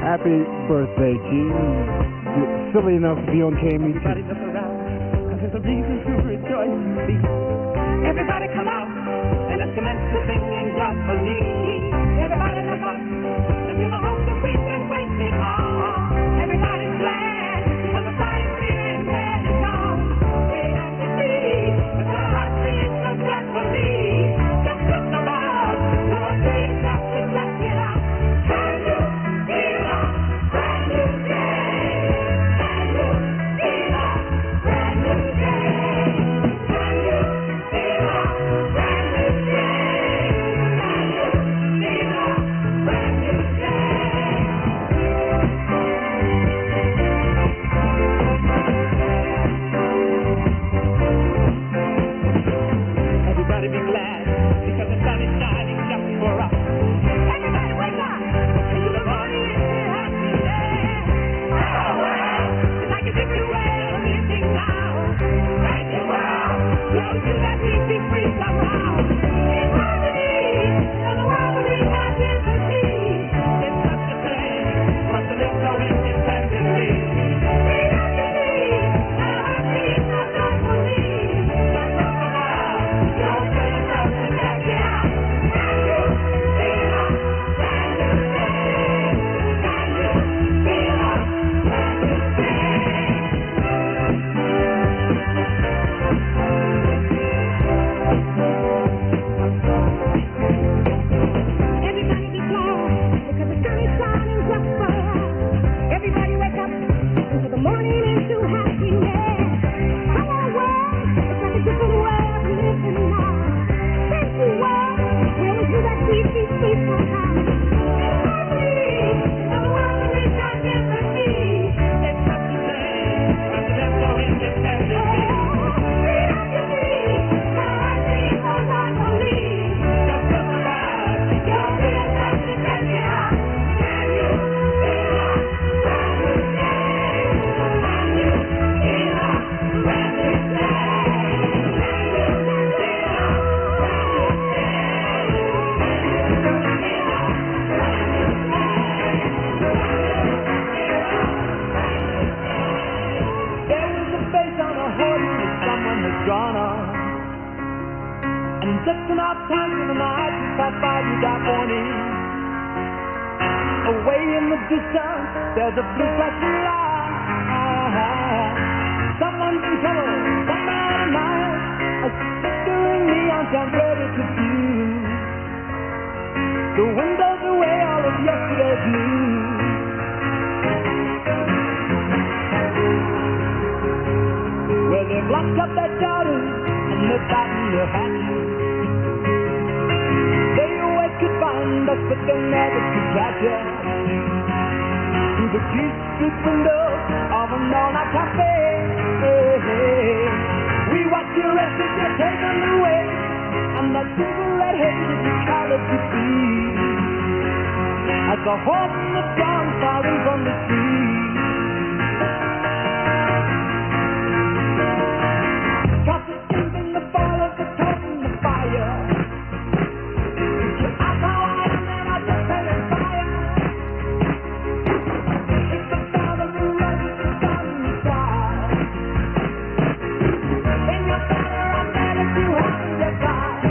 Happy birthday, Gene. You're silly enough to be on KMET. Everybody look around, 'cause there's a reason to rejoice and be. Everybody come out, and let's commence to sing and joyfully. Everybody look up, and feel the hope that we can wait before. Everybody's glad, because the fire feeling glad to come. They have to be, but our hearts beat so joyfully. Just look above, Lord, please just to check it out. Can you feel a brand new day? Can you feel a brand new day? Can you feel a brand new day? Can you feel a brand new day? Everybody be glad, because the sun is shining just for us. Everybody wake up, into the morning and a happy day. Oh, well, it's like a different way of living now. Thank you, world, shows you that we be free somehow. In harmony, and the world will be happy to see. It's such a thing, but to live so independently. Free to be, and our hearts beat so joyfully. Just look around, you'll feel yourself to check it out. Can you feel a brand new day? Can you feel a brand new day? Everybody be glad, because the sun is shining just for us. Everybody wake up into the morning into happiness. Come on, world, it's like a different way of living now. Thank you, world, we'll do that we be free somehow. In harmony, and the world will be happy to see. It's such a thing, but to live so independently. Freedom to be, and our hearts beat so joyfully. Just look around, you'll feel yourself to check it out. Can you feel a brand new day? Can you feel a brand new day? Can you feel a brand new There was a face on a horse that someone had drawn on. And just enough time for the night to pass by without warning. Away in the distance, there's a blue flashing light. Someone's in trouble, somebody might. A flickering neon shine ready to view. The wind blows away all of yesterday's news. Well, they've locked up their daughters and they're biting their hatches. They always could find us, but they never could catch us. Through the deep street windows of an all-night cafe, we watch the rest of get taken away, and that cigarette haze is colored to see. As the horse and the dawn falling from the tree. Cause the steam in the boiler, the toast in the fire. I saw it and then I just set it fire. It's the sound of the run, the sun in the sky. Then you're better, I'm better to have to die.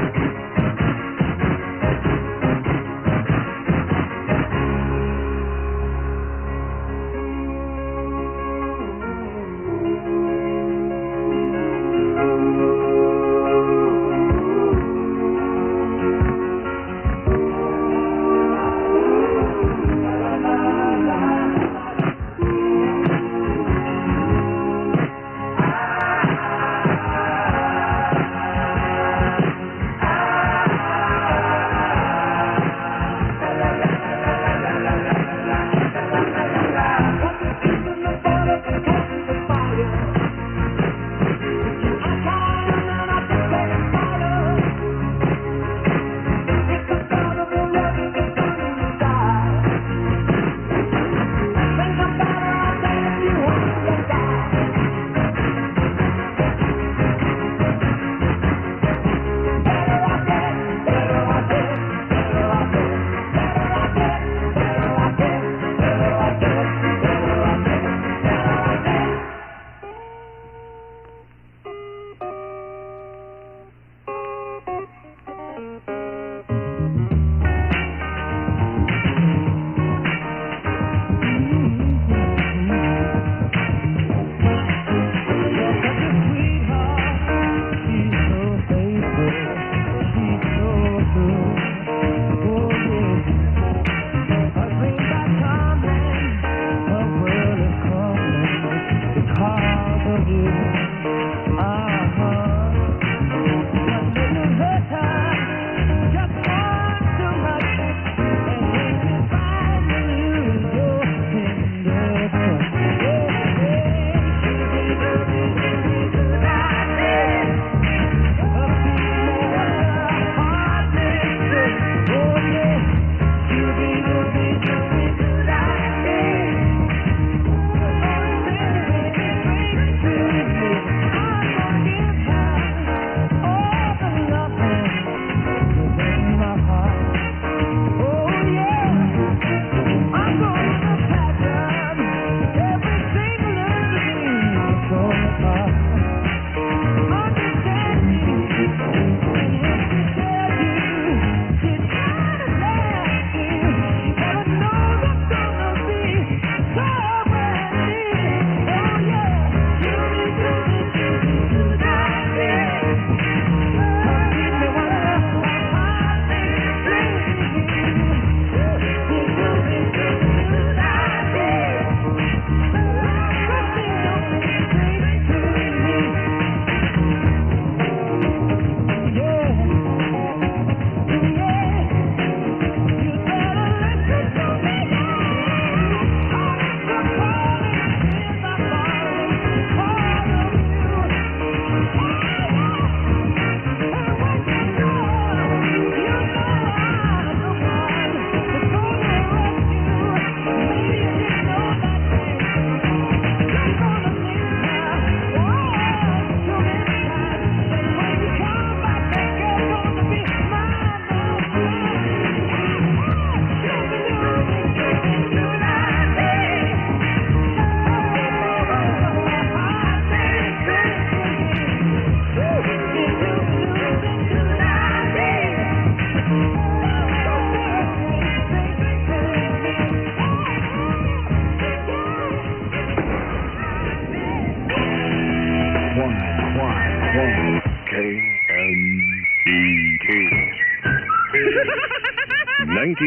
Los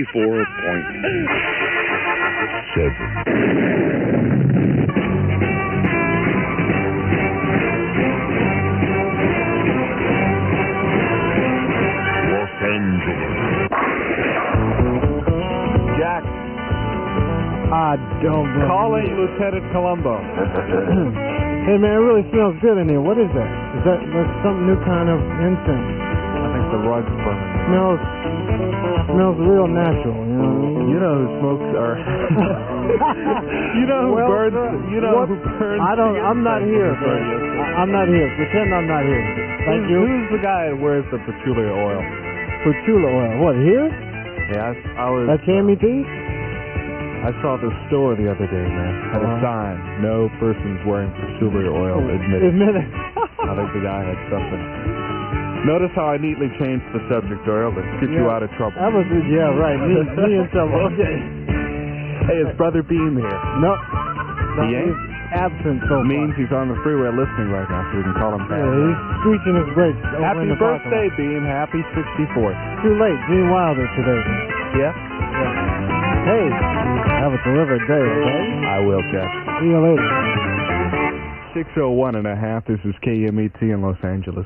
Angeles. Jack. I don't know. Calling Lieutenant Columbo. Hey, man, it really smells good in here. What is that? That's some new kind of incense. I think the rug's burning. Smells real natural, you know what I mean? You know who smokes are... you know who burns... You know who burns... I'm not here. I'm not here. Pretend I'm not here. Thank you. Who's the guy that wears the patchouli oil? Patchouli oil. What, here? Yeah, I was... At KMET? I saw this store the other day, man. Had a sign, no persons wearing patchouli oil admitted. I think the guy had something. Notice how I neatly changed the subject, Doyle, to get you out of trouble. That was, yeah, right. Me in trouble. Okay. Hey, is Brother Beam here? No. He ain't? He's absent so far. Means he's on the freeway listening right now, so we can call him back. Yeah, he's screeching his brakes. Happy birthday, Beam. Happy 64th. Too late. Gene Wilder today. Yeah? Hey, have a terrific day, okay? I will, Jack. See you later. 6:01 and a half. This is KMET in Los Angeles.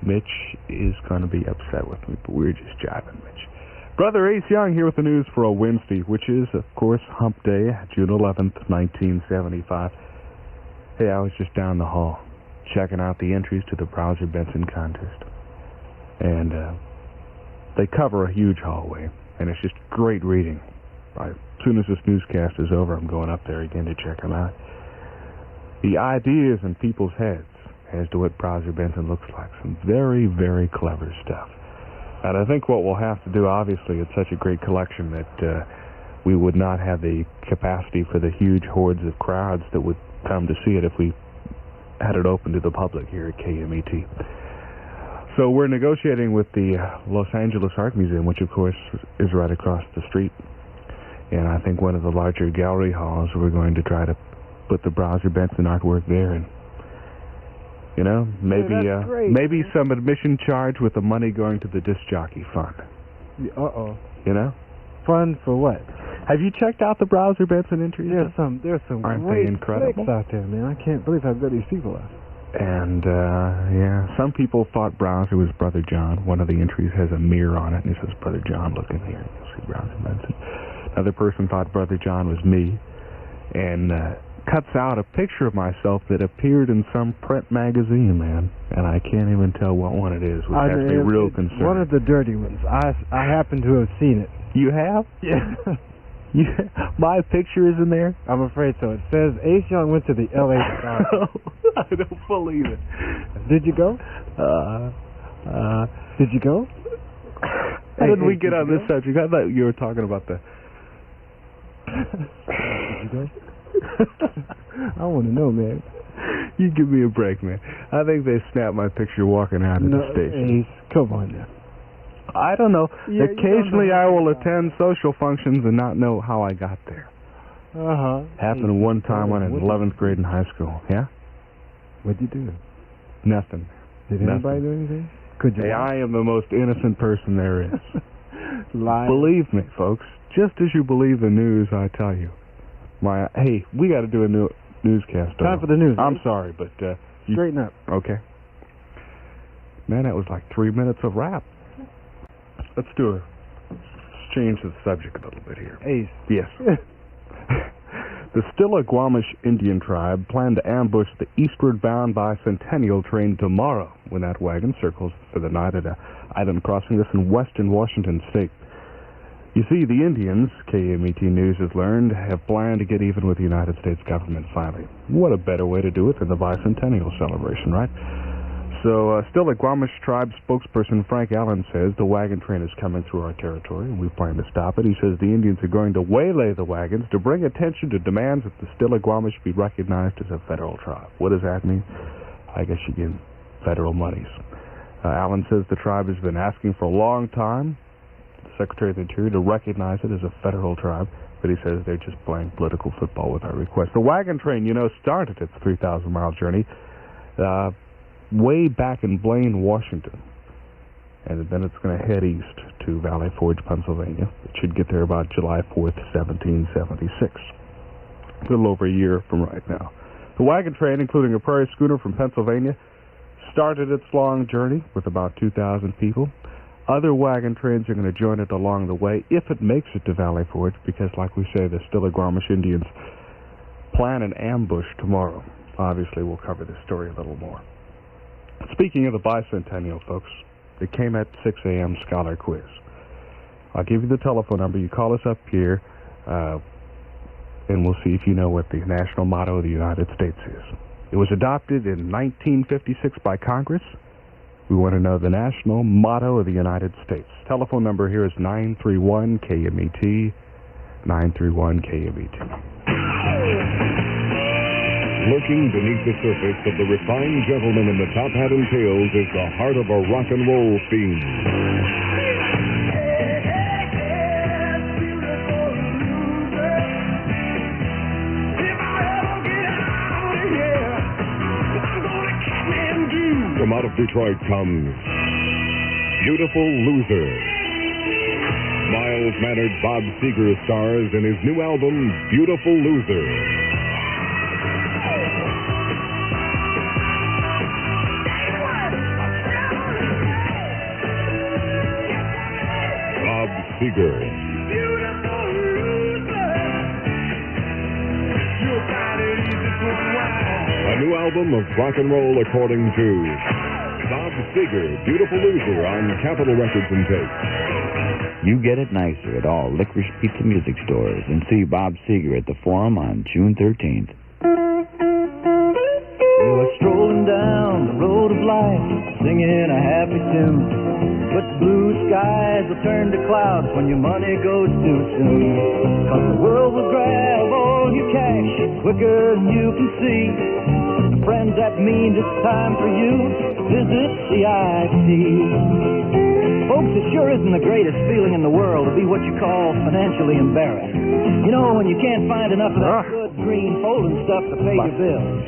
Mitch is going to be upset with me, but we're just jiving, Mitch. Brother Ace Young here with the news for a Wednesday, which is, of course, Hump Day, June 11th, 1975. Hey, I was just down the hall checking out the entries to the Browser Benson contest. And they cover a huge hallway, and it's just great reading. As soon as this newscast is over, I'm going up there again to check them out. The ideas in people's heads as to what Browser Benson looks like. Some very, very clever stuff. And I think what we'll have to do, obviously, it's such a great collection that we would not have the capacity for the huge hordes of crowds that would come to see it if we had it open to the public here at KMET. So we're negotiating with the Los Angeles Art Museum, which, of course, is right across the street. And I think one of the larger gallery halls, we're going to try to put the Browser Benson artwork there, and you know, maybe some admission charge with the money going to the disc jockey fund. You know, fund for what? Have you checked out the Browser Benson entries? There's some Aren't great they incredible flicks out there, man. I can't believe how good these people are. And yeah, some people thought Browser was Brother John. One of the entries has a mirror on it, and it says Brother John. Look in here, you'll see Browser Benson. Another person thought Brother John was me, and cuts out a picture of myself that appeared in some print magazine, man, and I can't even tell what one it is, which has me real concerned. One of the dirty ones. I happen to have seen it. You have? Yeah. My picture is in there? I'm afraid so. It says Ace Young went to the L.A. I don't believe it. Did you go? Did you go? How did we get on this subject? I thought you were talking about the... Did you go? I want to know, man. You give me a break, man. I think they snapped my picture walking out of the station. Ace, come on now. I don't know. Yeah, occasionally I will attend social functions and not know how I got there. Happened one time when I was in 11th grade in high school. Yeah? What'd you do? Nothing. Did anybody do anything? Could you? Hey, I am the most innocent person there is. Lie. Believe me, folks. Just as you believe the news, I tell you. Hey, we got to do a new newscast. Time for the news. I'm sorry, but straighten up. Okay. Man, that was like 3 minutes of rap. Let's change the subject a little bit here. Ace. Yes. The Stillaguamish Indian tribe plan to ambush the eastward-bound bicentennial train tomorrow when that wagon circles for the night at an island crossing this in western Washington state. You see, the Indians, KMET News has learned, have planned to get even with the United States government finally. What a better way to do it than the bicentennial celebration, right? So, Stillaguamish tribe spokesperson Frank Allen says the wagon train is coming through our territory, and we plan to stop it. He says the Indians are going to waylay the wagons to bring attention to demands that the Stillaguamish be recognized as a federal tribe. What does that mean? I guess you get federal monies. Allen says the tribe has been asking for a long time, the Secretary of the Interior, to recognize it as a federal tribe, but he says they're just playing political football with our request. The wagon train, started its 3,000-mile journey way back in Blaine, Washington. And then it's going to head east to Valley Forge, Pennsylvania. It should get there about July 4th, 1776. A little over a year from right now. The wagon train, including a prairie schooner from Pennsylvania, started its long journey with about 2,000 people. Other wagon trains are going to join it along the way if it makes it to Valley Forge, because, like we say, the Stillaguamish Indians plan an ambush tomorrow. Obviously, we'll cover this story a little more. Speaking of the bicentennial, folks, the KMET 6 a.m. Scholar Quiz. I'll give you the telephone number. You call us up here, and we'll see if you know what the national motto of the United States is. It was adopted in 1956 by Congress. We want to know the national motto of the United States. Telephone number here is 931-KMET, 931-KMET. Lurking beneath the surface of the refined gentleman in the top hat and tails is the heart of a rock and roll fiend. From out of Detroit comes Beautiful Loser. Mild-mannered Bob Seger stars in his new album, Beautiful Loser. Bob Seger. A new album of rock and roll according to Bob Seger, Beautiful Loser on Capitol Records and Tapes. You get it nicer at all Licorice Pizza music stores and see Bob Seger at the Forum on June 13th. You're strolling down the road of life, singing a happy tune. But blue skies will turn to clouds when your money goes too soon. 'Cause the world will grab all your cash quicker than you can see. And friends, that means it's time for you to visit CIT. Folks, it sure isn't the greatest feeling in the world to be what you call financially embarrassed. You know, when you can't find enough of that good green folding stuff to pay your bills.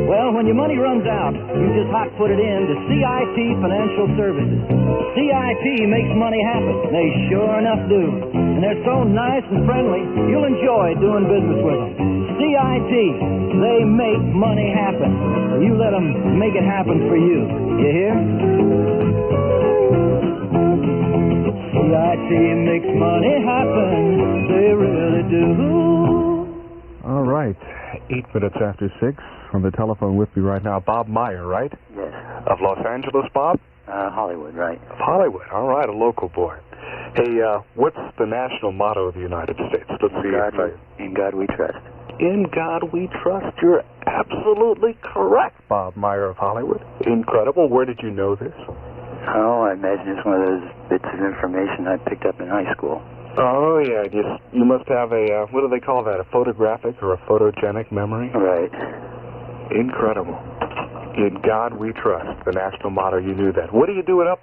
Well, when your money runs out, you just hot-foot it in to CIT Financial Services. CIT makes money happen. They sure enough do. And they're so nice and friendly, you'll enjoy doing business with them. CIT, they make money happen. You let them make it happen for you. You hear? CIT makes money happen. They really do. All right, 8 minutes after 6. On the telephone with me right now, Bob Meyer, right? Yes. Of Los Angeles, Bob? Hollywood, right. Of Hollywood. All right, a local boy. Hey, what's the national motto of the United States? Let's see if I... In God we trust. In God we trust. You're absolutely correct, Bob Meyer of Hollywood. Incredible. Where did you know this? Oh, I imagine it's one of those bits of information I picked up in high school. Oh, yeah. You must have a, what do they call that, a photographic or a photogenic memory? Right. Incredible. In God we trust, the national motto. You knew that. What are you doing up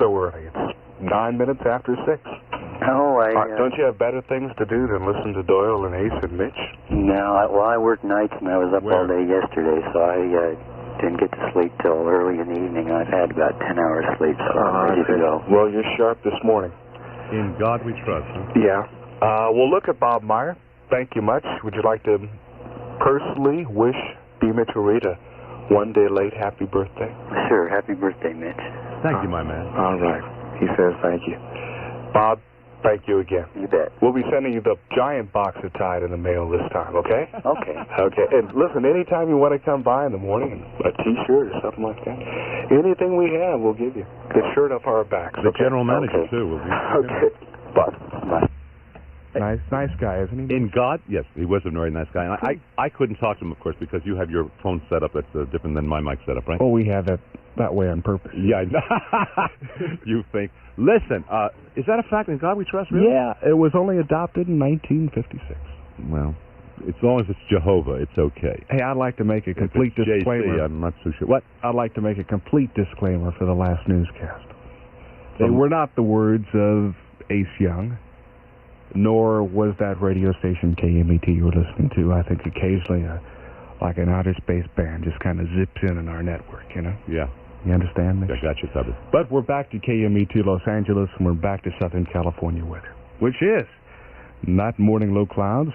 so early? It's 9 minutes after 6. Oh, Don't you have better things to do than listen to Doyle and Ace and Mitch? No, I worked nights and I was up Where? all day yesterday, so I didn't get to sleep till early in the evening. I've had about 10 hours sleep, so I'm ready to go. Well, you're sharp this morning. In God we trust, huh? Yeah. Well, look at Bob Meyer. Thank you much. Would you like to personally wish B. Mitchell Reed a one-day late happy birthday? Sure. Happy birthday, Mitch. Thank you, my man. All right. He says thank you. Bob, thank you again. You bet. We'll be sending you the giant box of Tide in the mail this time, okay? Okay. Okay. And listen, anytime you want to come by in the morning, a T-shirt or something like that, anything we have, we'll give you. The shirt off our backs. The okay? general manager, Okay. too, will be. Okay. Bob. Bye. Nice guy, isn't he? In God, yes, he was a very nice guy. And I couldn't talk to him, of course, because you have your phone set up that's different than my mic setup, right? Oh, we have that way on purpose. Yeah, I know. You think. Listen, is that a fact? In God we trust, really? Yeah, it was only adopted in 1956. Well, as long as it's Jehovah, it's okay. Hey, I'd like to make a complete If it's disclaimer. JC, I'm not so sure. What? I'd like to make a complete disclaimer for the last newscast. They were not the words of Ace Young, nor was that radio station KMET you were listening to. I think occasionally like an outer space band just kind of zips in our network, you know? Yeah. You understand, Mitch? I got you covered. But we're back to KMET Los Angeles, and we're back to Southern California weather, which is not morning low clouds,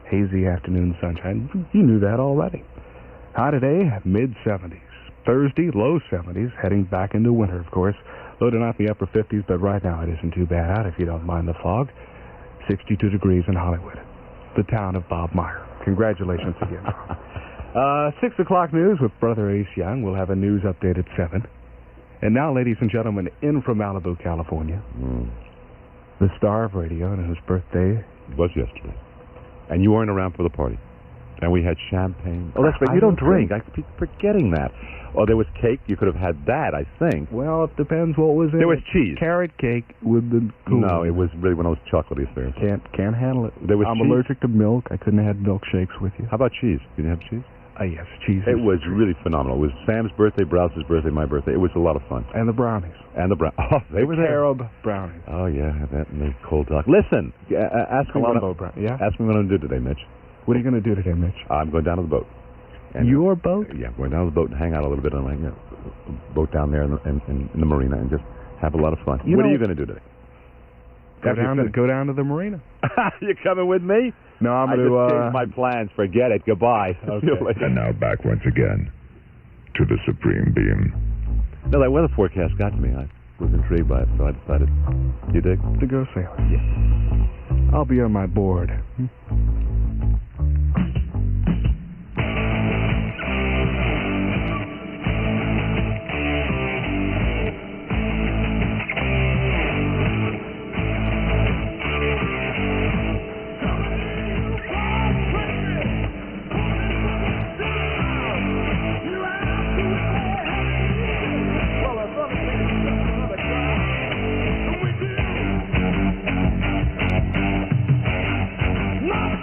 hazy afternoon sunshine. You knew that already. High today, mid-70s. Thursday, low 70s, heading back into winter, of course. Low tonight in the upper 50s, but right now it isn't too bad out if you don't mind the fog. 62 degrees in Hollywood, the town of Bob Meyer. Congratulations again. 6 o'clock news with Brother Ace Young. We'll have a news update at 7. And now, ladies and gentlemen, in from Malibu, California, the star of radio and whose birthday was yesterday. And you weren't around for the party. And we had champagne. Oh, that's right. I You don't don't drink. I keep forgetting that. Oh, there was cake. You could have had that, I think. Well, it depends what was in There was it. cheese. Carrot cake with the cooler. No, it was really one of those chocolatey affairs. Can't handle it. There was I'm cheese. allergic to milk. I couldn't have had milkshakes with you. How about cheese? You didn't have cheese? Yes, cheese. It was really phenomenal. It was Sam's birthday, Browse's birthday, my birthday. It was a lot of fun. And the brownies. And the Oh, they were there. Carob brownies. Oh, yeah, that and the cold talk. Listen, ask me Colombo brownies. Yeah? Ask me what I'm going to do today, Mitch. What are you going to do today, Mitch? I'm going down to the boat. And, Your boat? Yeah, I'm going down to the boat and hang out a little bit on my boat down there in the marina and just have a lot of fun. What are you going to do today? Go down to the marina. You coming with me? No, I'm I going just to... changed my plans. Forget it. Goodbye. Okay. See you later. And now back once again to the Supreme Beam. No, that weather forecast got to me. I was intrigued by it, so I decided. You dig? To go sailing. Yes. I'll be on my board. My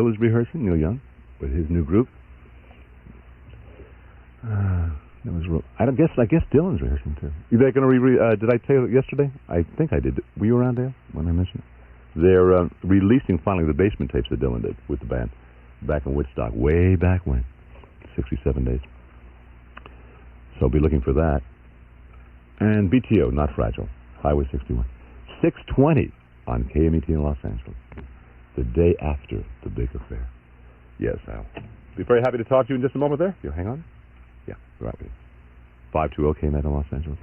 Mitchell is rehearsing, Neil Young, with his new group. I guess Dylan's rehearsing too. They're going to did I tell you yesterday? I think I did. Were you around, Dale, when I mentioned it? They're releasing finally the basement tapes that Dylan did with the band back in Woodstock, way back when, 67 days. So I'll be looking for that. And BTO, Not Fragile, Highway 61. 6:20 on KMET in Los Angeles, the day after the big affair. Yes, Al. Be very happy to talk to you in just a moment there. You'll hang on? Yeah, right with you. 520 KMET in Los Angeles.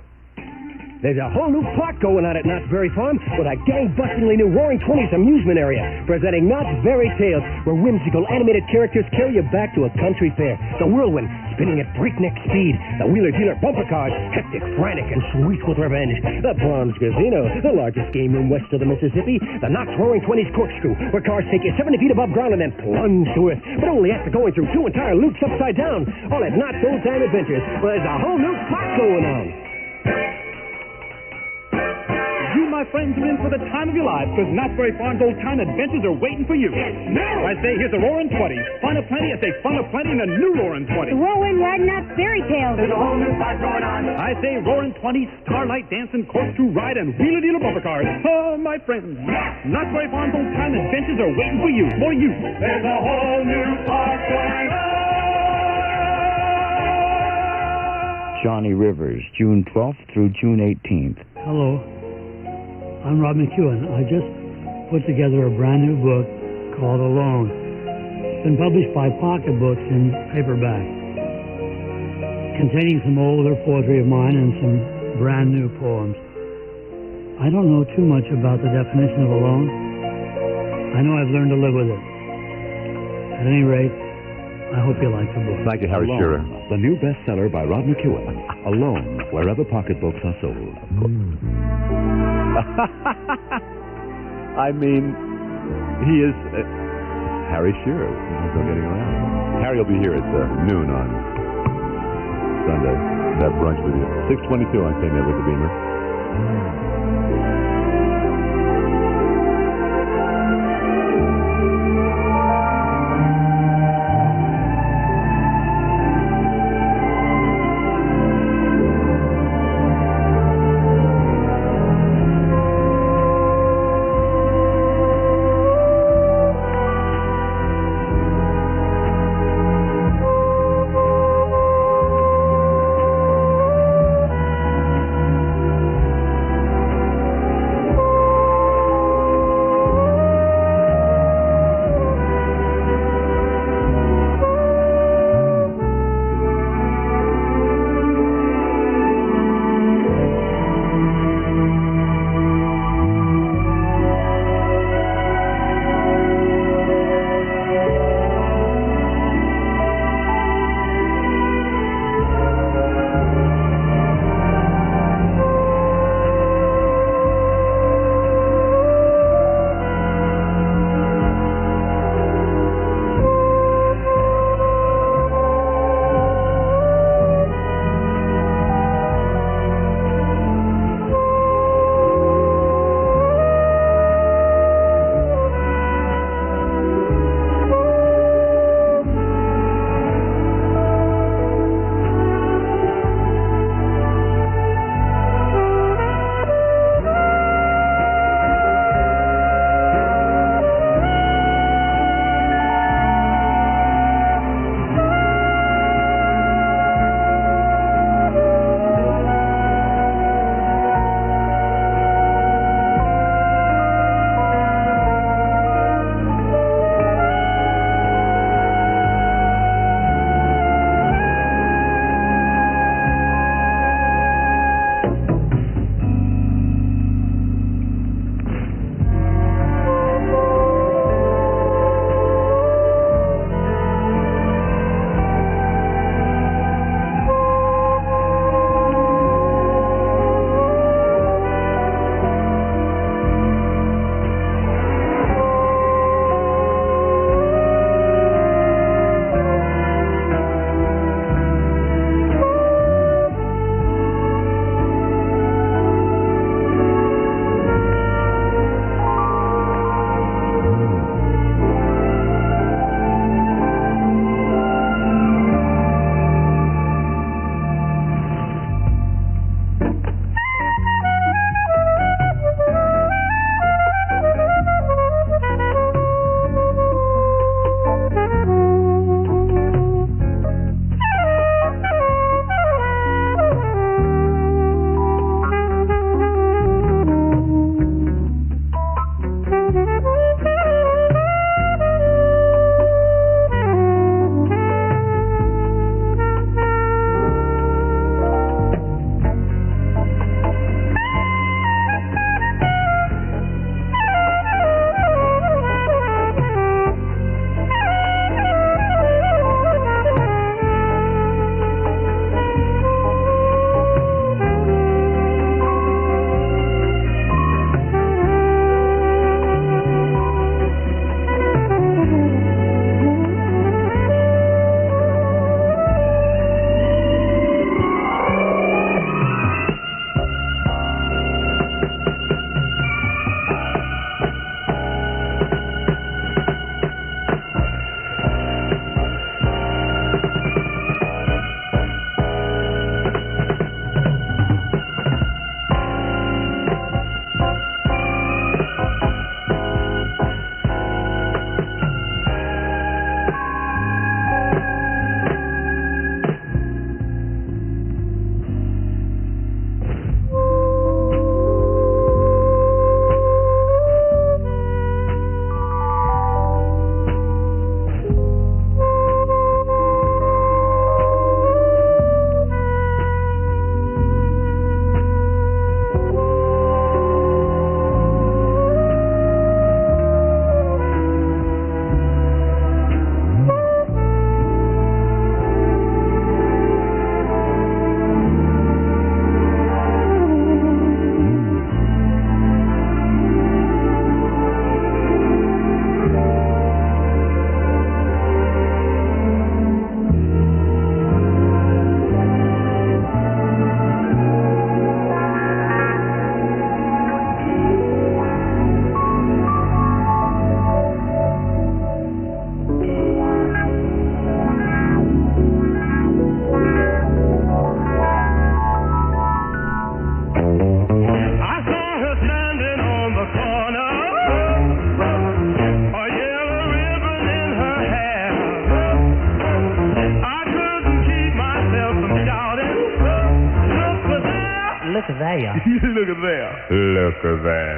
There's a whole new park going on at Knott's Berry Farm with a gang-bustingly new Roaring Twenties amusement area, presenting Knott's Berry Tales, where whimsical animated characters carry you back to a country fair. The Whirlwind, spinning at breakneck speed. The Wheeler-Dealer bumper cars, hectic, frantic, and sweet with revenge. The Bronze Casino, the largest game room west of the Mississippi. The Knott's Roaring Twenties corkscrew, where cars take you 70 feet above ground and then plunge to it, but only after going through 2 entire loops upside down. All at Knott's Old Time Adventures, where there's a whole new park going on. You, my friends, are in for the time of your lives, because Knott's Berry Farm's Old Time Adventures are waiting for you. Now! I say, here's the Roaring 20s. Fun of plenty, I say fun of plenty in the new Roaring 20s. The Whirlwind riding Knott's Berry Tales. There's a whole new park going on. I say Roaring 20s, Starlight Dancing, Corkscrew Ride, and Wheeler-Dealer bumper cars. Oh, my friends. Knott's Berry Farm's Old Time Adventures are waiting for you. For you. There's a whole new park going on. Johnny Rivers, June 12th through June 18th. Hello. I'm Rob McEwen. I just put together a brand new book called Alone. It's been published by Pocket Books in paperback, containing some older poetry of mine and some brand new poems. I don't know too much about the definition of alone. I know I've learned to live with it. At any rate, I hope you like the book. Thank you, Harry Shearer. The new bestseller by Rob McEwen. Alone, wherever pocketbooks are sold. I mean, he is Harry Shearer. There's no getting around. Harry will be here at noon on Sunday. Have brunch with you. 6:22 on KMET with the Beamer. there. Look at there. Look at that.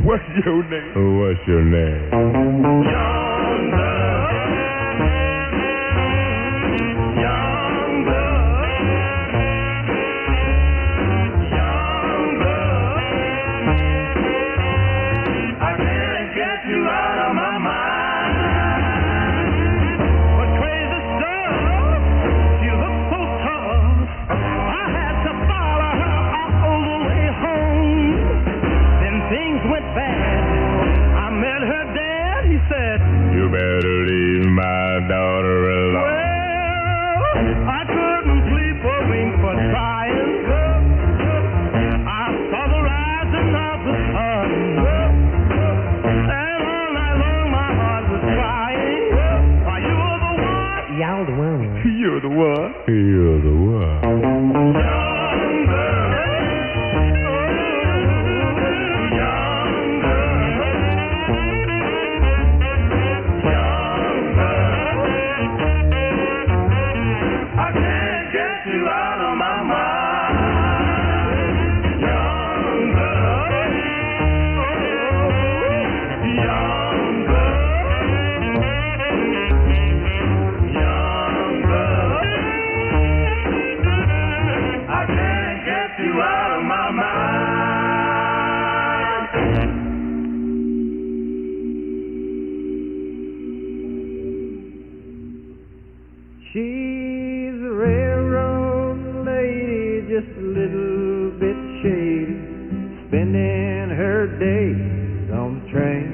What's your name? What's your name? I can't get you out of my mind. But crazy stuff, she looks so tough. I had to follow her all the way home. Then things went bad. I met her dad. He said, You better leave my daughter alone. well, I couldn't sleep a wink for trying. I saw the rising of the sun. And all night long my heart was crying. Why, you were the one. Y'all the one. You're the one. You're the one. I can't get you out of my mind. Young girl, young girl, young girl. I can't get you out of my mind. She's a railroad lady, just a little bit shady, spending her days on the train.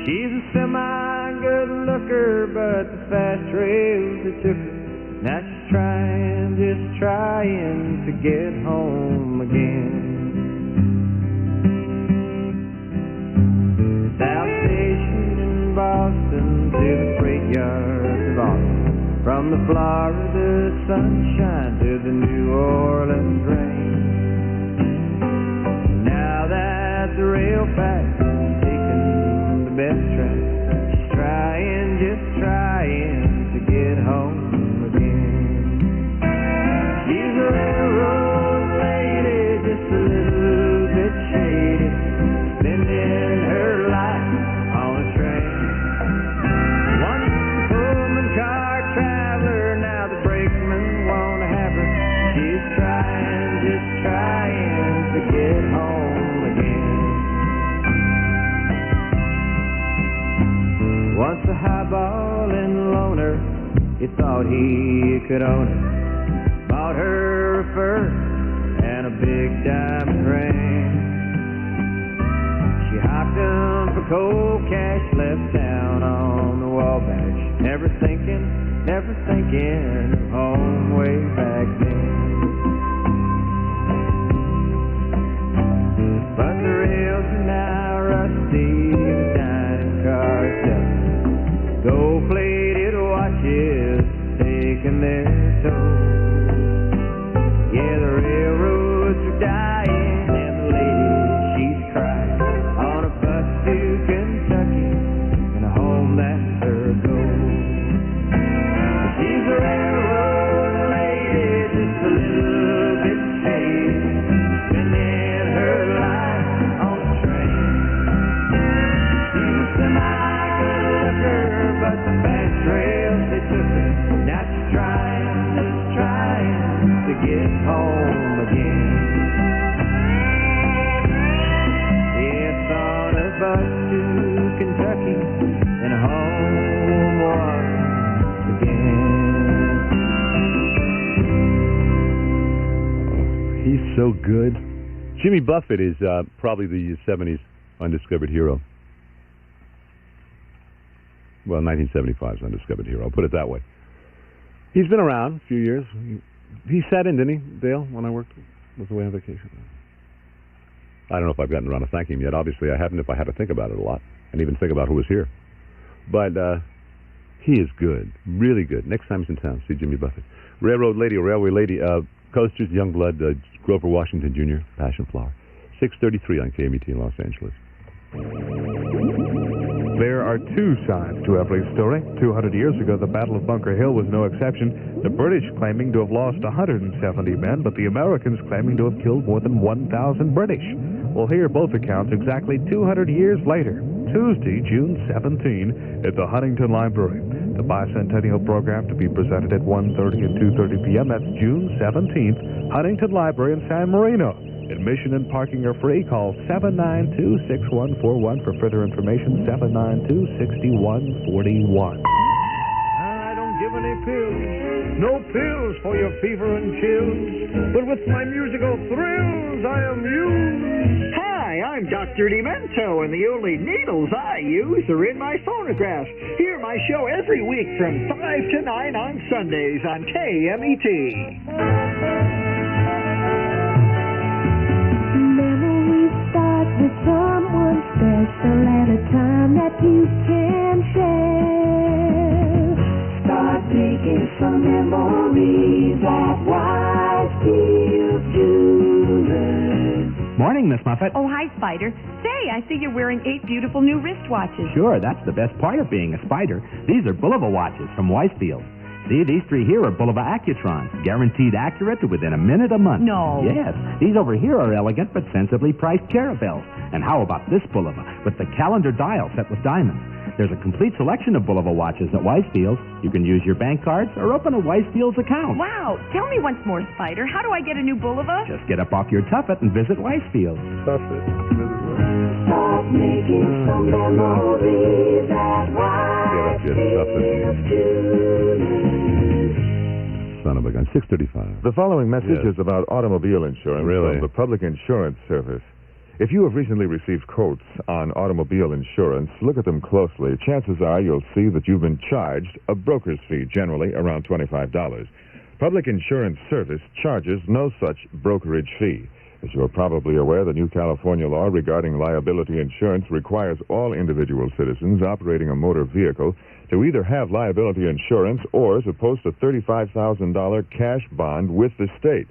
She's a semi-good looker, but the fast rails they took her. Now she's trying, just trying to get home again. South Station in Boston to the freight yards of Austin, from the Florida sunshine to the New Orleans rain. Now that the rail pack has taken the best track, she's trying, just trying to get home again. She's a railroad lady, just a little bit shady, spending her life on a train. One Pullman car traveler, now the brakeman won't have her. She's trying, just trying to get home again. Once a highballing loner, he thought he could own her. Bought her a fur and a big diamond ring. She hopped him for cold cash, left town on the Wabash, never thinking of home way back then. But the rails are now rusty, the dining cars dusty, gold-plated watches taking their toll. Yeah, the railroads are dying, and the lady, she's crying on a bus to Kentucky, and a home that's her goal. She's a railroad lady, just a little bit shady, spending her life on a train. She's a semi-good looker, but the fast rails, they took her. Now she's trying, just trying to get home again. Yes, on a bus to Kentucky, and home once again. He's so good. Jimmy Buffett is probably the 70s undiscovered hero. Well, 1975's undiscovered hero. I'll put it that way. He's been around a few years. He sat in, didn't he, Dale, when I was away on vacation? I don't know if I've gotten around to thanking him yet. Obviously, I haven't if I had to think about it a lot and even think about who was here. But he is good, really good. Next time he's in town, see Jimmy Buffett. Railroad Lady, Railway Lady, Coasters, Youngblood, Grover Washington Jr., Passion Flower. 6:33 on KMET in Los Angeles. There are two sides to every story. 200 years ago, the Battle of Bunker Hill was no exception. The British claiming to have lost 170 men, but the Americans claiming to have killed more than 1,000 British. We'll hear both accounts exactly 200 years later, Tuesday, June 17, at the Huntington Library. The bicentennial program to be presented at 1:30 and 2:30 p.m. That's June 17th, Huntington Library in San Marino. Admission and parking are free. Call 792-6141 for further information, 792-6141. I don't give any pills, no pills for your fever and chills, but with my musical thrills I am used. Hi, I'm Dr. Demento, and the only needles I use are in my phonographs. Hear my show every week from 5 to 9 on Sundays on KMET. Memories start with someone special at a time that you can share. Start making some memories at Whitefield Jewelers. Morning, Miss Muffet. Oh, hi, Spider. Say, I see you're wearing 8 beautiful new wristwatches. Sure, that's the best part of being a spider. These are Bulova watches from Weisfield. See, these 3 here are Bulova Accutrons, guaranteed accurate to within a minute a month. No. Yes, these over here are elegant but sensibly priced caravels. And how about this Bulova with the calendar dial set with diamonds? There's a complete selection of Bulova watches at Weisfield's. You can use your bank cards or open a Weisfield's account. Wow. Tell me once more, Spider. How do I get a new Bulova? Just get up off your tuffet and visit Weisfield's. Start making some memories at Whitefield Jewelers. Son of a gun. 6:35. The following message Yes. is about automobile insurance Really? from the Public Insurance Service. If you have recently received quotes on automobile insurance, look at them closely. Chances are you'll see that you've been charged a broker's fee, generally around $25. Public Insurance Service charges no such brokerage fee. As you are probably aware, the new California law regarding liability insurance requires all individual citizens operating a motor vehicle to either have liability insurance or to post a $35,000 cash bond with the state.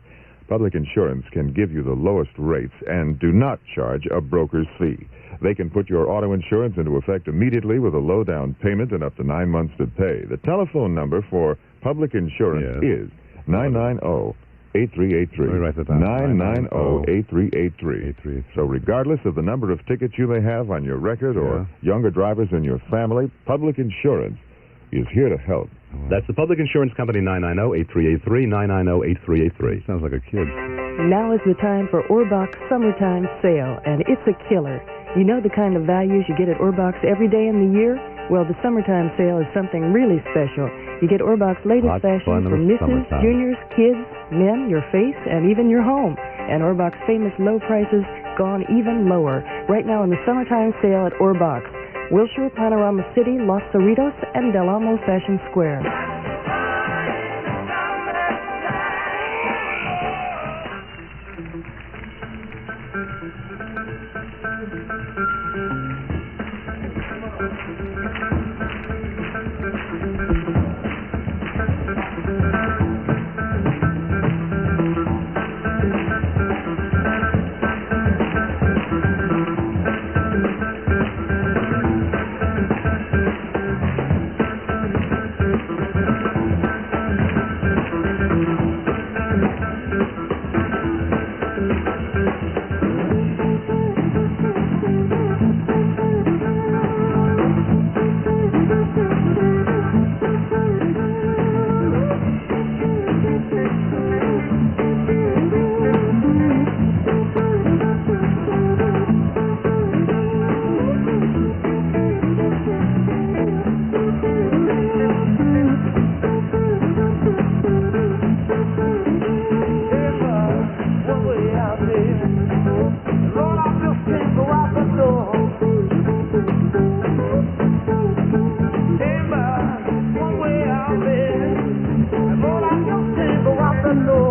Public Insurance can give you the lowest rates and do not charge a broker's fee. They can put your auto insurance into effect immediately with a low down payment and up to 9 months to pay. The telephone number for Public Insurance is 990-8383. Let me write that down. 990-8383. So regardless of the number of tickets you may have on your record or younger drivers in your family, Public Insurance is here to help. That's the Public Insurance Company, 990-8383, 990-8383. Sounds like a kid. Now is the time for Orbach's summertime sale, and it's a killer. You know the kind of values you get at Orbach's every day in the year? Well, the summertime sale is something really special. You get Orbach's latest Hot fashion fun for in the misses, summertime. juniors, kids, men, your face, and even your home. And Orbach's famous low prices gone even lower. Right now in the summertime sale at Orbach's. Wilshire, Panorama City, Los Cerritos, and Del Amo Fashion Square. Lord, I just can't go out the door.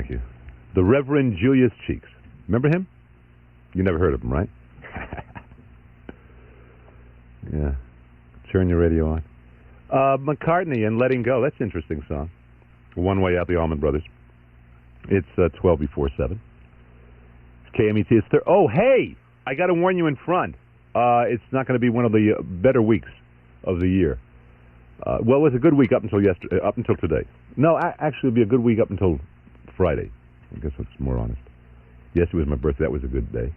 Thank you. The Reverend Julius Cheeks. Remember him? You never heard of him, right? Yeah. Turn your radio on. McCartney and Letting Go. That's an interesting song. One Way Out, the Allman Brothers. It's 12 before 7. It's KMET. It's oh, hey! I got to warn you in front. It's not going to be one of the better weeks of the year. Well, it was a good week up until yesterday, up until today. No, actually, it'll be a good week up until Friday. I guess that's more honest. Yes, it was my birthday. That was a good day.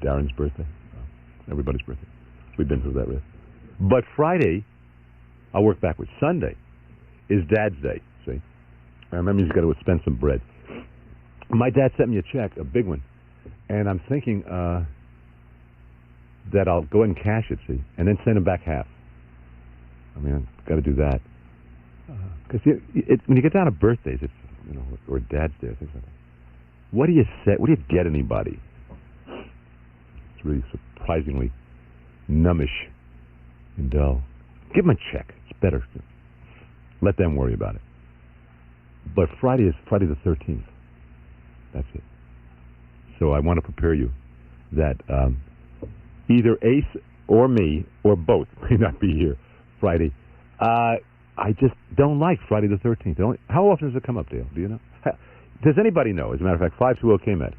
Darren's birthday. Everybody's birthday. We've been through that, really. But Friday, I'll work backwards. Sunday is Dad's Day, see? That means you've got to spend some bread. My dad sent me a check, a big one, and I'm thinking that I'll go ahead and cash it, see, and then send him back half. I mean, I've got to do that. Because when you get down to birthdays, it's, you know, or Dad's Day, things like that, what do you say? What do you get anybody? It's really surprisingly numbish and dull. Give them a check. It's better. Let them worry about it. But Friday is Friday the 13th. That's it. So I want to prepare you that either Ace or me or both may not be here Friday. I just don't like Friday the 13th. How often does it come up, Dale? Do you know? Does anybody know? As a matter of fact, 520 KMET.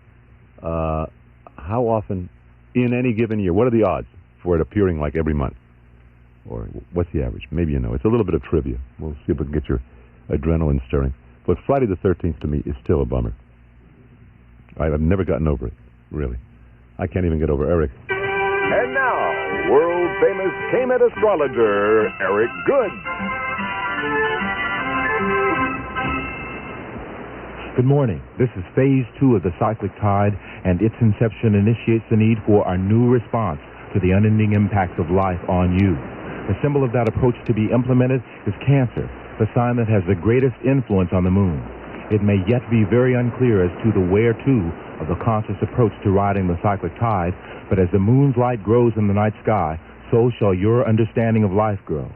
How often in any given year? What are the odds for it appearing like every month? Or what's the average? Maybe you know. It's a little bit of trivia. We'll see if we can get your adrenaline stirring. But Friday the 13th to me is still a bummer. I've never gotten over it, really. I can't even get over Eric. And now, world-famous KMET astrologer, Eric Good. Good morning. This is Phase 2 of the cyclic tide, and its inception initiates the need for our new response to the unending impact of life on you. The symbol of that approach to be implemented is Cancer, the sign that has the greatest influence on the moon. It may yet be very unclear as to the where-to of the conscious approach to riding the cyclic tide, but as the moon's light grows in the night sky, so shall your understanding of life grow.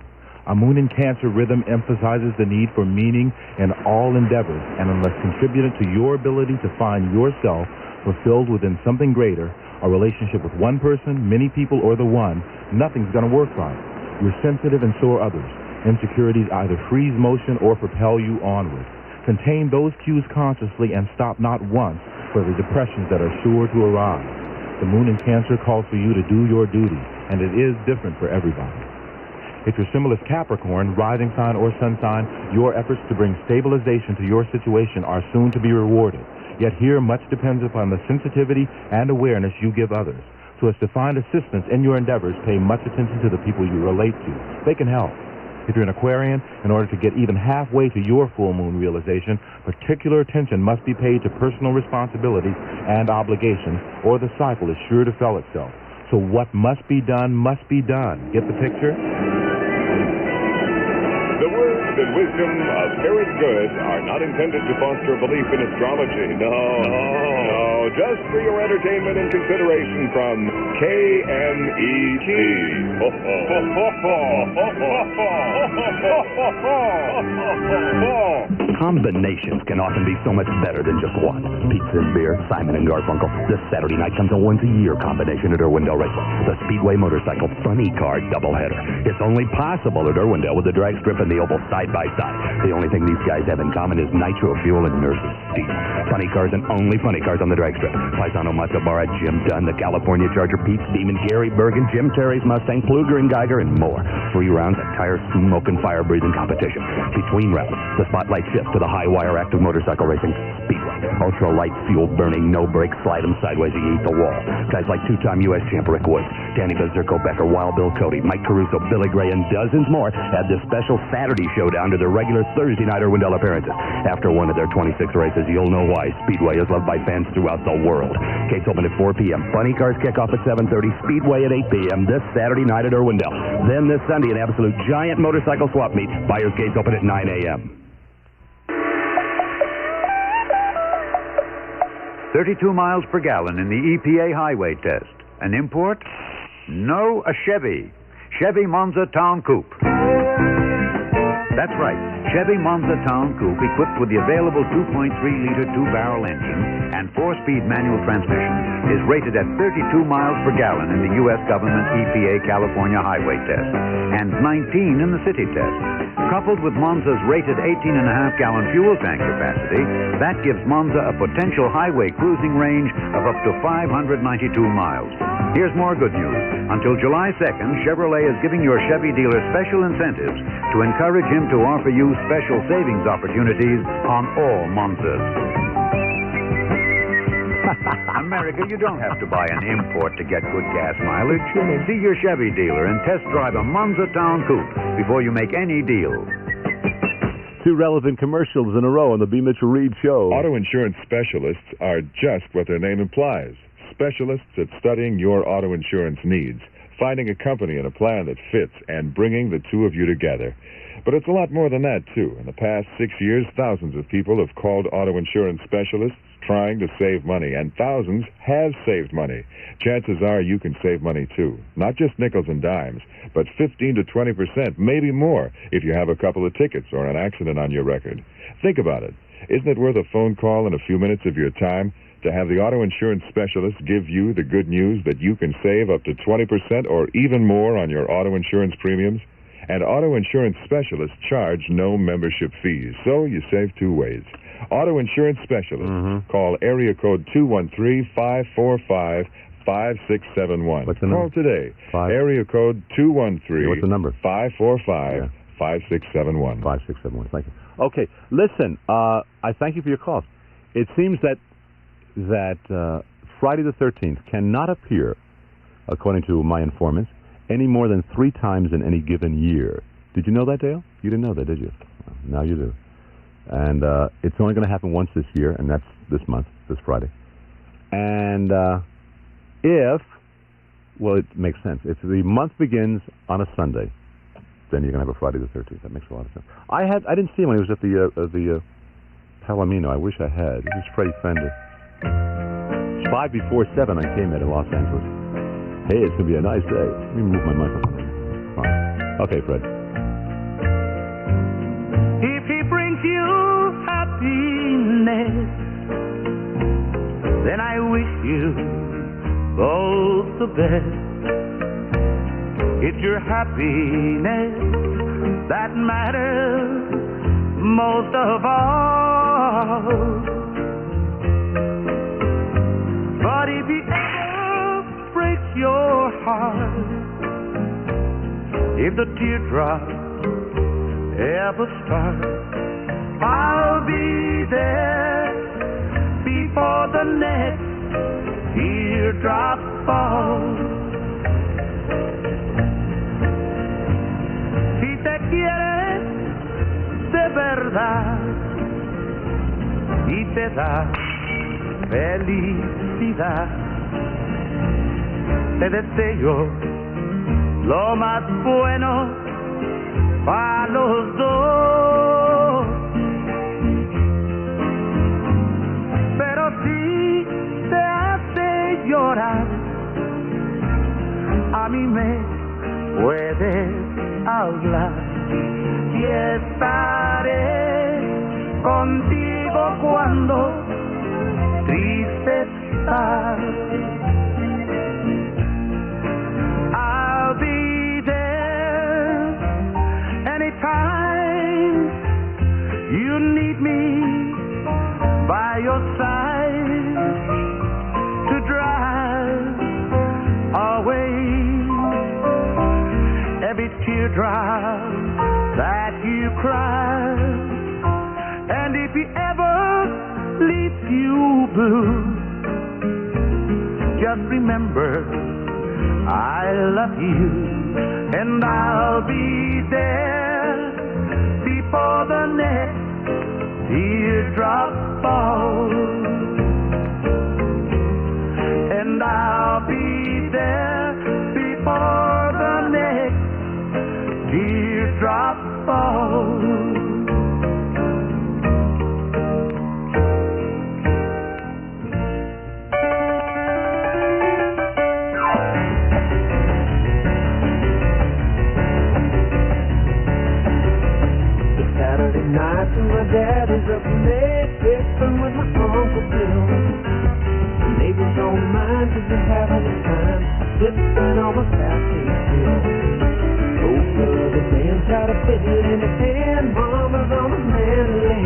A moon in Cancer rhythm emphasizes the need for meaning in all endeavors, and unless contributed to your ability to find yourself fulfilled within something greater, a relationship with one person, many people, or the one, nothing's going to work right. You're sensitive and so are others. Insecurities either freeze motion or propel you onward. Contain those cues consciously and stop not once for the depressions that are sure to arise. The moon in Cancer calls for you to do your duty, and it is different for everybody. If your symbol is Capricorn, rising sign or sun sign, your efforts to bring stabilization to your situation are soon to be rewarded. Yet here much depends upon the sensitivity and awareness you give others. So as to find assistance in your endeavors, pay much attention to the people you relate to. They can help. If you're an Aquarian, in order to get even halfway to your full moon realization, particular attention must be paid to personal responsibilities and obligations, or the cycle is sure to fail itself. So what must be done must be done. Get the picture? The words and wisdom of Eric Good are not intended to foster belief in astrology. No. Just for your entertainment and consideration from KMET. Combinations can often be so much better than just one. Pizza and beer, Simon and Garfunkel. This Saturday night comes a once-a-year combination at Irwindale Raceway. The Speedway Motorcycle Funny Car doubleheader. It's only possible at Irwindale with the drag strip and the oval side by side. The only thing these guys have in common is nitro fuel and nurses' steel. Funny cars and only funny cars on the drag strip. Paisano Matsubara, Jim Dunn, the California Charger, Pete Demon, Gary Bergen, Jim Terry's Mustang, Pluger and Geiger, and more. 3 rounds of tire smoke and fire breathing competition. Between rounds, the spotlight shifts to the high wire active motorcycle racing Speedway. Ultra light fuel burning, no brakes, slide them sideways, you eat the wall. Guys like 2-time U.S. champ Rick Woods, Danny Bezerko Becker, Wild Bill Cody, Mike Caruso, Billy Gray, and dozens more add this special Saturday showdown to their regular Thursday night Irwindale appearances. After one of their 26 races, you'll know why Speedway is loved by fans throughout the world. Gates open at 4 p.m. Funny cars kick off at 7:30. Speedway at 8 p.m. this Saturday night at Irwindale. Then this Sunday, an absolute giant motorcycle swap meet. Buyers gates open at 9 a.m. 32 miles per gallon in the EPA highway test. An import? No, a Chevy. Chevy Monza Town Coupe. That's right. Chevy Monza Town Coupe, equipped with the available 2.3-liter two-barrel engine and 4-speed manual transmission, is rated at 32 miles per gallon in the U.S. government EPA California highway test and 19 in the city test. Coupled with Monza's rated 18.5-gallon fuel tank capacity, that gives Monza a potential highway cruising range of up to 592 miles. Here's more good news. Until July 2nd, Chevrolet is giving your Chevy dealer special incentives to encourage him to offer you special savings opportunities on all Monzas. America, you don't have to buy an import to get good gas mileage. See your Chevy dealer and test drive a Monza Town Coupe before you make any deal. Two relevant commercials in a row on the B. Mitchell Reed Show. Auto insurance specialists are just what their name implies. Specialists at studying your auto insurance needs, finding a company and a plan that fits, and bringing the two of you together. But it's a lot more than that, too. In the past 6 years, thousands of people have called auto insurance specialists trying to save money, and thousands have saved money. Chances are you can save money, too. Not just nickels and dimes, but 15 to 20%, maybe more, if you have a couple of tickets or an accident on your record. Think about it. Isn't it worth a phone call and a few minutes of your time to have the auto insurance specialist give you the good news that you can save up to 20% or even more on your auto insurance premiums? And auto insurance specialists charge no membership fees, so you save two ways. Auto insurance specialists. Call area code 213-545-5671. What's the number? Call today. Area code 213. What's the number? 545-5671. 5671. Thank you. Okay, listen, I thank you for your call. It seems that Friday the 13th cannot appear, according to my informants, any more than 3 times in any given year. Did you know that, Dale? You didn't know that, did you? Now you do. And it's only going to happen once this year, and that's this month, this Friday. And it makes sense. If the month begins on a Sunday, then you're going to have a Friday the 13th. That makes a lot of sense. I didn't see him when he was at the Palomino. I wish I had. This is Freddie Fender. It's 5 before 7 on KMET in Los Angeles. Hey, it's going to be a nice day. Let me move my microphone. Fine. Okay, Fred. If he brings you happiness, then I wish you both the best. It's your happiness that matters most of all. But if he ever breaks your heart, if the teardrops ever start, I'll be there before the next teardrop falls. Si te quieres de verdad y te da felicidad, te deseo lo más bueno para los dos. Pero si te hace llorar, a mí me puedes hablar y estaré contigo cuando triste estás. I'll be there anytime you need me by your side to drive away every teardrop that you cry. And if he ever leaves you blue, just remember I love you, and I'll be there before the next teardrop falls. And I'll be there before the next teardrop falls. night when my dad is up late, fixing with my Uncle Bill. The neighbors don't mind 'cause they're having a time, sipping on my cafe still. Oh, brother Dan tried to fit it in the pan, mama's on a mandolin.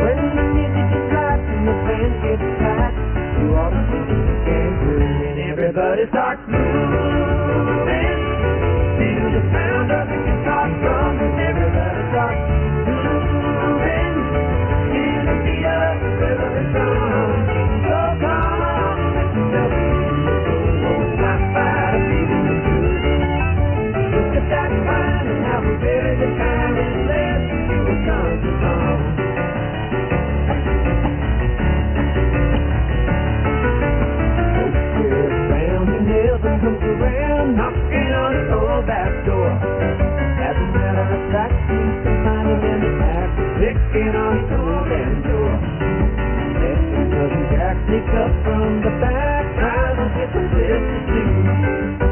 When the music is right and the band gets tight, you ought to see the gangrene and everybody starts moving to the sound of the guitar drums and everybody starts moving to the beat of the rhythm and drum. So come on, let yourself go, not by the feeling good. Look at that fine and have a very good time and listen to a country song. Comes around, knocking on his old back door. As a matter of fact, he's confining in the back, picking on his old damn door. Then cousin Jack sneaks up from the back, trying to get some business too.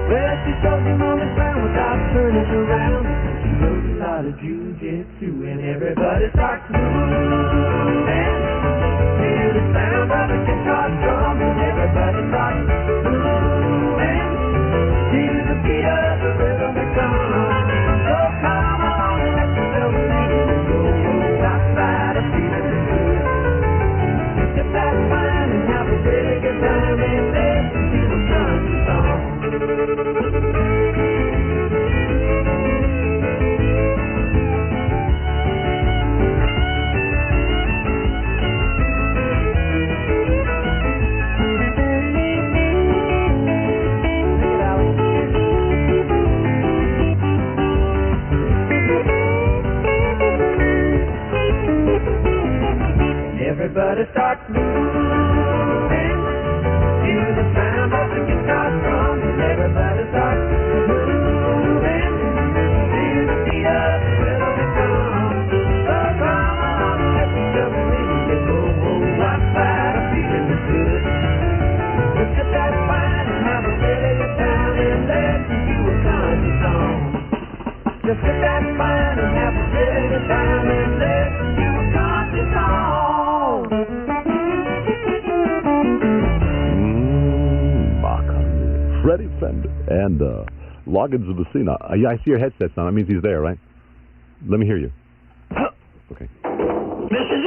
Well, she throws him on the ground without turning around. She knows a lot of jujitsu, and everybody starts moving to the sound of the guitar drum, and everybody starts moving to the beat of the rhythm that comes. So come on and let yourself go outside of feeling good. Sip that wine and have a really good time and listen to a country song. Everybody starts moving to the sound of the guitar drum, and everybody starts moving to the beat of the rhythm that comes. So come on, let yourself really go outside of feeling good. Look at that wine and have a really good time and listen to a country song. Just get that wine and have a really good time and listen to a country song. Freddie Fender and Loggins of the Scene. Yeah, I see your headset's on. That means he's there, right? Let me hear you. Okay. This is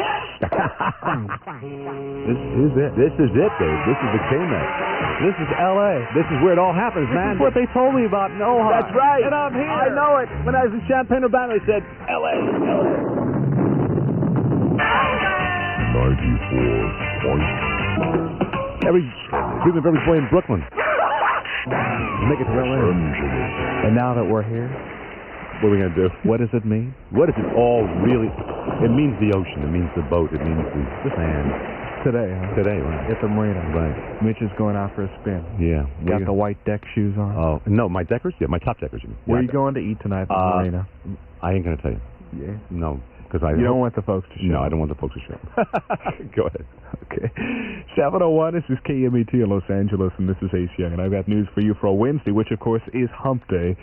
it! This is it, Dave. This is the KMET. This is L.A. This is where it all happens, man. This is what they told me about in Omaha. That's right. And I'm here. I know it. When I was in Champaign, Urbana, they said, L.A. 94. Treatment for every boy in Brooklyn. Make it to L.A. And now that we're here, what are we going to do? What does it mean? What does it all really... It means the ocean. It means the boat. It means the sand. Today, huh? Today, right. At the marina. Right. Mitch is going out for a spin. Yeah. Got the white deck shoes on? Oh, no, my deckers? Yeah, my top deckers. Where are you going to eat tonight at the marina? I ain't going to tell you. Yeah? No. You don't want the folks to show. No, I don't want the folks to show. Go ahead. Okay. 7:01, this is KMET in Los Angeles, and this is Ace Young, and I've got news for you for a Wednesday, which, of course, is Hump Day,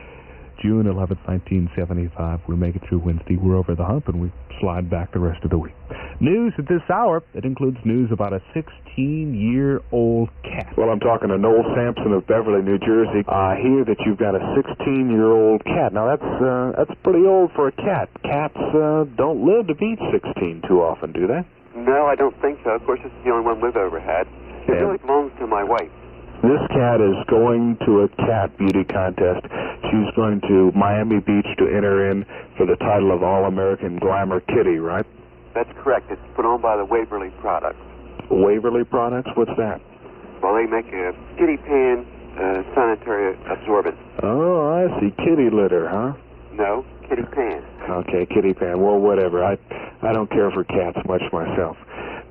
June 11th, 1975. We make it through Wednesday. We're over the hump, and we slide back the rest of the week. News at this hour, it includes news about a 16-year-old cat. Well, I'm talking to Noel Sampson of Beverly, New Jersey. I hear that you've got a 16-year-old cat. Now, that's pretty old for a cat. Cats don't live to beat 16 too often, do they? No, I don't think so. Of course, this is the only one we've ever had. It really belongs to my wife. This cat is going to a cat beauty contest. She's going to Miami Beach to enter in for the title of All-American Glamour Kitty, right? That's correct. It's put on by the Waverly Products. Waverly Products? What's that? Well, they make a kitty pan sanitary absorbent. Oh, I see. Kitty litter, huh? No, kitty pan. Okay, kitty pan. Well, whatever. I don't care for cats much myself.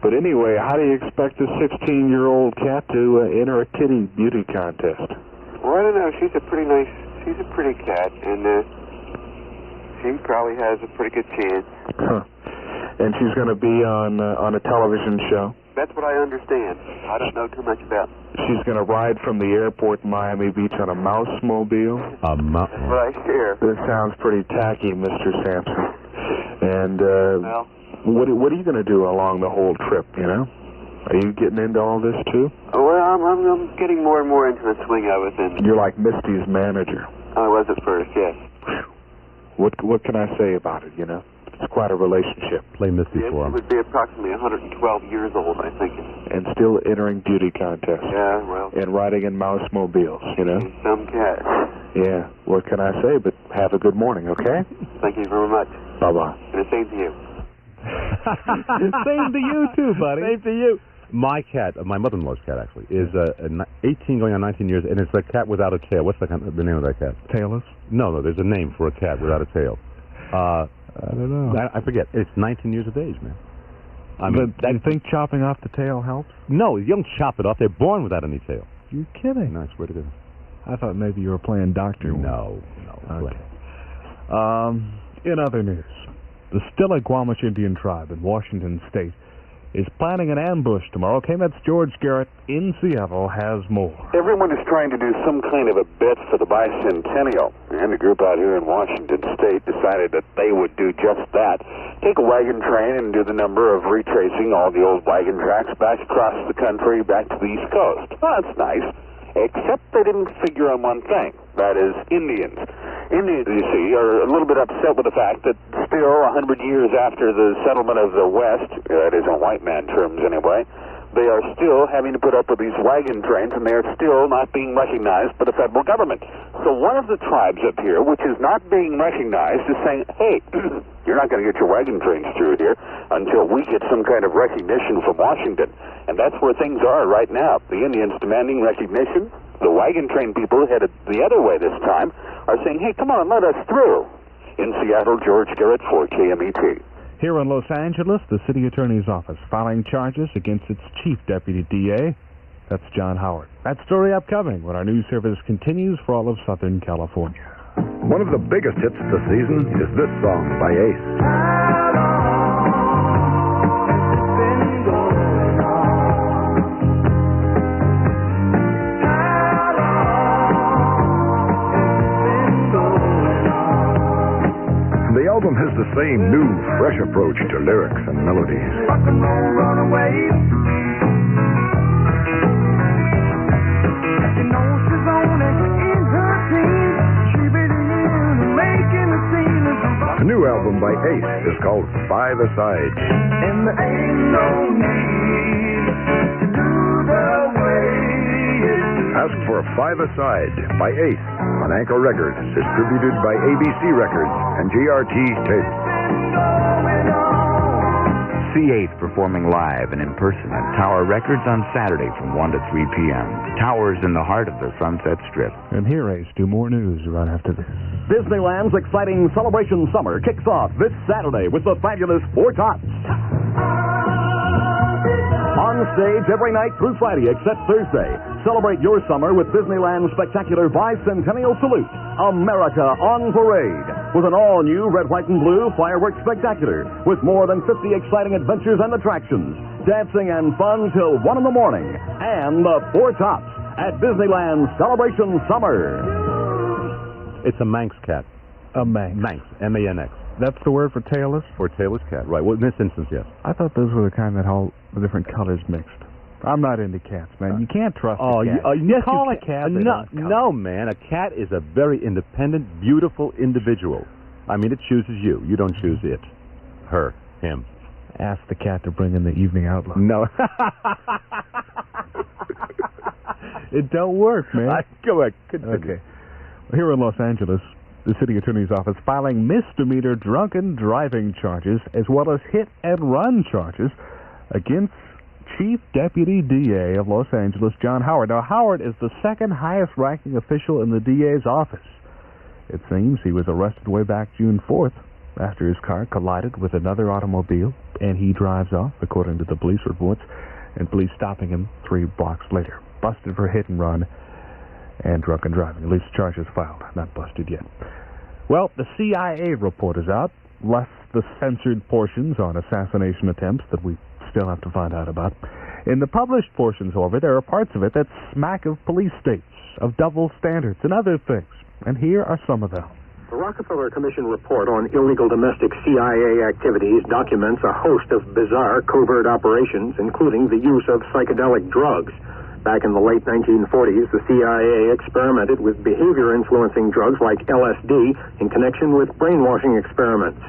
But anyway, how do you expect a 16-year-old cat to enter a kitty beauty contest? Well, I don't know. She's a pretty cat, and she probably has a pretty good chance. Huh. And she's going to be on a television show? That's what I understand. I don't know too much about it. She's going to ride from the airport in Miami Beach on a mouse-mobile? That's what I hear. This sounds pretty tacky, Mr. Sampson. And what are you going to do along the whole trip, you know? Are you getting into all this, too? Well, I'm getting more and more into the swing of it. And You're like Misty's manager. I was at first, yes. What can I say about it, you know? It's quite a relationship. Play Misty for It him. would be approximately 112 years old, I think. And still entering beauty contests. Yeah, well. And riding in mouse mobiles, you know? Some cats. Yeah, what can I say but have a good morning, okay? Thank you very much. Bye-bye. And the same to you. Same to you, too, buddy. Same to you. My cat, my mother-in-law's cat, actually, is 18 going on 19 years, and it's a cat without a tail. What's the name of that cat? Tailless? No, there's a name for a cat without a tail. I don't know. I forget. It's 19 years of age, man. I mean, do you think chopping off the tail helps? No, you don't chop it off. They're born without any tail. You're kidding. No, I swear to God. I thought maybe you were playing doctor. No. Okay. In other news, the Stillaguamish Indian tribe in Washington State is planning an ambush tomorrow. KMET's George Garrett in Seattle has more. Everyone is trying to do some kind of a bet for the bicentennial, and a group out here in Washington State decided that they would do just that. Take a wagon train and do the number of retracing all the old wagon tracks back across the country, back to the East Coast. Well, that's nice, except they didn't figure on one thing. That is Indians. Indians, you see, are a little bit upset with the fact that still 100 years after the settlement of the West, that is in white man terms anyway, they are still having to put up with these wagon trains, and they are still not being recognized by the federal government. So one of the tribes up here, which is not being recognized, is saying, hey, you're not going to get your wagon trains through here until we get some kind of recognition from Washington. And that's where things are right now. The Indians demanding recognition. The wagon train people, headed the other way this time, are saying, hey, come on, let us through. In Seattle, George Garrett for KMET. Here in Los Angeles, the city attorney's office filing charges against its chief deputy DA. That's John Howard. That story upcoming when our news service continues for all of Southern California. One of the biggest hits of the season is this song by Ace. The album has the same new, fresh approach to lyrics and melodies. Rock and roll runaway. You know she's on it in her teens. She begin making a scene. The new album by Ace is called By the Side. And there ain't no need to do the way. Ask for By the Side by Ace on Anchor Records, distributed by ABC Records and GRT Tapes. C8 performing live and in person at Tower Records on Saturday from 1 to 3 p.m. Tower's in the heart of the Sunset Strip. And here, Ace, do more news right after this. Disneyland's exciting Celebration Summer kicks off this Saturday with the fabulous Four Tops. On stage every night through Friday except Thursday. Celebrate your summer with Disneyland's spectacular Bicentennial Salute, America on Parade, with an all-new red, white, and blue fireworks spectacular with more than 50 exciting adventures and attractions, dancing and fun till 1 in the morning, and the Four Tops at Disneyland's Celebration Summer. It's a Manx cat. A Manx. Manx, M-A-N-X. That's the word for tailless? For tailless cat, right. Well, in this instance, yes. I thought those were the kind that all the different colors mixed. I'm not into cats, man. You can't trust a cat. You call a cat. No, man. A cat is a very independent, beautiful individual. I mean, it chooses you. You don't choose it. Her. Him. Ask the cat to bring in the Evening Outlook. No. It don't work, man. Go ahead. Okay. Here in Los Angeles, the city attorney's office filing misdemeanor drunken driving charges as well as hit and run charges against Chief Deputy DA of Los Angeles, John Howard. Now, Howard is the second highest ranking official in the DA's office. It seems he was arrested way back June 4th after his car collided with another automobile, and he drives off, according to the police reports, and police stopping him 3 blocks later. Busted for hit and run and drunken driving. At least charges filed, not busted yet. Well, the CIA report is out, less the censored portions on assassination attempts that we still have to find out about. In the published portions, however, there are parts of it that smack of police states, of double standards, and other things. And here are some of them. The Rockefeller Commission report on illegal domestic CIA activities documents a host of bizarre covert operations, including the use of psychedelic drugs. Back in the late 1940s, the CIA experimented with behavior-influencing drugs like LSD in connection with brainwashing experiments.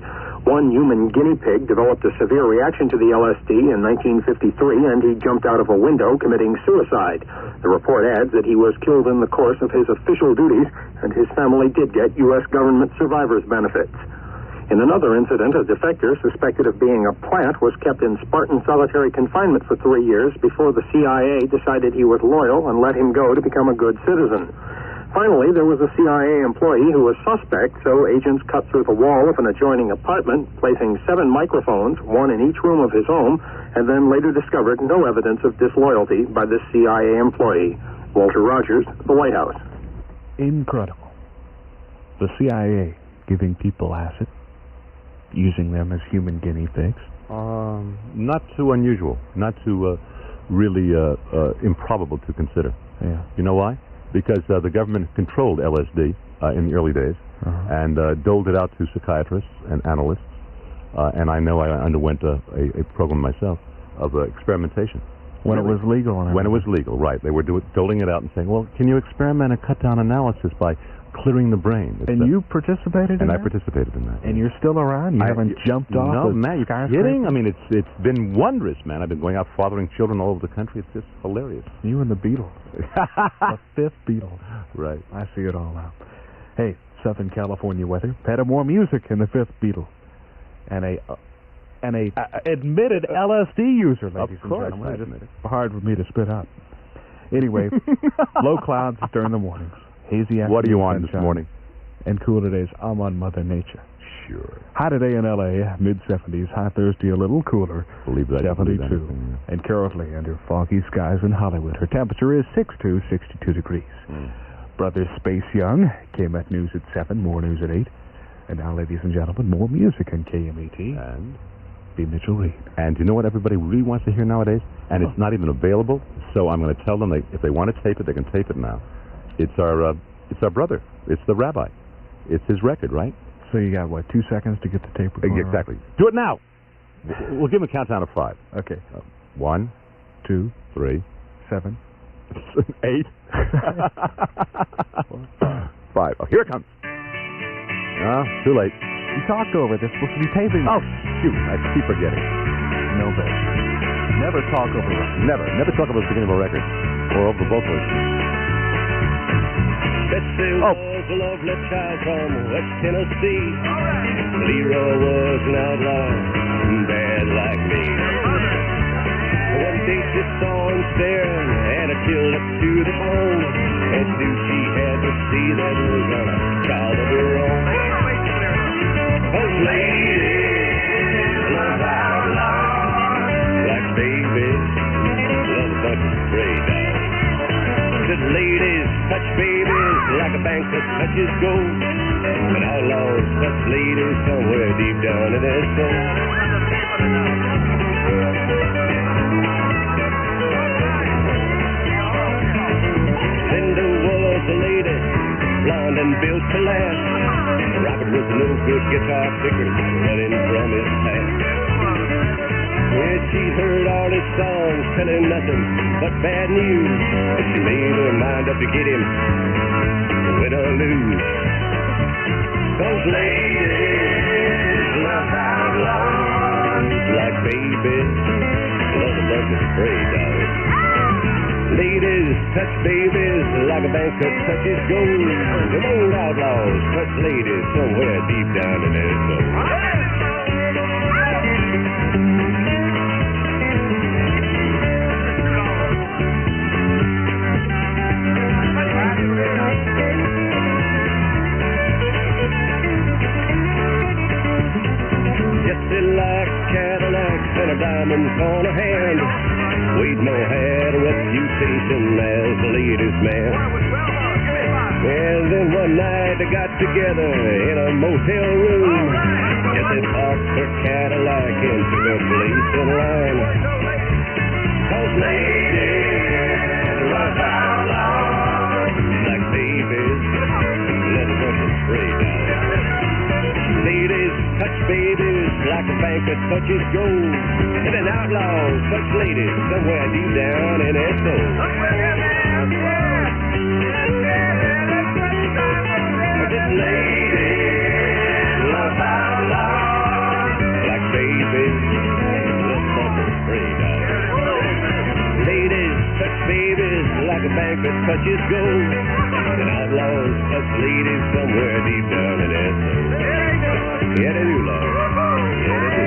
One human guinea pig developed a severe reaction to the LSD in 1953, and he jumped out of a window committing suicide. The report adds that he was killed in the course of his official duties, and his family did get U.S. government survivors benefits. In another incident, a defector suspected of being a plant was kept in Spartan solitary confinement for 3 years before the CIA decided he was loyal and let him go to become a good citizen. Finally, there was a CIA employee who was suspect, so agents cut through the wall of an adjoining apartment, placing 7 microphones, one in each room of his home, and then later discovered no evidence of disloyalty by this CIA employee. Walter Rogers, The White House. Incredible. The CIA giving people acid, using them as human guinea pigs. Not too unusual, not too really improbable to consider. Yeah. You know why? Because the government controlled LSD in the early days and doled it out to psychiatrists and analysts. And I know I underwent a program myself of experimentation. When it was legal. When it was legal, right. They were doling it out and saying, well, can you experiment and cut down analysis by clearing the brain? And you participated in that? And I participated in that. And you're still around? You haven't jumped off? No, man, you're kidding? I mean, it's been wondrous, man. I've been going out fathering children all over the country. It's just hilarious. You and the Beatles. The fifth Beatles. Right. I see it all now. Hey, Southern California weather. Had more music in the fifth Beatle. And a admitted LSD user, ladies and gentlemen. It's hard for me to spit out. Anyway, low clouds during the mornings. Hazy afternoon. What do you want sunshine, this morning? And cooler days. I'm on Mother Nature. Sure. High today in L.A., mid-70s. High Thursday, a little cooler. Believe that. 72. Yeah. And currently under foggy skies in Hollywood. Her temperature is 62 degrees. Brother Space Young, KMET News at 7, more news at 8. And now, ladies and gentlemen, more music on KMET. And be Mitchell Reed. And you know what everybody really wants to hear nowadays? And it's not even available, so I'm going to tell them if they want to tape it, they can tape it now. It's our brother. It's the rabbi. It's his record, right? So you got, 2 seconds to get the tape recorded? Exactly. Do it now! We'll give him a countdown of 5. Okay. 1, 2, 3, 7, 8, 5. Oh, here it comes. Too late. You talked over. They're supposed to be taping. Oh, shoot. I keep forgetting. No better. Never talk over it. Never talk over the beginning of a record or over the vocalist. Betsy was a lovely child from West Tennessee. Leroy was an outlaw, bad like me. One day she saw him staring and it chilled up to the bone. And knew she had to see that was on a child of her own. Those ladies love outlaws like babies love a bunch of stray dogs. Said ladies touch babies like a bank that touches gold. But outlaws touch ladies somewhere deep down in their soul. Linda was a lady, blonde and built to last. Robert was no good guitar picker, running from his past. Yeah, she heard all his songs, telling nothing but bad news. But she made her mind up to get him, win or lose. Those ladies love outlaws like babies love a bunch of stray dogs. Ladies touch babies like a bank that touches gold. Them old outlaws touch ladies somewhere deep down in their soul. Jessie liked Cadillacs and a diamonds on her hand. Wade Moore had a reputation as a ladies' man. And then one night they got together in a motel room. Jessie parked her Cadillac and took a place in line. 'Cause ladies love outlaws like babies, let a bunch of stray dogs. touch babies like a bank that touches gold. And an outlaw touch ladies somewhere deep down in their soul. This lady love outlaw like babies love bumpers free dog. Ladies touch babies like a bank that touches gold. And outlaws touch ladies somewhere deep down in their soul. Yeah, they do, love. Yeah, they do.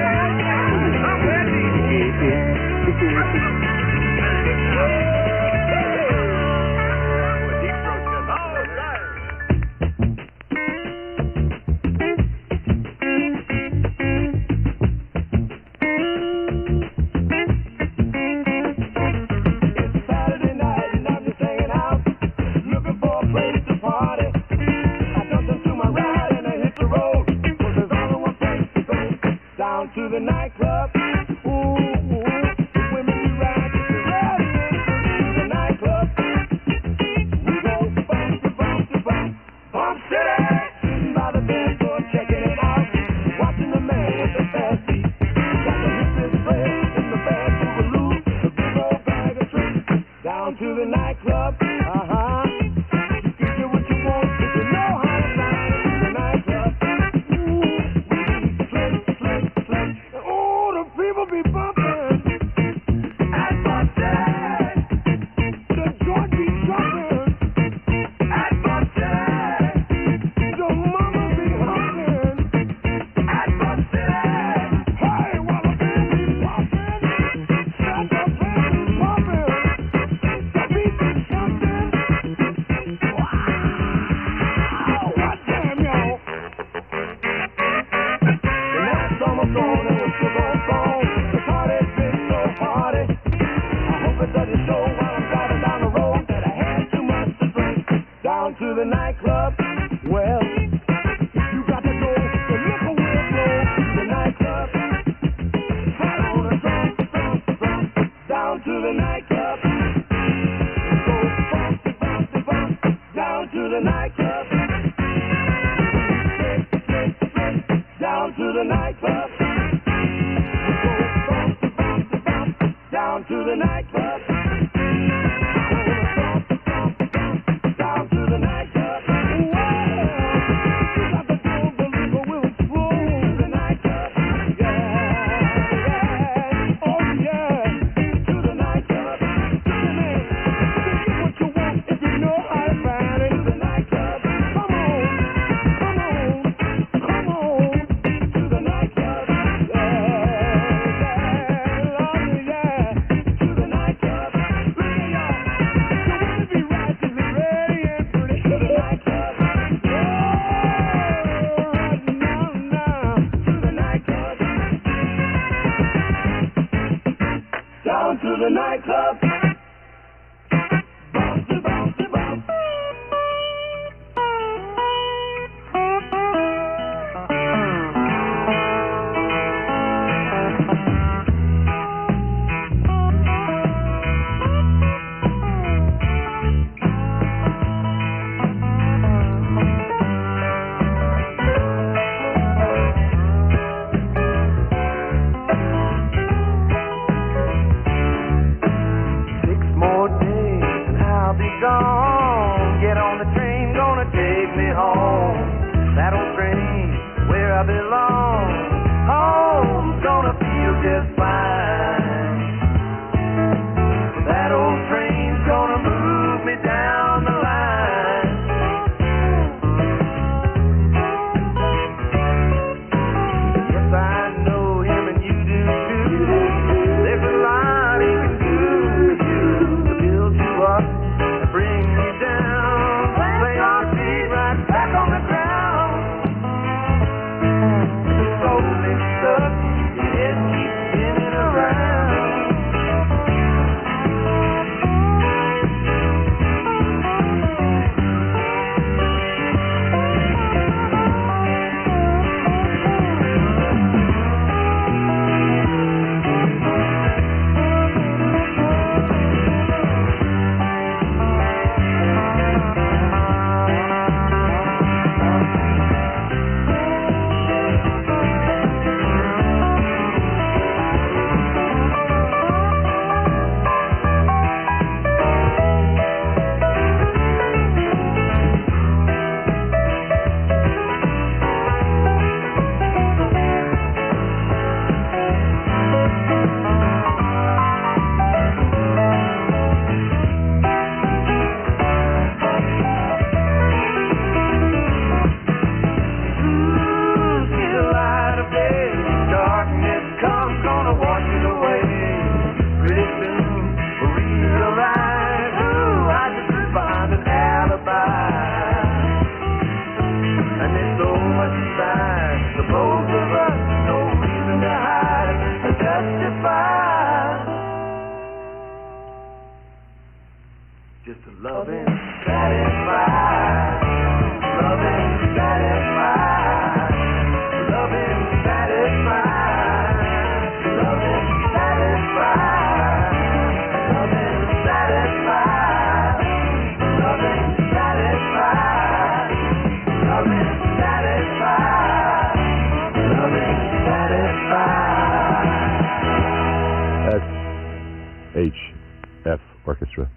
SHF Orchestra,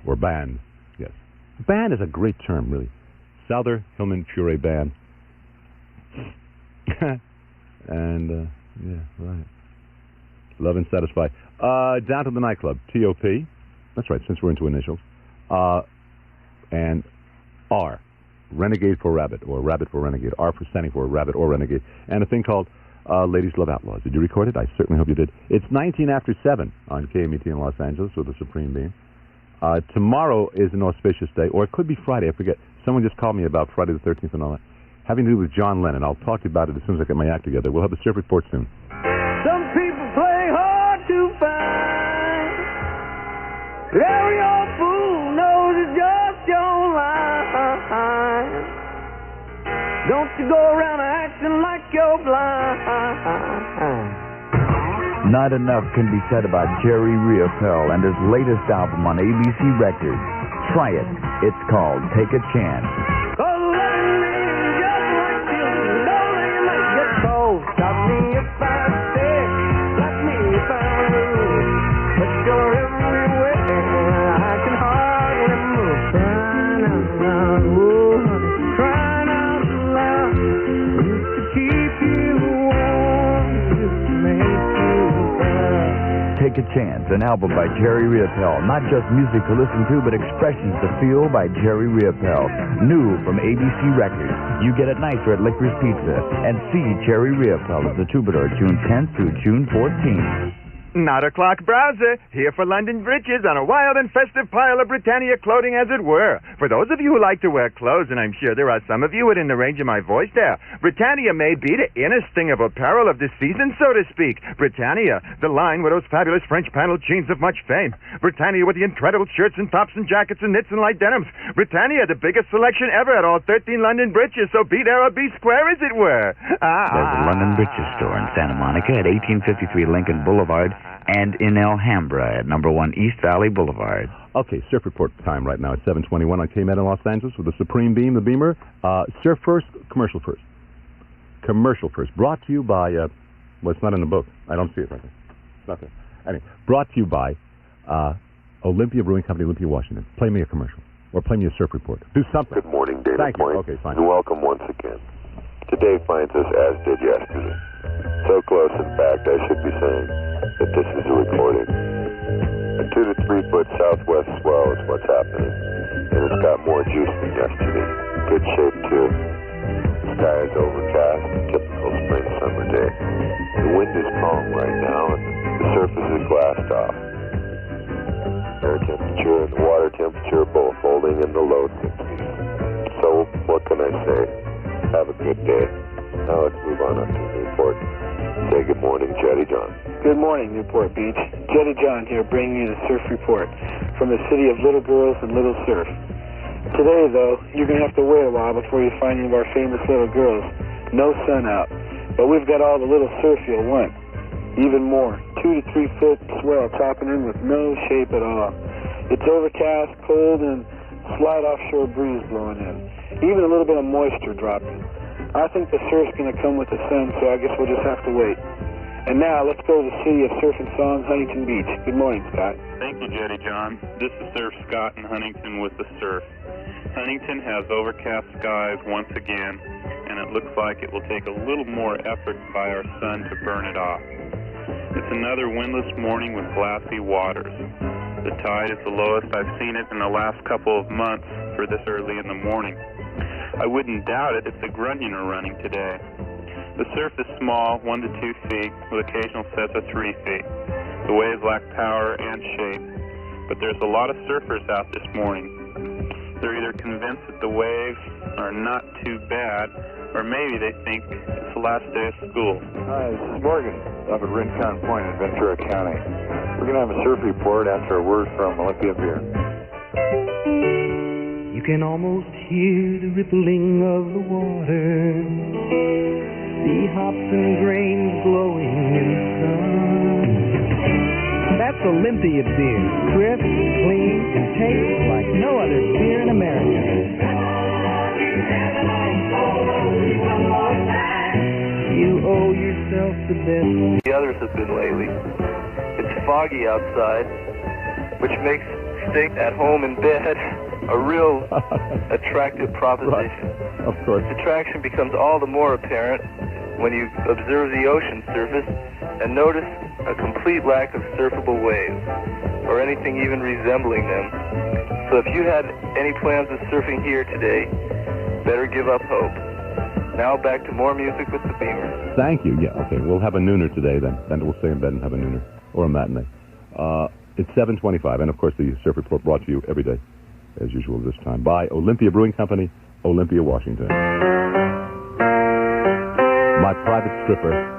or band, yes. Band is a great term, really. Souther Hillman Puree Band. And, yeah, right. Love and Satisfy. Down to the Nightclub, TOP. That's right, since we're into initials. And R, Renegade for Rabbit, or Rabbit for Renegade. R for standing for Rabbit or Renegade. And a thing called Ladies Love Outlaws. Did you record it? I certainly hope you did. It's 19 after 7 on KMET in Los Angeles with the Supreme Beam. Tomorrow is an auspicious day, or it could be Friday, I forget. Someone just called me about Friday the 13th and all that. Having to do with John Lennon. I'll talk to you about it as soon as I get my act together. We'll have the surf report soon. Some people play hard to find. Every old fool knows it's just your line. Don't you go around acting like you're blind. Not enough can be said about Jerry Riopelle and his latest album on ABC Records. Try it. It's called Take a Chance. Stop me if I stay, stop me if I lose. But you're everywhere, I can hardly move. Crying out loud, oh honey, crying out loud. Used to keep you warm, used to make you proud. Take a Chance, an album by Jerry Riopelle. Not just music to listen to, but expressions to feel by Jerry Riopelle. New from ABC Records. You get it nicer at Licorice Pizza. And see Jerry Riopelle at the Troubadour June 10th through June 14th. Not o'clock browser, here for London Bridges on a wild and festive pile of Britannia clothing, as it were. For those of you who like to wear clothes, and I'm sure there are some of you within the range of my voice there, Britannia may be the innest thing of apparel of the season, so to speak. Britannia, the line with those fabulous French panel jeans of much fame. Britannia with the incredible shirts and tops and jackets and knits and light denims. Britannia, the biggest selection ever at all 13 London Bridges, so be there or be square, as it were. There's a London Bridges store in Santa Monica at 1853 Lincoln Boulevard, and in Alhambra at number 1 East Valley Boulevard. Okay, surf report time right now at 7:21 on KMET in Los Angeles with the Supreme Beam, the Beamer. Surf first, commercial first. Commercial first. Brought to you by, well, it's not in the book. I don't see it right there. It's not there. Anyway, brought to you by Olympia Brewing Company, Olympia, Washington. Play me a commercial. Or play me a surf report. Do something. Good morning, Data Thank Point. you. Okay, fine. And welcome once again. Today finds us as did yesterday. So close, in fact, I should be saying that this is a recording. A 2 to 3 foot southwest swell is what's happening, and it's got more juice than yesterday. Good shape, too. The sky is overcast, a typical spring summer day. The wind is calm right now, and the surface is glassed off. Air temperature and water temperature both holding in the low 60s. So, what can I say? Have a good day. Now let's move on up to Newport. Say good morning, Jetty John. Good morning, Newport Beach. Jetty John here, bringing you the surf report from the city of little girls and little surf. Today, though, you're going to have to wait a while before you find any of our famous little girls. No sun out, but we've got all the little surf you'll want. Even more, 2 to 3 foot swell topping in with no shape at all. It's overcast, cold, and slight offshore breeze blowing in. Even a little bit of moisture dropping. I think the surf's going to come with the sun, so I guess we'll just have to wait. And now, let's go to the city of surf and song, Huntington Beach. Good morning, Scott. Thank you, Jetty John. This is Surf Scott in Huntington with the surf. Huntington has overcast skies once again, and it looks like it will take a little more effort by our sun to burn it off. It's another windless morning with glassy waters. The tide is the lowest I've seen it in the last couple of months for this early in the morning. I wouldn't doubt it if the grunion are running today. The surf is small, 1 to 2 feet, with occasional sets of 3 feet. The waves lack power and shape, but there's a lot of surfers out this morning. They're either convinced that the waves are not too bad, or maybe they think it's the last day of school. Hi, this is Morgan up at Rincon Point in Ventura County. We're going to have a surf report after a word from Olympia Beer. You can almost hear the rippling of the water. See hops and grains glowing in the sun. That's Olympia beer. Crisp, clean, and tastes like no other beer in America. You owe yourself the best. The others have been lately. It's foggy outside, which makes staying at home in bed a real attractive proposition. Of course. Its attraction becomes all the more apparent when you observe the ocean surface and notice a complete lack of surfable waves, or anything even resembling them. So if you had any plans of surfing here today, better give up hope. Now back to more music with the Beamer. Thank you. Yeah, okay. We'll have a nooner today then. Then we'll stay in bed and have a nooner. Or a matinee. It's 7:25, and of course the Surf Report brought to you every day, as usual this time, by Olympia Brewing Company, Olympia, Washington. My private stripper.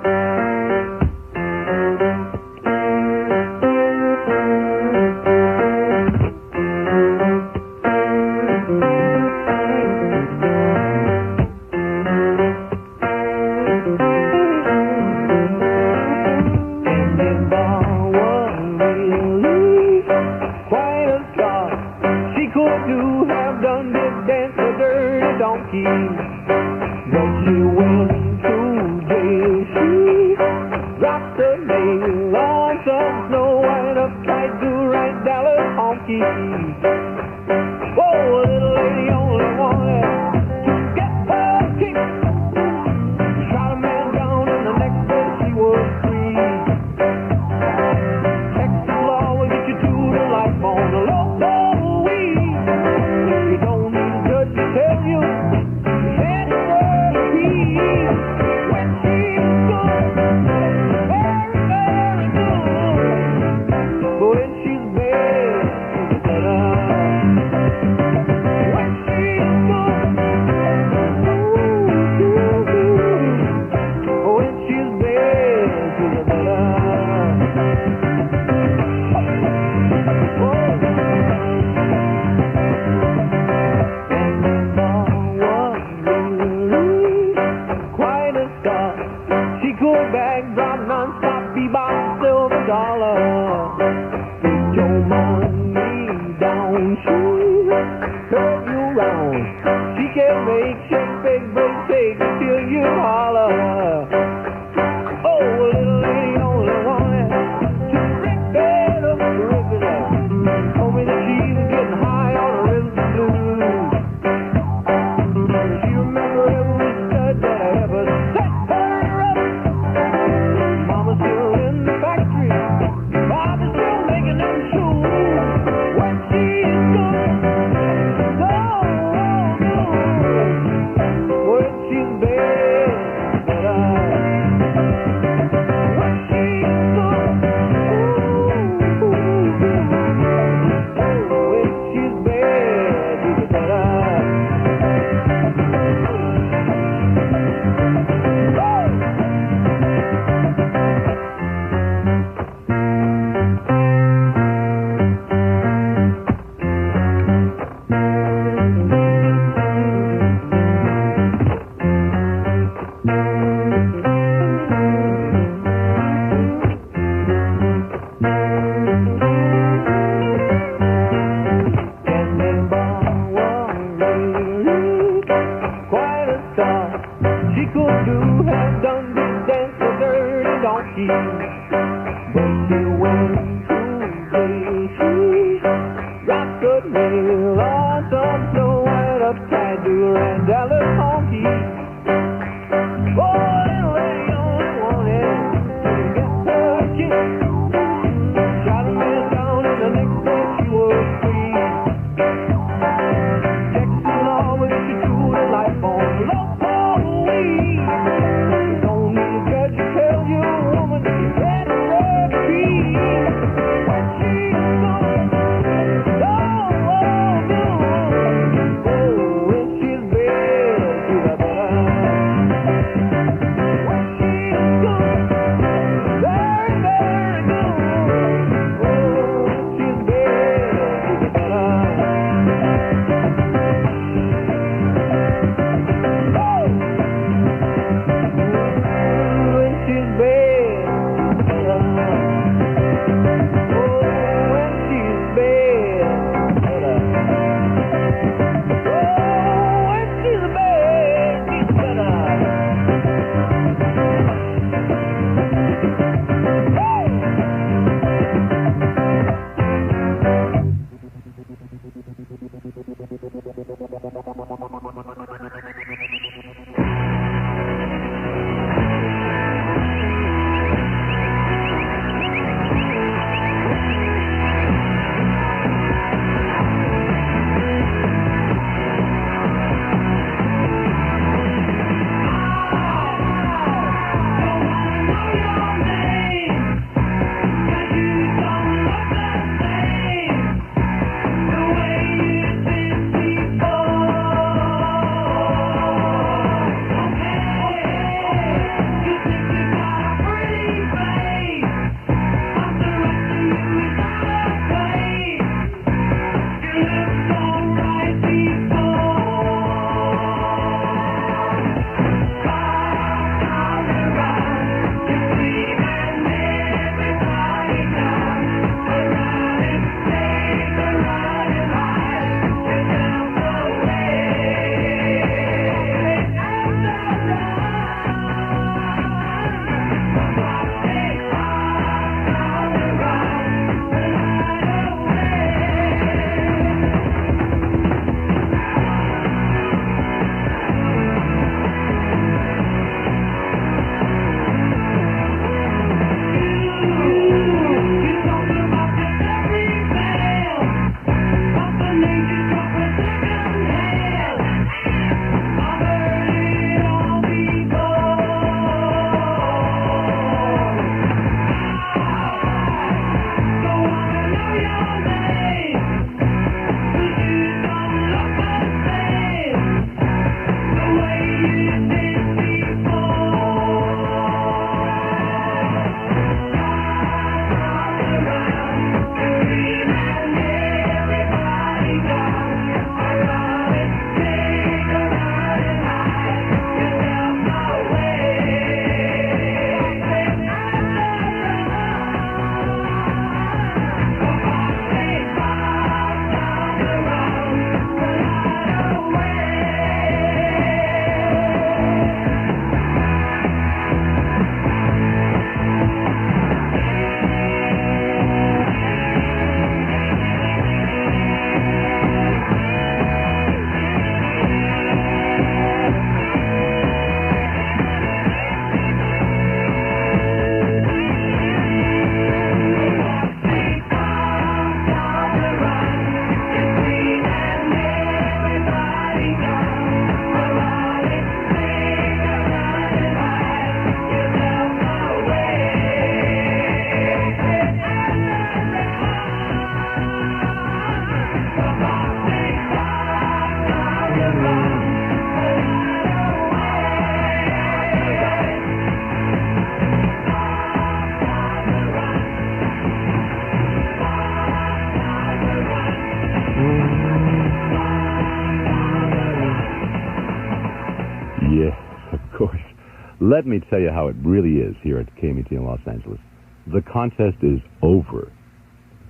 Let me tell you how it really is here at KMET in Los Angeles. The contest is over.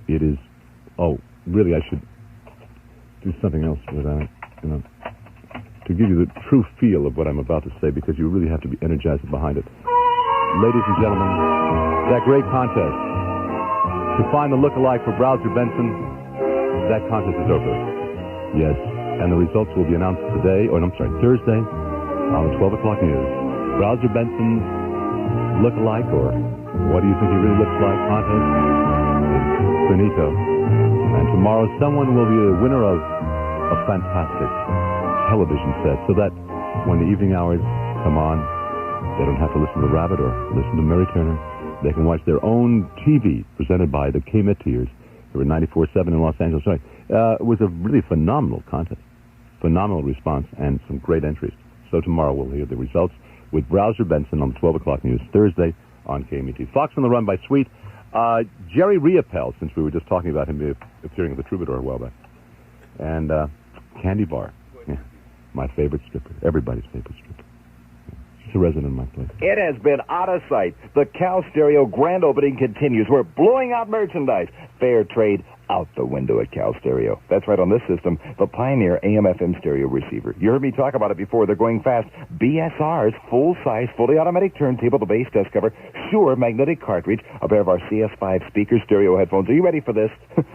It is... Oh, really, I should do something else without, to give you the true feel of what I'm about to say, because you really have to be energized behind it. Ladies and gentlemen, that great contest to find the look-alike for Browser Benson, that contest is over. Yes, and the results will be announced today, Thursday, on the 12 o'clock news. Browser Benson's look-alike, or what do you think he really looks like contest is finito. And tomorrow someone will be the winner of a fantastic television set, so that when the evening hours come on, they don't have to listen to Rabbit or listen to Mary Turner. They can watch their own TV presented by the KMET here at 94.7 in Los Angeles. It was a really phenomenal contest, phenomenal response, and some great entries. So tomorrow we'll hear the results with Browser Benson on the 12 o'clock news, Thursday on KMET. Fox on the Run by Sweet. Jerry Riopel, since we were just talking about him appearing at the Troubadour a while back. And Candy Bar, my favorite stripper, everybody's favorite stripper. She's a resident of my place. It has been out of sight. The Cal Stereo grand opening continues. We're blowing out merchandise. Fair trade out the window at Cal Stereo. That's right, on this system, the Pioneer AM/FM stereo receiver. You heard me talk about it before. They're going fast. BSR's full-size, fully automatic turntable, the bass test cover, Shure magnetic cartridge, a pair of our CS5 speaker stereo headphones. Are you ready for this?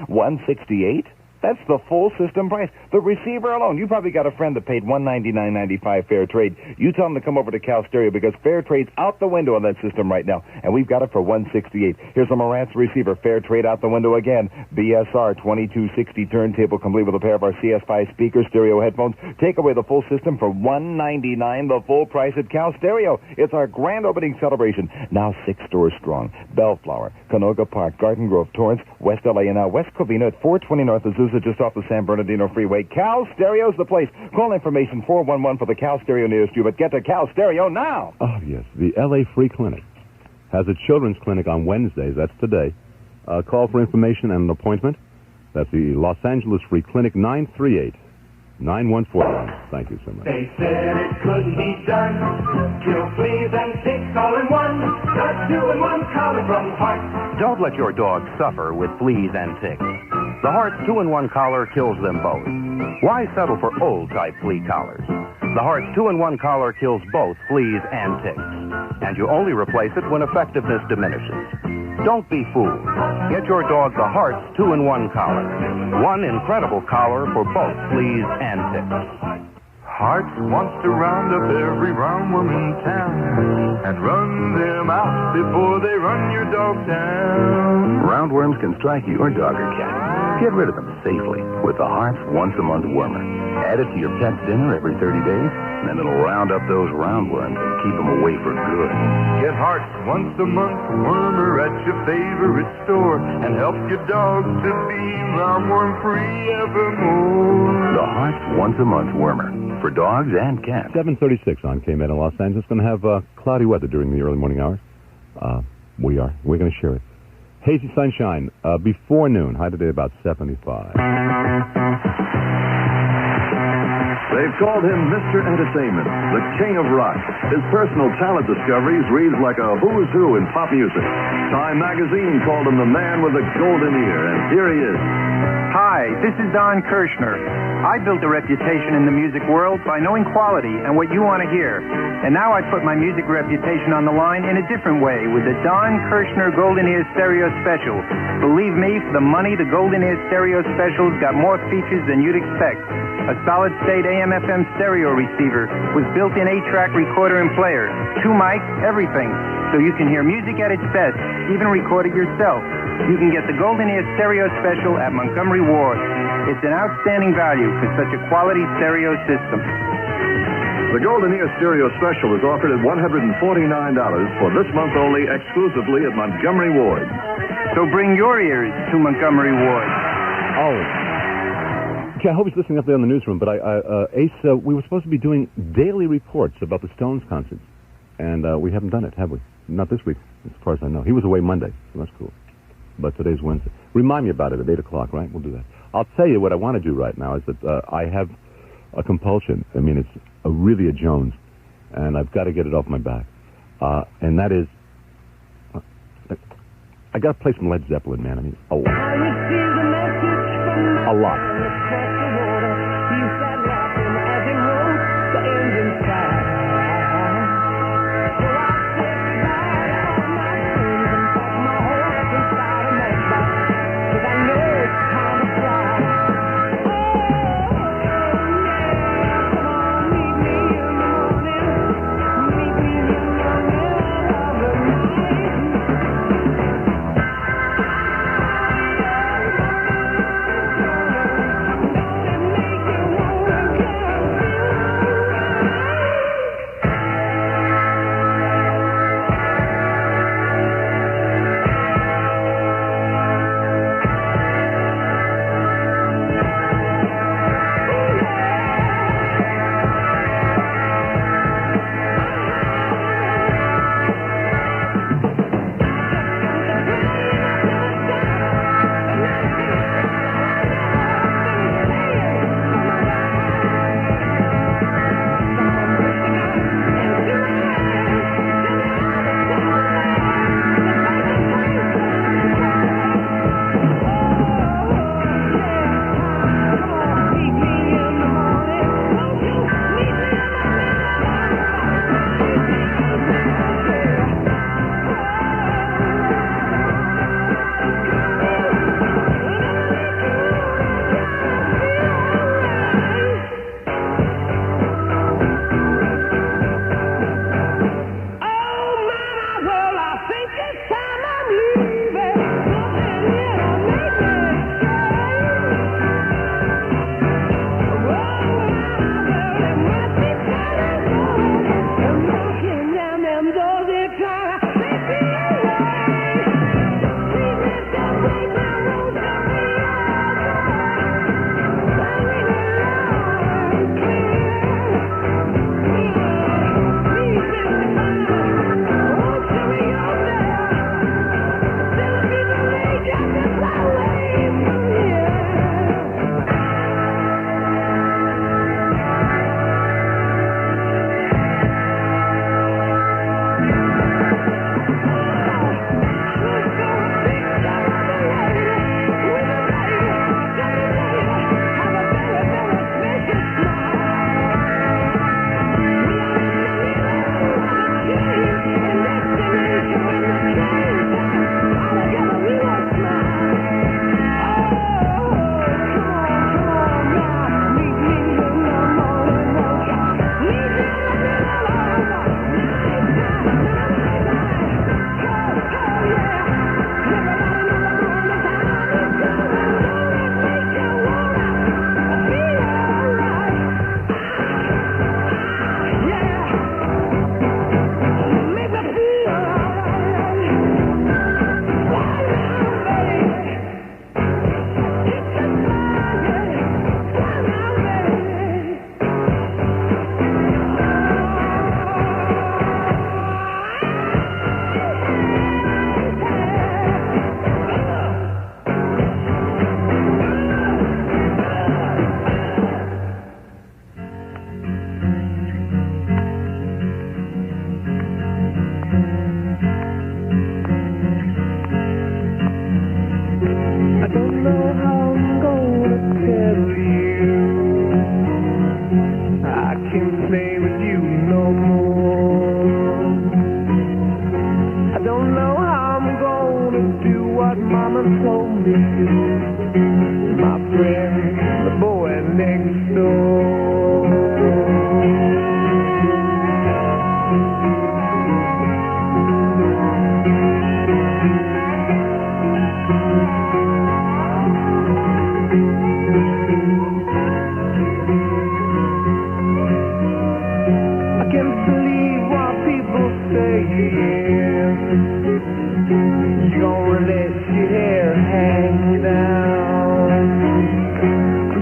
$168? That's the full system price. The receiver alone. You probably got a friend that paid $199.95 fair trade. You tell them to come over to Cal Stereo, because fair trade's out the window on that system right now, and we've got it for $168. Here's a Marantz receiver. Fair trade out the window again. BSR 2260 turntable, complete with a pair of our CS5 speaker stereo headphones. Take away the full system for $199, the full price at Cal Stereo. It's our grand opening celebration. Now 6 stores strong. Bellflower, Canoga Park, Garden Grove, Torrance, West LA, and now West Covina at 420 North Azusa, just off the San Bernardino Freeway. Cal Stereo's the place. Call information 411 for the Cal Stereo nearest you, but get to Cal Stereo now. Oh, yes. The LA Free Clinic has a children's clinic on Wednesdays. That's today. Call for information and an appointment. That's the Los Angeles Free Clinic, 938-9141. Thank you so much. They said it couldn't be done. Kill fleas and ticks all in one. Got 2-in-1 collar from Heart. Don't let your dog suffer with fleas and ticks. The Heart's 2-in-1 collar kills them both. Why settle for old-type flea collars? The Heart's 2-in-1 collar kills both fleas and ticks. And you only replace it when effectiveness diminishes. Don't be fooled. Get your dog the Heart's 2-in-1 collar. One incredible collar for both fleas and ticks. Hearts wants to round up every roundworm in town and run them out before they run your dog down. Roundworms can strike your dog or cat. Get rid of them safely with the Hearts once-a-month wormer. Add it to your pet's dinner every 30 days, and then it'll round up those roundworms and keep them away for good. Get Hearts once a month wormer at your favorite store and help your dog to be roundworm-free evermore. The Hearts once-a-month wormer. For dogs and cats. 7:36 on KMET in Los Angeles. Going to have cloudy weather during the early morning hours. We're going to share it. Hazy sunshine before noon. High today about 75. They've called him Mr. Entertainment, the king of rock. His personal talent discoveries reads like a who's who in pop music. Time magazine called him the man with the golden ear, and here he is. Hi, this is Don Kirshner. I built a reputation in the music world by knowing quality and what you want to hear. And now I put my music reputation on the line in a different way with the Don Kirshner Golden Ear Stereo Special. Believe me, for the money, the Golden Ear Stereo Special's got more features than you'd expect. A solid-state AM/FM stereo receiver with built-in 8-track recorder and player, 2 mics, everything, so you can hear music at its best, even record it yourself. You can get the Golden Ear Stereo Special at Montgomery Ward. It's an outstanding value for such a quality stereo system. The Golden Ear Stereo Special is offered at $149 for this month only, exclusively at Montgomery Ward. So bring your ears to Montgomery Ward. Oh. Okay, I hope he's listening up there in the newsroom, but Ace, we were supposed to be doing daily reports about the Stones concert, and we haven't done it, have we? Not this week, as far as I know. He was away Monday, so that's cool. But today's Wednesday. Remind me about it at 8 o'clock, right? We'll do that. I'll tell you what I want to do right now is that I have a compulsion. I mean, it's really a Jones, and I've got to get it off my back. and that is, I got to play some Led Zeppelin, man. I mean, a lot. A lot.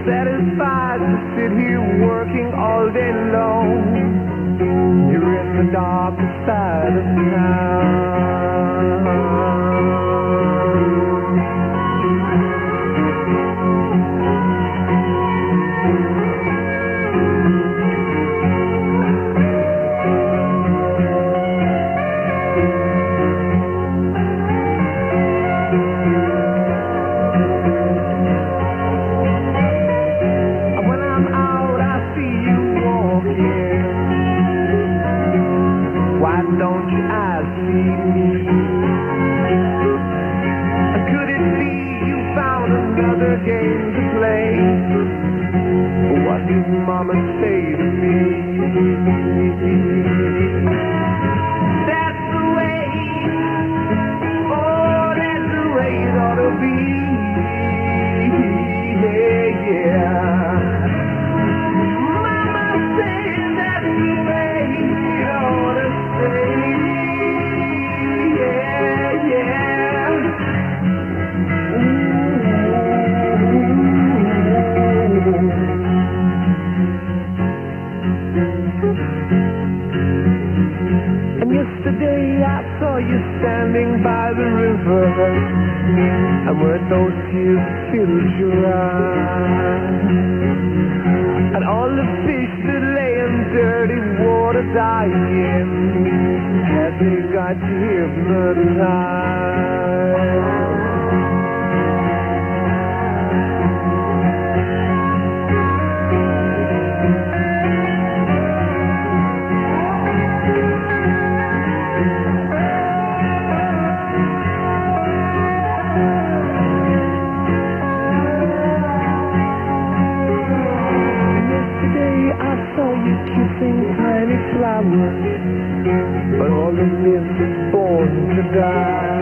Satisfied to sit here working. standing by the river, and when those tears filled your eyes, and all the fish that lay in dirty water dying, had they got hypnotized? Tiny flowers, but all the myth is born to die.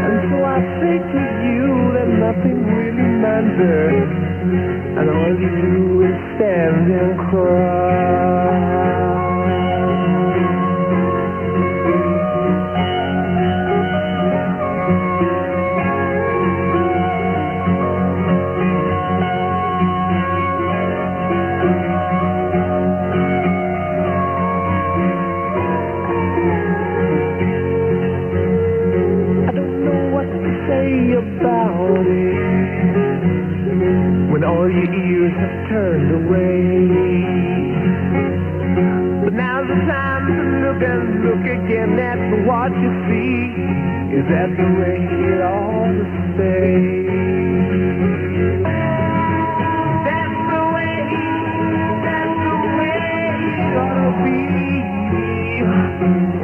And so I say to you that nothing really matters, and all you do is stand and cry. About it, when all your ears have turned away. But now's the time to look and look again at what you see. Is that the way it ought to stay? That's the way it ought to be.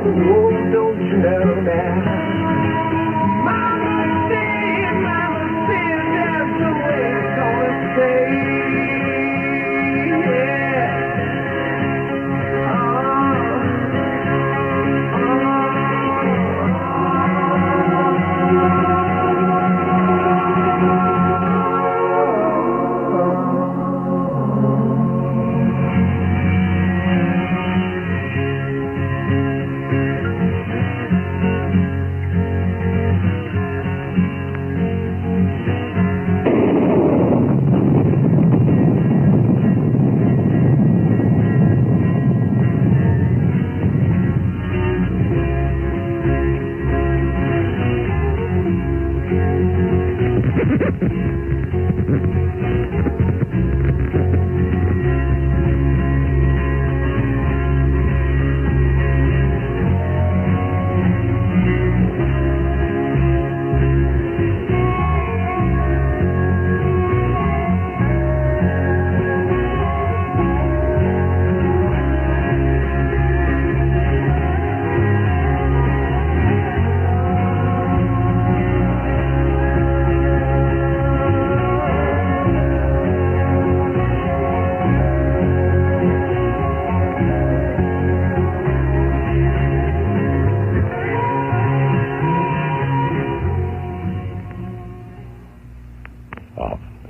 Oh, don't you know that?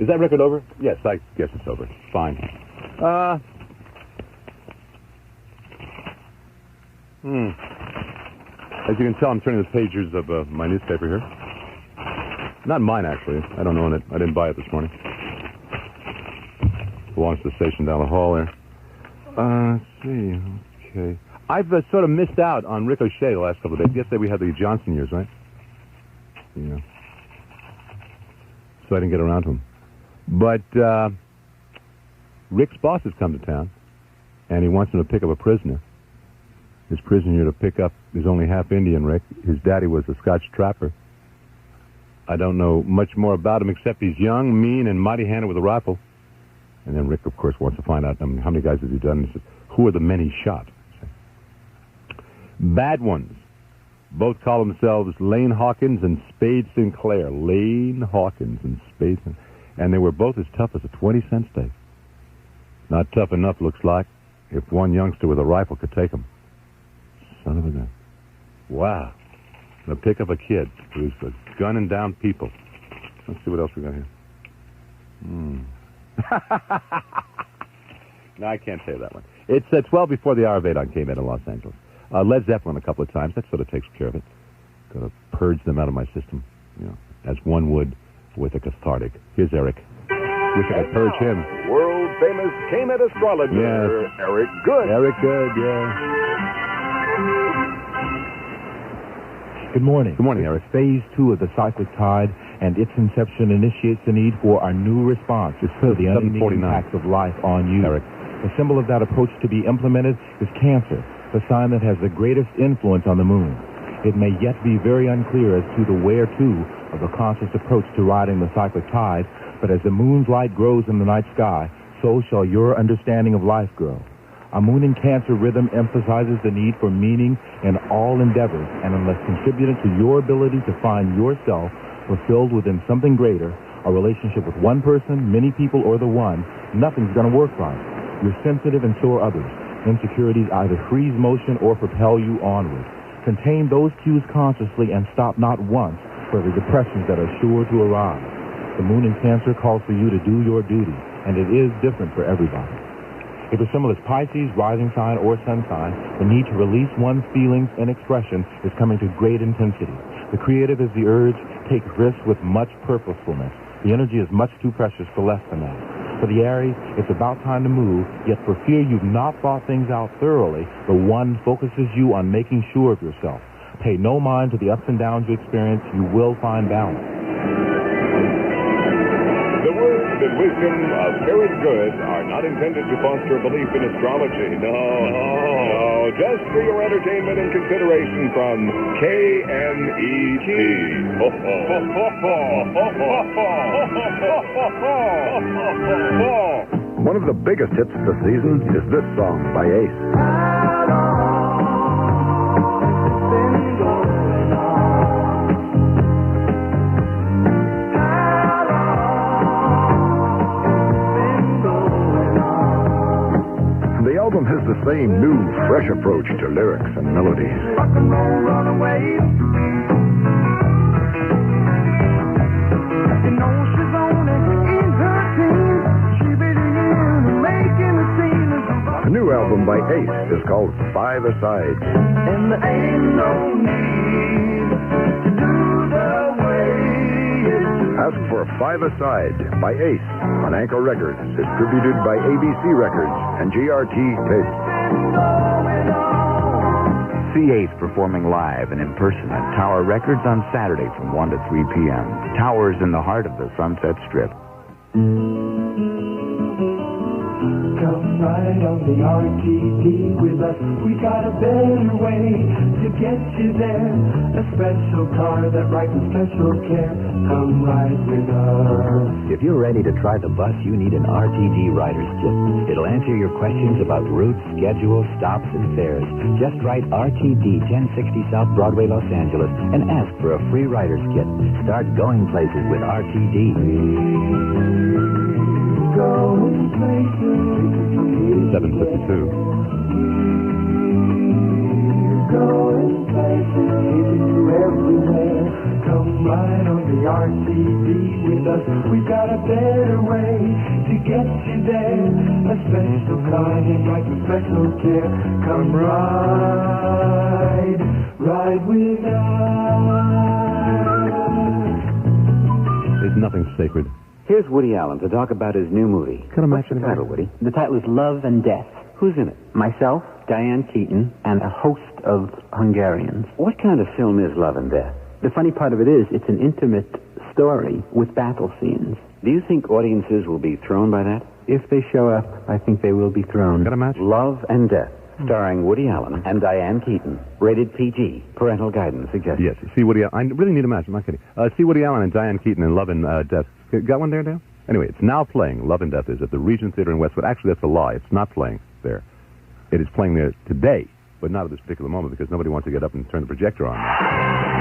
Is that record over? Yes, I guess it's over. Fine. As you can tell, I'm turning the pages of my newspaper here. Not mine, actually. I don't own it. I didn't buy it this morning. Belongs to the station down the hall there. Let's see. Okay. I've sort of missed out on Ricochet the last couple of days. Yesterday we had the Johnson years, right? Yeah. So I didn't get around to him. But Rick's boss has come to town, and he wants him to pick up a prisoner. His prisoner to pick up is only half Indian, Rick. His daddy was a Scotch trapper. I don't know much more about him except he's young, mean, and mighty-handed with a rifle. And then Rick, of course, wants to find out how many guys has he done. He says, who are the men he shot? Bad ones. Both call themselves Lane Hawkins and Spade Sinclair. Lane Hawkins and Spade Sinclair. And they were both as tough as a 20-cent steak. Not tough enough, looks like, if one youngster with a rifle could take them. Son of a gun. Wow. They'll pick up a kid who's gunning down people. Let's see what else we got here. No, I can't say that one. It's 12 before the hour of 8 on KMET in Los Angeles. Led Zeppelin a couple of times. That sort of takes care of it. Got to purge them out of my system, as one would with a cathartic. Here's Eric. Wish I could purge him. World famous KMET astrologer, yes. Eric Good. Eric Good, yeah. Good morning. Good morning, Eric. Phase 2 of the cyclic tide and its inception initiates the need for our new response to the unending impacts of life on you. Eric. The symbol of that approach to be implemented is Cancer, the sign that has the greatest influence on the moon. It may yet be very unclear as to the where-to of the conscious approach to riding the cyclic tide, but as the moon's light grows in the night sky, so shall your understanding of life grow. A moon in Cancer rhythm emphasizes the need for meaning in all endeavors, and unless contributing to your ability to find yourself fulfilled within something greater, a relationship with one person, many people, or the one, nothing's going to work right. You're sensitive and so are others. Insecurities either freeze motion or propel you onward. Contain those cues consciously and stop not once for the depressions that are sure to arise. The moon in Cancer calls for you to do your duty, and it is different for everybody. If your symbol is Pisces, rising sign, or sun sign, the need to release one's feelings and expression is coming to great intensity. The creative is the urge, take risks with much purposefulness. The energy is much too precious for less than that. For the Aries, it's about time to move, yet for fear you've not thought things out thoroughly, the one focuses you on making sure of yourself. Pay no mind to the ups and downs you experience. You will find balance. The words and wisdom of Spirit Good are not intended to foster belief in astrology. No, just for your entertainment and consideration from KMET. One of the biggest hits of the season is this song by Ace. The album has the same new, fresh approach to lyrics and melodies. Rock and roll runaways. You know she's only in her teens. She begins making a scene. The new album by Ace is called Five Aside. And there ain't no need to do the way it Ask for Five Aside by Ace on Anchor Records, distributed by ABC Records and GRT Tapes. See Ace performing live and in person at Tower Records on Saturday from 1 to 3 p.m. Tower's in the heart of the Sunset Strip. Come right on the RTD with us. We got a better way to get you there. A special car that rides with special care. Come ride with us. If you're ready to try the bus, you need an RTD rider's kit. It'll answer your questions about routes, schedules, stops, and fares. Just write RTD 1060 South Broadway, Los Angeles, and ask for a free rider's kit. Start going places with RTD. Going places. 752. Going places everywhere. Come right on the RTD with us. We've got a better way to get you there. A special kind and right with special care. Come ride with us. There's nothing sacred. Here's Woody Allen to talk about his new movie. Can I What's the mention title, Woody? The title is Love and Death. Who's in it? Myself, Diane Keaton, and a host of Hungarians. What kind of film is Love and Death? The funny part of it is it's an intimate story with battle scenes. Do you think audiences will be thrown by that? If they show up, I think they will be thrown. Got a match? Love and Death, starring Woody Allen and Diane Keaton. Rated PG. Parental guidance suggested. Yes. See Woody Allen. I really need a match. I'm not kidding. See Woody Allen and Diane Keaton in Love and Death. Got one there, Dale? Anyway, it's now playing. Love and Death is at the Regent Theater in Westwood. Actually, that's a lie. It's not playing there. It is playing there today, but not at this particular moment because nobody wants to get up and turn the projector on.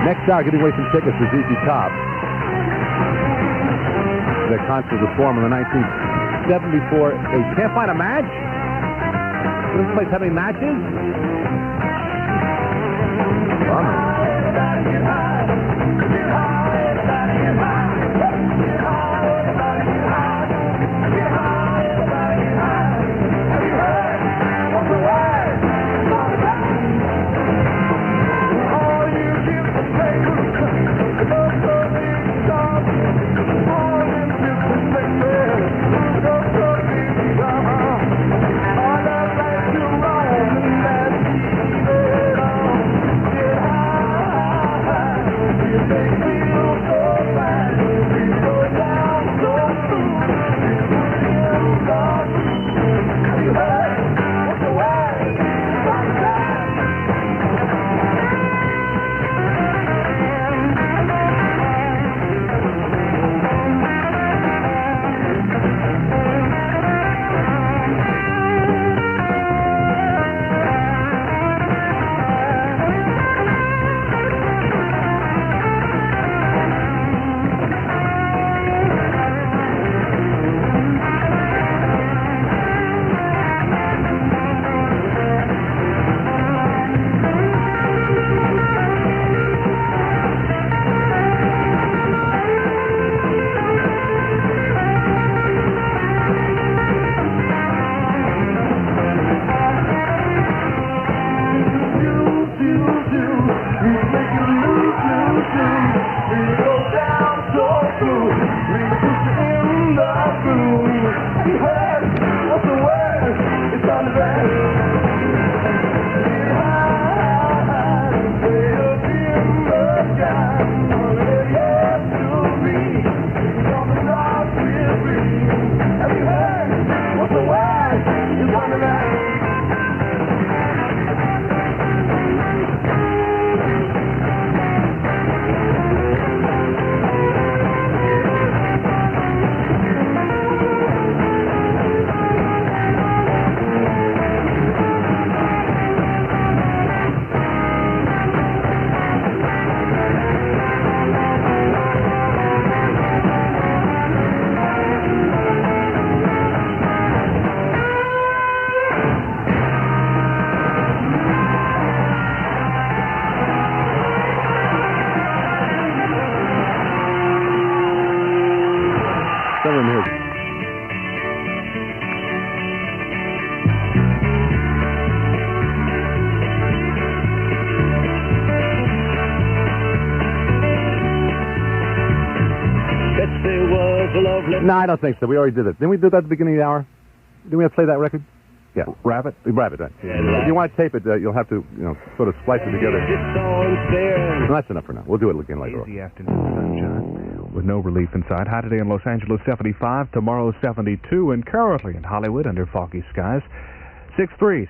Next hour, giving away some tickets for ZZ Top. Their concert was formed in the 1974. They can't find a match? Does this place have any matches? Bummer. someone here. No, I don't think so. We already did it. Didn't we do that at the beginning of the hour? Didn't we have to play that record? Yeah. Rabbit? Rabbit, right. If you want to tape it, you'll have to, sort of splice it together. No, that's enough for now. We'll do it again later. Easy afternoon sunshine with no relief inside. High today in Los Angeles, 75. Tomorrow, 72. And currently in Hollywood, under foggy skies, 63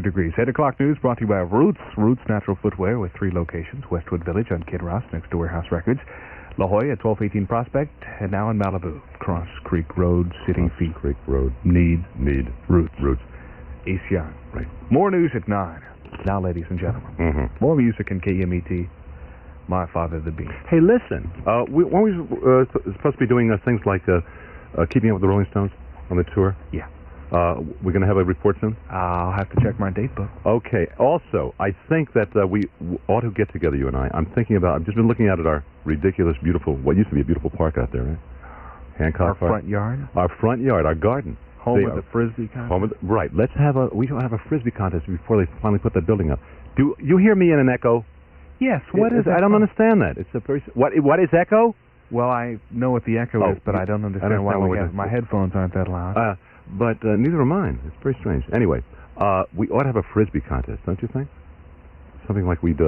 degrees. 8 o'clock news brought to you by Roots. Roots Natural Footwear with 3 locations. Westwood Village on Kid Ross next to Warehouse Records. La Jolla at 1218 Prospect, and now in Malibu. Cross Creek Road, City Feet. Creek Road. Need. Roots. Ace Young. Right. More news at 9. Now, ladies and gentlemen. Mm-hmm. More music in KMET. My Father the Bean. Hey, listen. Weren't we supposed to be doing things like Keeping Up with the Rolling Stones on the tour? Yeah. We're going to have a report soon? I'll have to check my date book. Okay. Also, I think that we ought to get together, you and I. I've just been looking out at our ridiculous, beautiful, what used to be a beautiful park out there, right? Hancock Park. Our front yard? Our front yard, our garden. Home of the Frisbee contest? Right. We shall have a Frisbee contest before they finally put that building up. Do you hear me in an echo? Yes. What is I don't understand that. It's a very... What is echo? Well, I know what the echo is, but I don't understand why my headphones aren't that loud. But neither are mine. It's very strange. Anyway, we ought to have a Frisbee contest, don't you think? Something like we'd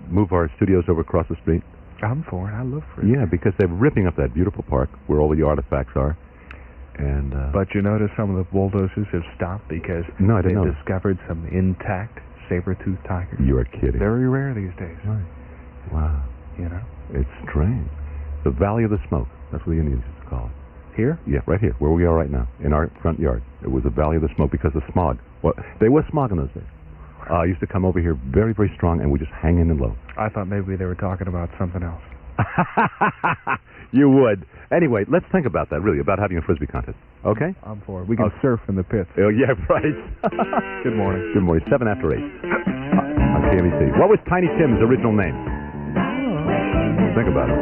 move our studios over across the street. I'm for it. I love Frisbee. Yeah, because they're ripping up that beautiful park where all the artifacts are. And but you notice some of the bulldozers have stopped because they discovered some intact saber-toothed tigers. You're kidding. Very rare these days. Right. Wow. It's strange. The Valley of the Smoke. That's what the Indians used to call it. Here? Yeah, right here, where we are right now, in our front yard. It was the Valley of the Smoke because of smog. Well, there was smog in those days. Used to come over here very, very strong, and we just hang in low. I thought maybe they were talking about something else. You would. Anyway, let's think about that, really, about having a Frisbee contest. Okay? I'm for it. We can surf in the pits. Oh, yeah, right. Good morning. Good morning. 7 after 8 on KMET. What was Tiny Tim's original name? Think about it.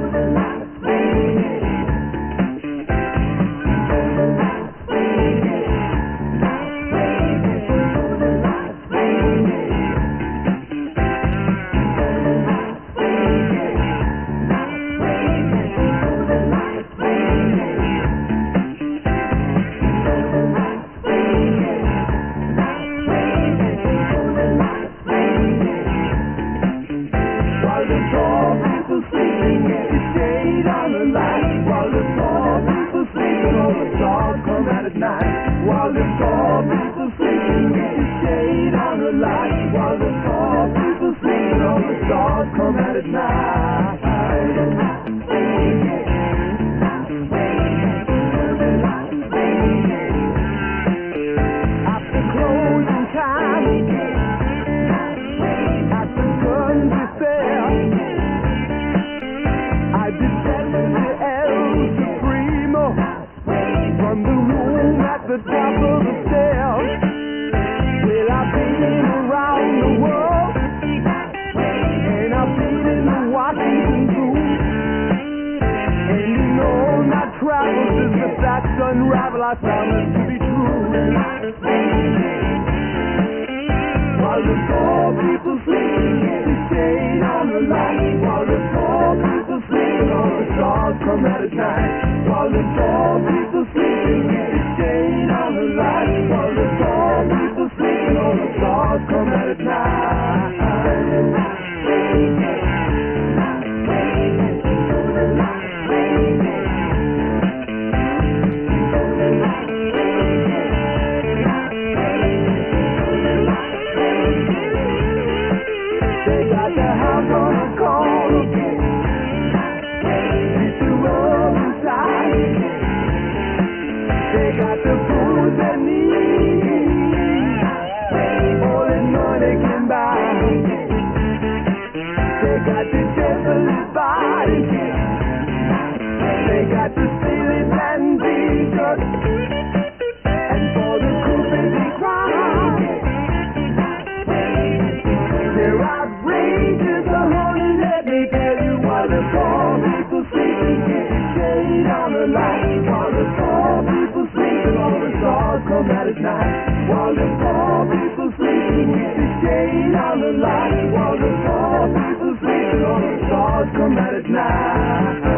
Unravel, I found this to be true. While the poor people sleep, they stayed on the line. While the poor people sleep, all the stars come out at night. While the poor people sleep, they stayed on the line. While the poor people sleep, all the stars come out at night. While the like it was before. People sleeping on the stars come out at night.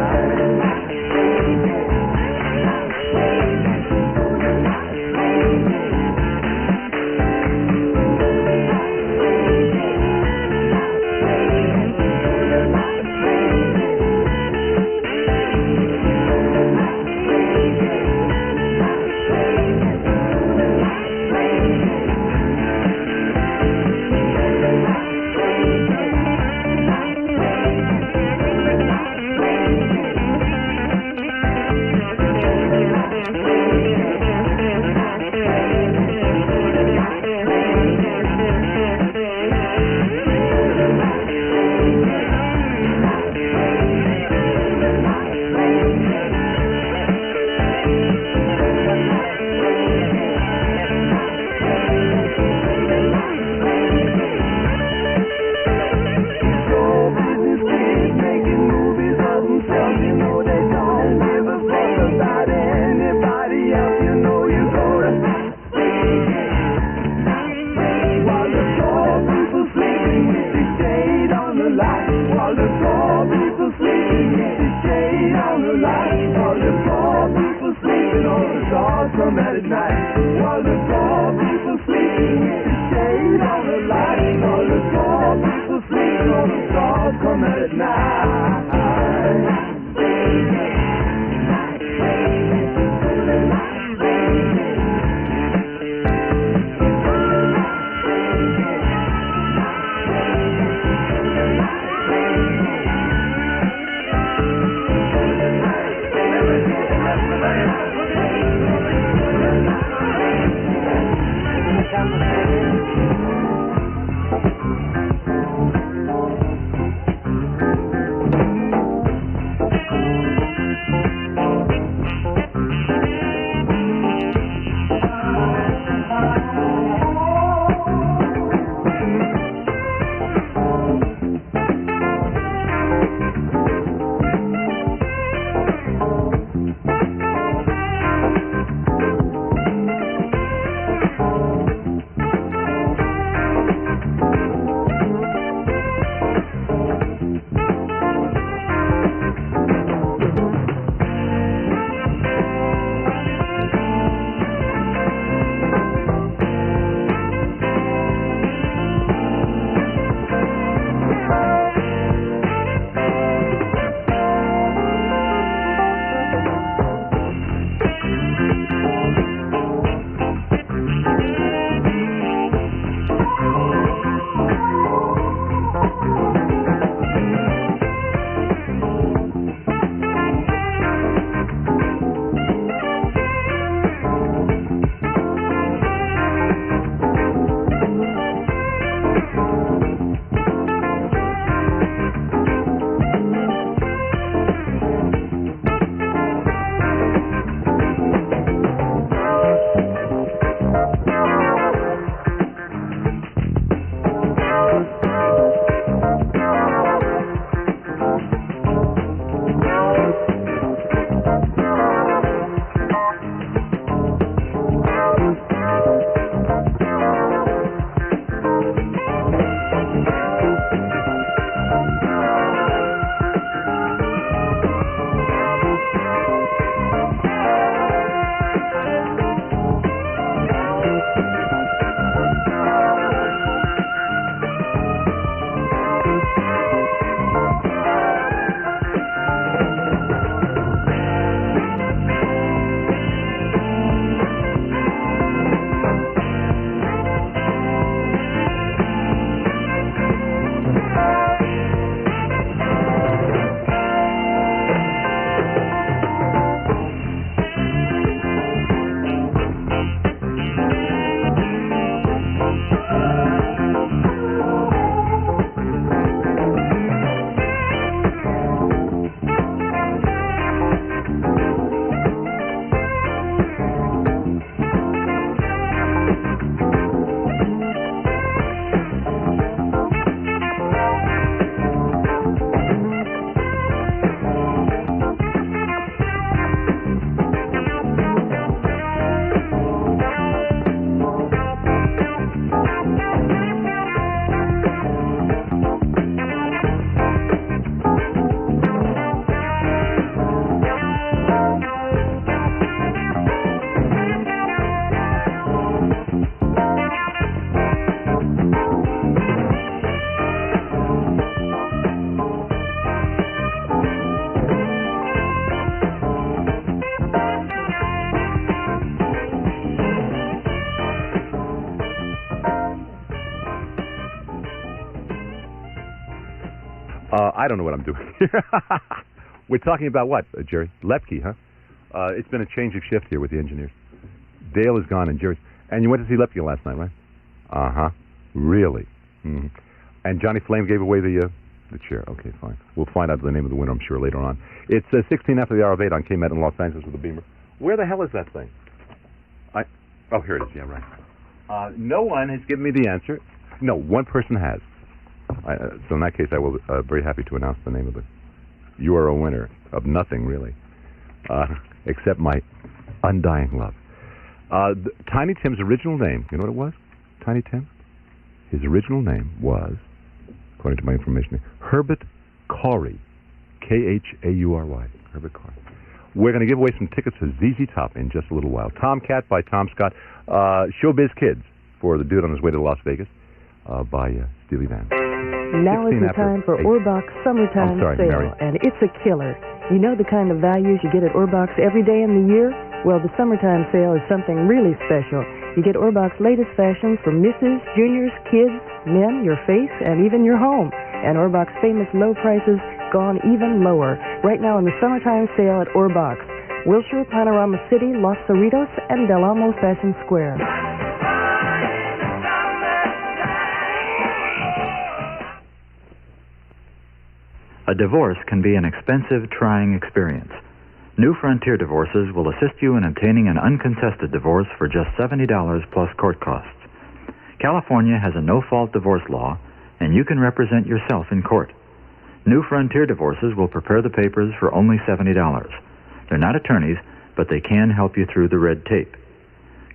I don't know what I'm doing here. We're talking about what, Jerry? Lepke, huh? It's been a change of shift here with the engineers. Dale is gone and Jerry. And you went to see Lepke last night, right? Uh-huh. Really? Mm-hmm. And Johnny Flame gave away the chair. Okay, fine. We'll find out the name of the winner, I'm sure, later on. It's 16 after the hour of 8 on KMET in Los Angeles with the Beamer. Where the hell is that thing? Oh, here it is. Yeah, right. No one has given me the answer. No, one person has. So in that case, I will very happy to announce the name of it. You are a winner of nothing, really, except my undying love. Tiny Tim's original name, you know what it was? Tiny Tim? His original name was, according to my information, Herbert Corey. K-H-A-U-R-Y. Herbert Corey. We're going to give away some tickets to ZZ Top in just a little while. Tomcat by Tom Scott. Showbiz Kids for the Dude on His Way to Las Vegas by Steely Dan. Now is the time for Orbach's Summertime Sale, Mary. and it's a killer. You know the kind of values you get at Orbach's every day in the year? Well, the Summertime Sale is something really special. You get Orbach's latest fashions for misses, juniors, kids, men, your face, and even your home. And Orbach's famous low prices gone even lower. Right now in the Summertime Sale at Orbach's. Wilshire, Panorama City, Los Cerritos, and Del Amo Fashion Square. A divorce can be an expensive, trying experience. New Frontier Divorces will assist you in obtaining an uncontested divorce for just $70 plus court costs. California has a no-fault divorce law, and you can represent yourself in court. New Frontier Divorces will prepare the papers for only $70. They're not attorneys, but they can help you through the red tape.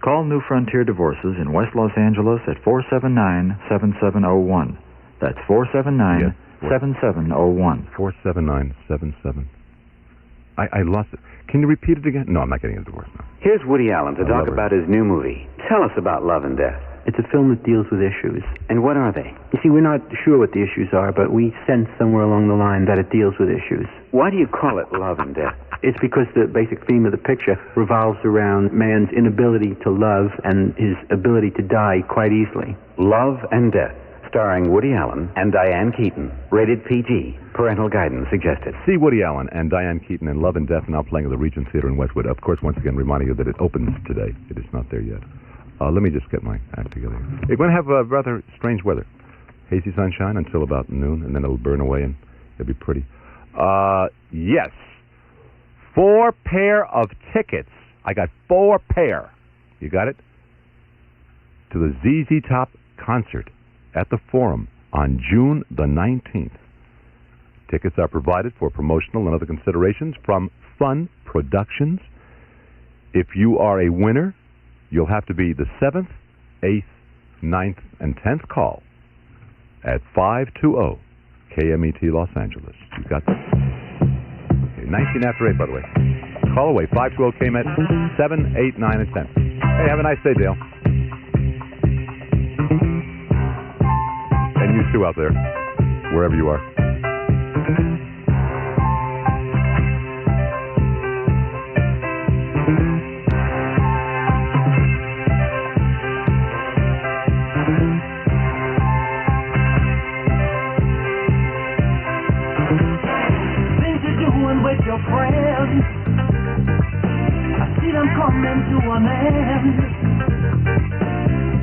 Call New Frontier Divorces in West Los Angeles at 479-7701. That's 479-7701. 47977. I lost it. Can you repeat it again? No, I'm not getting a divorce now. Here's Woody Allen to talk about his new movie. Tell us about Love and Death. It's a film that deals with issues. And what are they? You see, we're not sure what the issues are, but we sense somewhere along the line that it deals with issues. Why do you call it Love and Death? It's because the basic theme of the picture revolves around man's inability to love and his ability to die quite easily. Love and Death, starring Woody Allen and Diane Keaton. Rated PG. Parental guidance suggested. See Woody Allen and Diane Keaton in Love and Death, now playing at the Regent Theater in Westwood. Of course, once again, reminding you that it opens today. It is not there yet. Let me just get my act together. We're going to have rather strange weather. Hazy sunshine until about noon, and then it'll burn away, and it'll be pretty. Yes. 4 pair of tickets. I got 4 pair. You got it? To the ZZ Top concert at the Forum on June the 19th. Tickets are provided for promotional and other considerations from Fun Productions. If you are a winner, you'll have to be the 7th, 8th, 9th, and 10th call at 520 KMET Los Angeles. You got that? Okay, 19 after 8, by the way. Call away, 520 KMET, 7, 8, 9, and 10. Hey, have a nice day, Dale. And you too out there, wherever you are. With your friends, I see them coming to an end.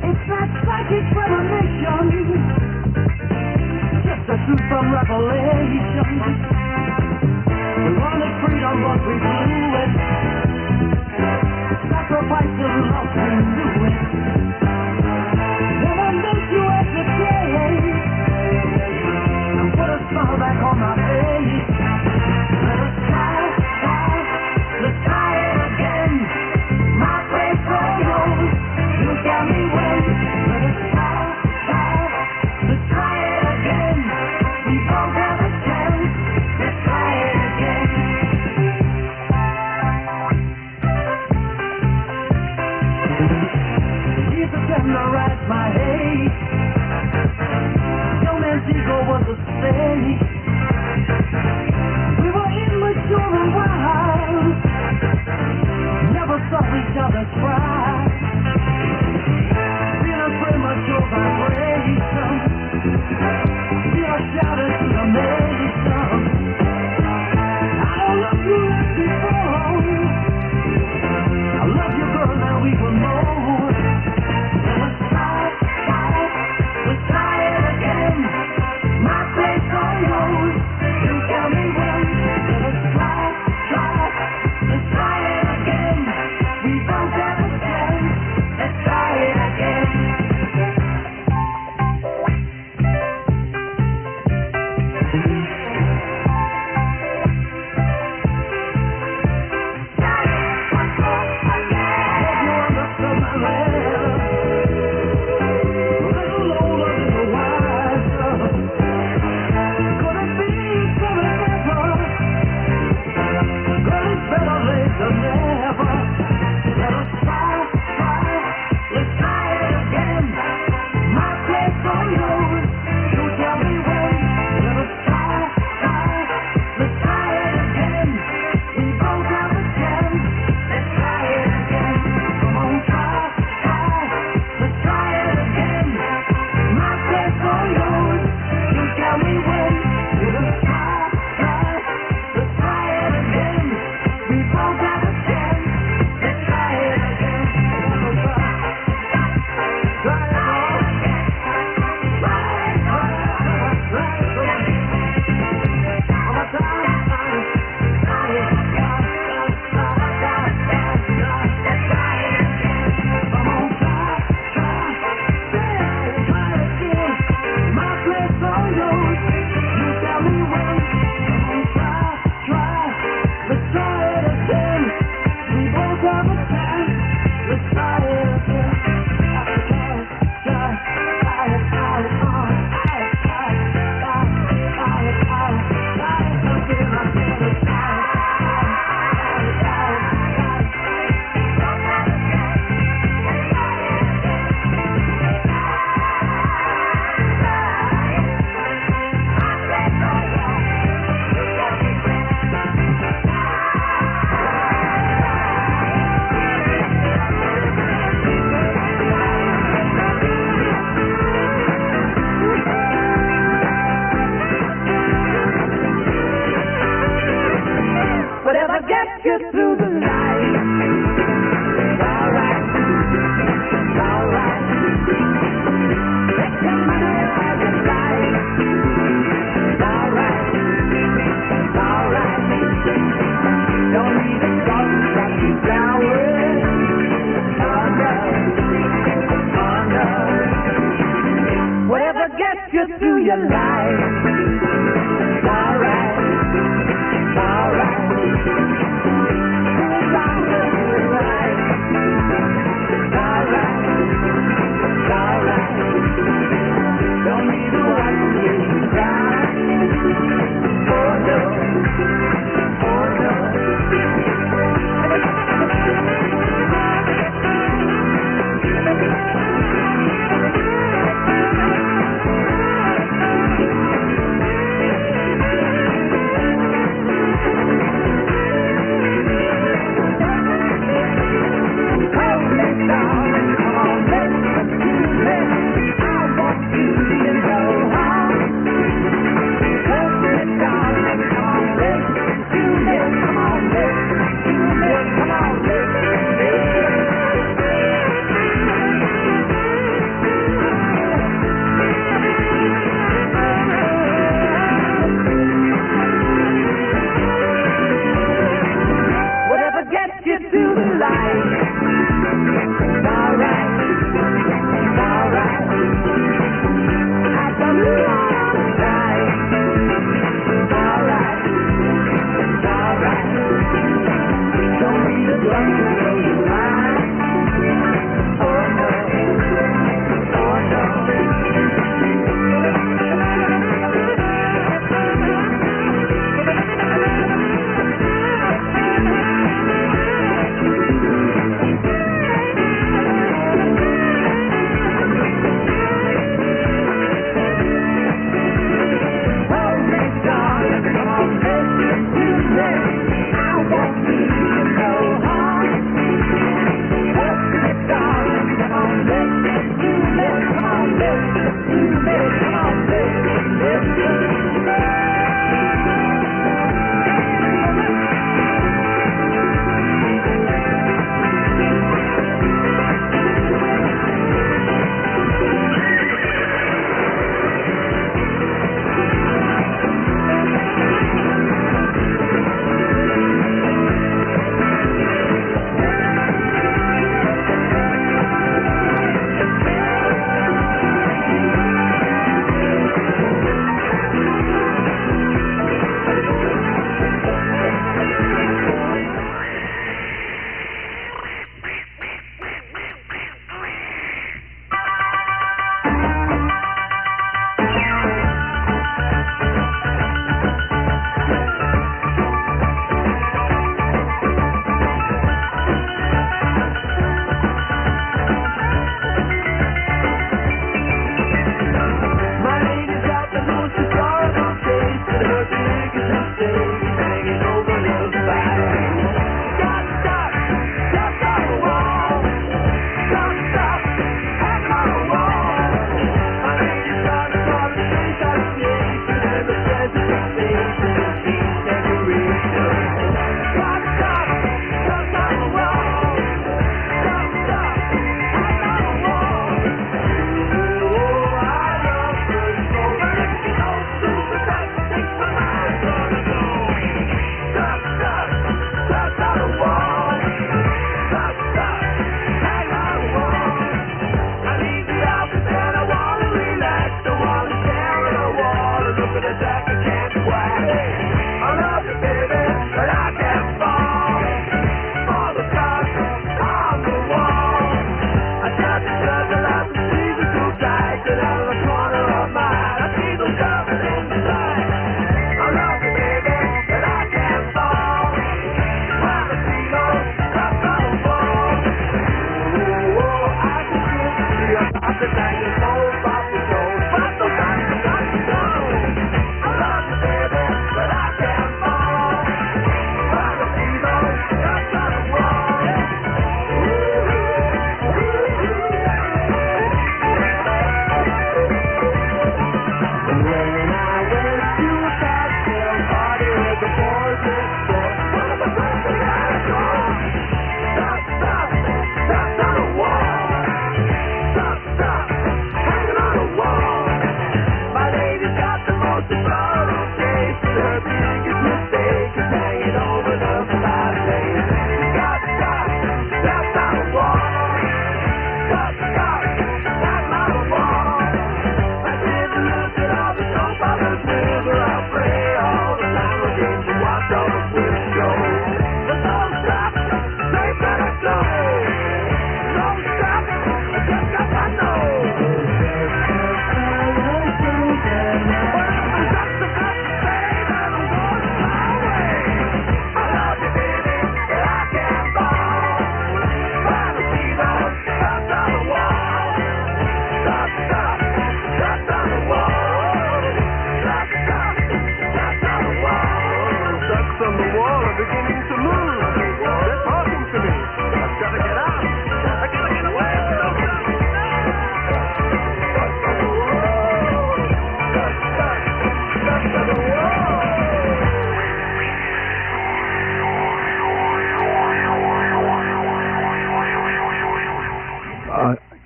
It's not psychic premonition, just the truth from revelation. We wanted freedom, but we blew it. Sacrificing love, we knew it. Woman, don't you hesitate, and put a smile back on my face. Let's try it again. My place for yours. You got me when. Let us let's try it again. We don't have a chance. Let's try it again. you through the night. It's alright. It's alright. Make your money while you like. It's alright. It's alright. Don't need a gun, got some flowers. On whatever gets you through your life. It's alright. It's alright. It's alright. It's alright. It's alright. Don't need to watch me cry. Oh no. Oh no. Whatever gets you through the light. It's alright. It's alright. Have some long time. It's alright. It's alright. Don't need a drum to blow your mind. Oh no. Oh no.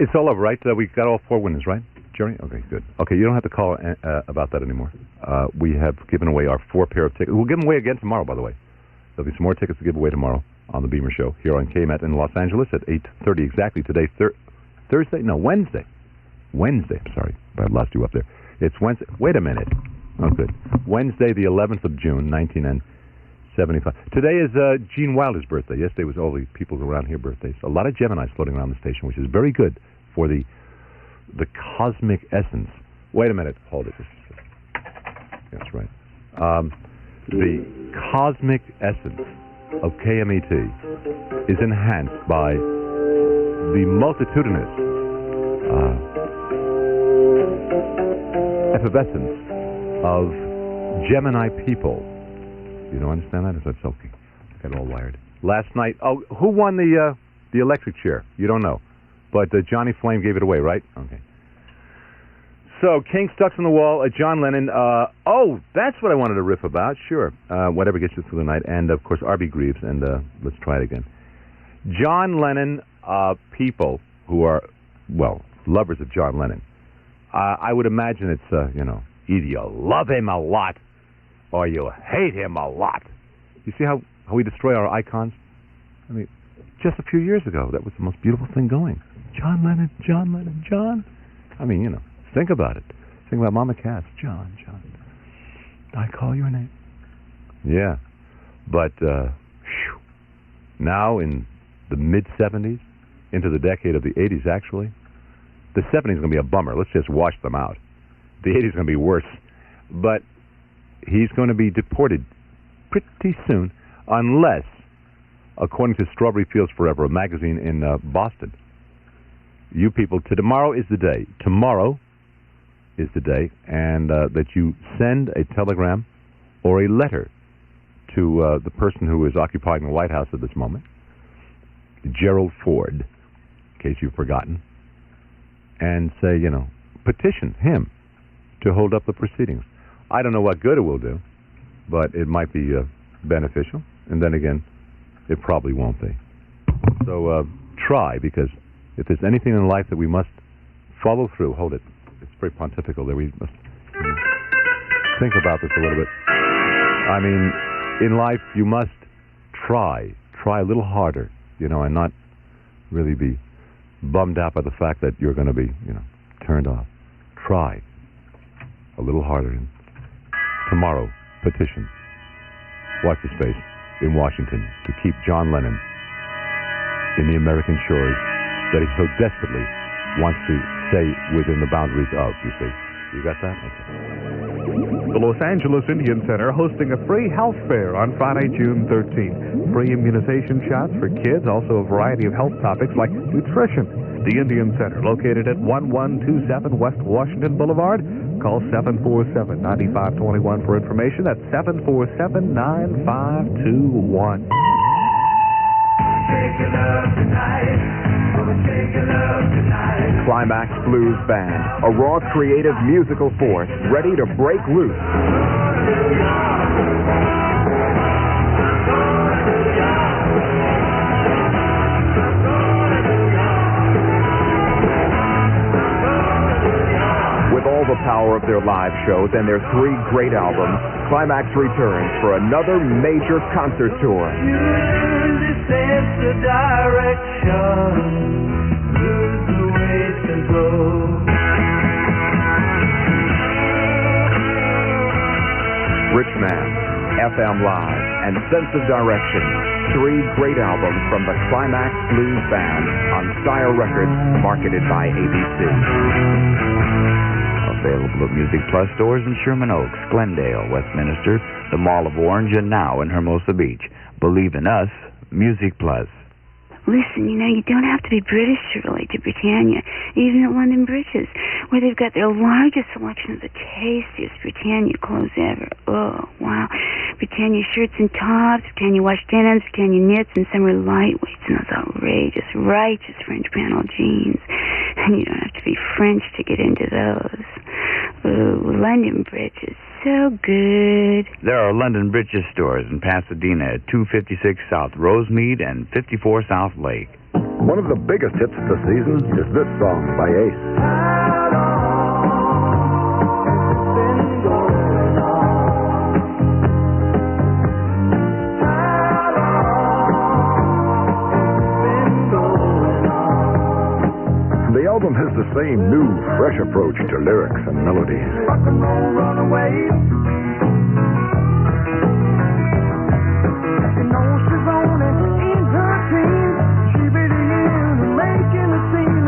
It's all over, right? We got all 4 winners, right, Jerry? Okay, good. Okay, you don't have to call about that anymore. We have given away our 4 pair of tickets. We'll give them away again tomorrow, by the way. There'll be some more tickets to give away tomorrow on the Beamer Show here on KMET in Los Angeles at 8:30 exactly. Today, Thursday? No, Wednesday. Wednesday, I'm sorry. I lost you up there. It's Wednesday. Wait a minute. Oh, good. Wednesday, the 11th of June, 1975. Today is Gene Wilder's birthday. Yesterday was all the people around here birthdays. A lot of Geminis floating around the station, which is very good for the cosmic essence. Wait a minute. Hold it. That's right. The cosmic essence of KMET is enhanced by the multitudinous effervescence of Gemini people. You don't understand that? That's okay. Got it all wired. Last night, who won the electric chair? You don't know. But Johnny Flame gave it away, right? Okay. So, King Stuck's on the Wall, John Lennon. That's what I wanted to riff about. Sure. Whatever gets you through the night. And, of course, R.B. Greaves. And let's try it again. John Lennon people who are, well, lovers of John Lennon. I would imagine it's, either you love him a lot or you hate him a lot. You see how we destroy our icons? I mean, just a few years ago, that was the most beautiful thing going. John Lennon, John Lennon, John. I mean, think about it. Think about Mama Cass. John. I call your name. Yeah. But now in the mid-'70s, into the decade of the '80s, actually, the '70s is going to be a bummer. Let's just wash them out. The '80s is going to be worse. But he's going to be deported pretty soon, unless, according to Strawberry Fields Forever, a magazine in Boston, you people, tomorrow is the day. Tomorrow is the day, and that you send a telegram or a letter to the person who is occupying the White House at this moment, Gerald Ford, in case you've forgotten, and say, petition him to hold up the proceedings. I don't know what good it will do, but it might be beneficial, and then again, it probably won't be. So try, because if there's anything in life that we must follow through, hold it. It's very pontifical there. We must think about this a little bit. I mean, in life, you must try a little harder, and not really be bummed out by the fact that you're going to be, turned off. Try a little harder. And tomorrow, petition. Watch the space in Washington to keep John Lennon in the American shores that he so desperately wants to stay within the boundaries of, you see. You got that? Okay. The Los Angeles Indian Center hosting a free health fair on Friday, June 13th. Free immunization shots for kids, also a variety of health topics like nutrition. The Indian Center, located at 1127 West Washington Boulevard. Call 747-9521 for information. That's 747-9521. Climax Blues Band, a raw creative musical force ready to break loose. With all the power of their live shows and their 3 great albums, Climax returns for another major concert tour. Sense of direction, lose the way to go. Rich Man, FM Live, and Sense of Direction, 3 great albums from the Climax Blues Band on Sire Records, marketed by ABC. Available at Music Plus stores in Sherman Oaks, Glendale, Westminster, the Mall of Orange, and now in Hermosa Beach. Believe in us. Music Plus. Listen, you don't have to be British to relate to Britannia, even at London Bridges, where they've got their largest selection of the tastiest Britannia clothes ever. Oh, wow. Britannia shirts and tops, Britannia wash denims, Britannia knits, and summer lightweights, and those outrageous, righteous French panel jeans. And you don't have to be French to get into those. Ooh, London Bridges. So good. There are London Bridges stores in Pasadena at 256 South Rosemead and 54 South Lake. One of the biggest hits of the season is this song by Ace. The album has the same new, fresh approach to lyrics and melodies. Rock and roll runaway. You know she's only in her teens. She be the end making a scene.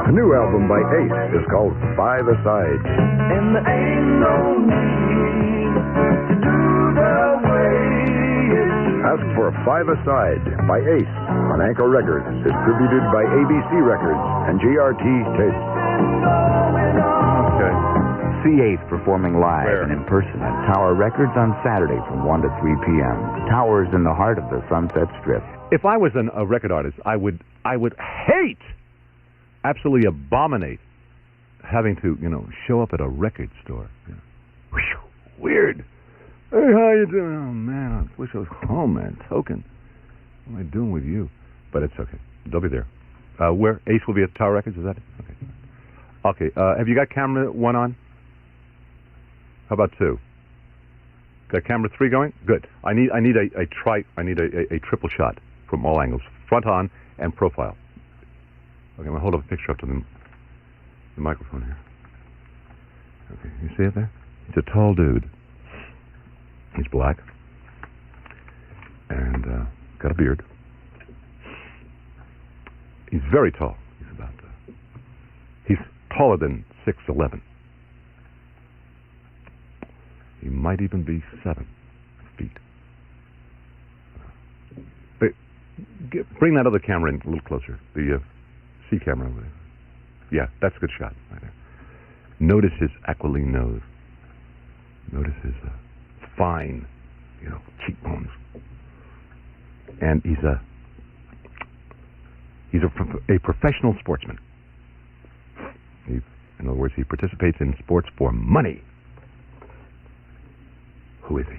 The new album by Ace is called Five Asides. And there ain't no need to do the way it should. Ask for Five Aside by Ace on Anchor Records, distributed by ABC Records and GRT Tapes. Okay. See Ace performing live and in person at Tower Records on Saturday from 1 to 3 p.m. Tower's in the heart of the Sunset Strip. If I was a record artist, I would hate, absolutely abominate, having to, show up at a record store. Weird. Hey, how you doing? Oh, man, I wish I was home, man. Token. What am I doing with you? But it's okay. They'll be there. Where? Ace will be at Tower Records, is that it? Okay. Have you got camera 1 on? How about 2? Got camera 3 going? Good. I need a triple shot from all angles. Front on and profile. Okay, I'm going to hold up a picture up to the microphone here. Okay, you see it there? He's a tall dude. He's black. And got a beard. He's very tall. He's taller than 6'11". He might even be 7 feet. Bring that other camera in a little closer. The C camera. Yeah, that's a good shot right there. Notice his aquiline nose. Notice his fine, cheekbones. And he's a professional sportsman. In other words, he participates in sports for money. Who is he?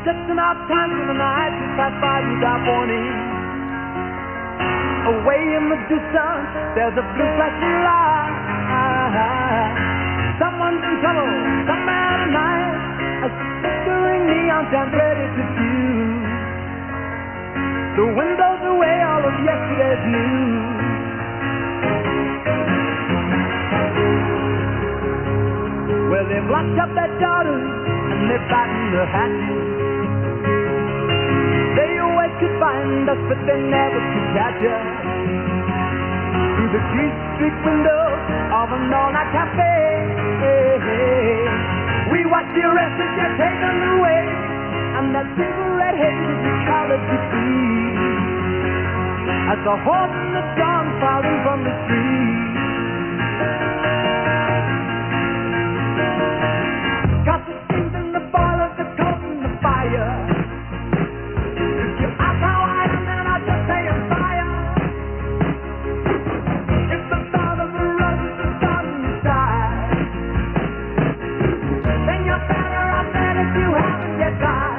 just enough time for the night to pass by without warning. Away in the distance, there's a blue flashing light. Someone's in trouble, somewhere tonight. A flickering neon sign ready to fuse. The window's away, all of yesterday's news. Well, they've locked up their daughters and they've battened the hatches. They always could find us, but they never could catch us. Through the greased street window of an all-night cafe, we watch the arrested get taken away, and that cigarette haze is a clouded defeat. As the horse and the dawn falling from the street. Got the steam in the boiler, the coal in the fire. If you ask how I am, then I'll just say I'm fire. If the thought of the rose is the thought inside, then you're better off dead if you haven't yet died.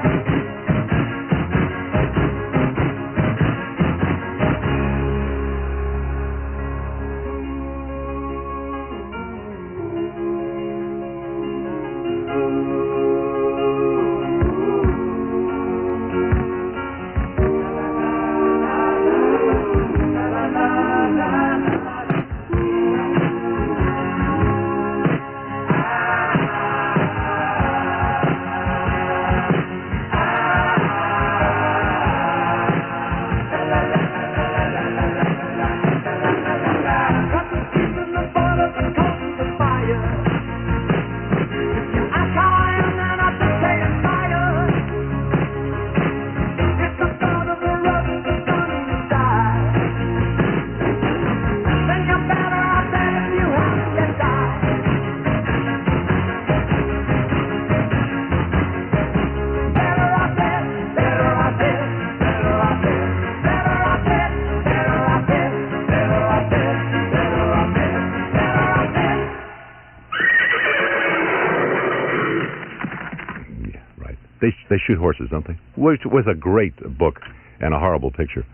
They shoot horses, don't they? Which was a great book and a horrible picture.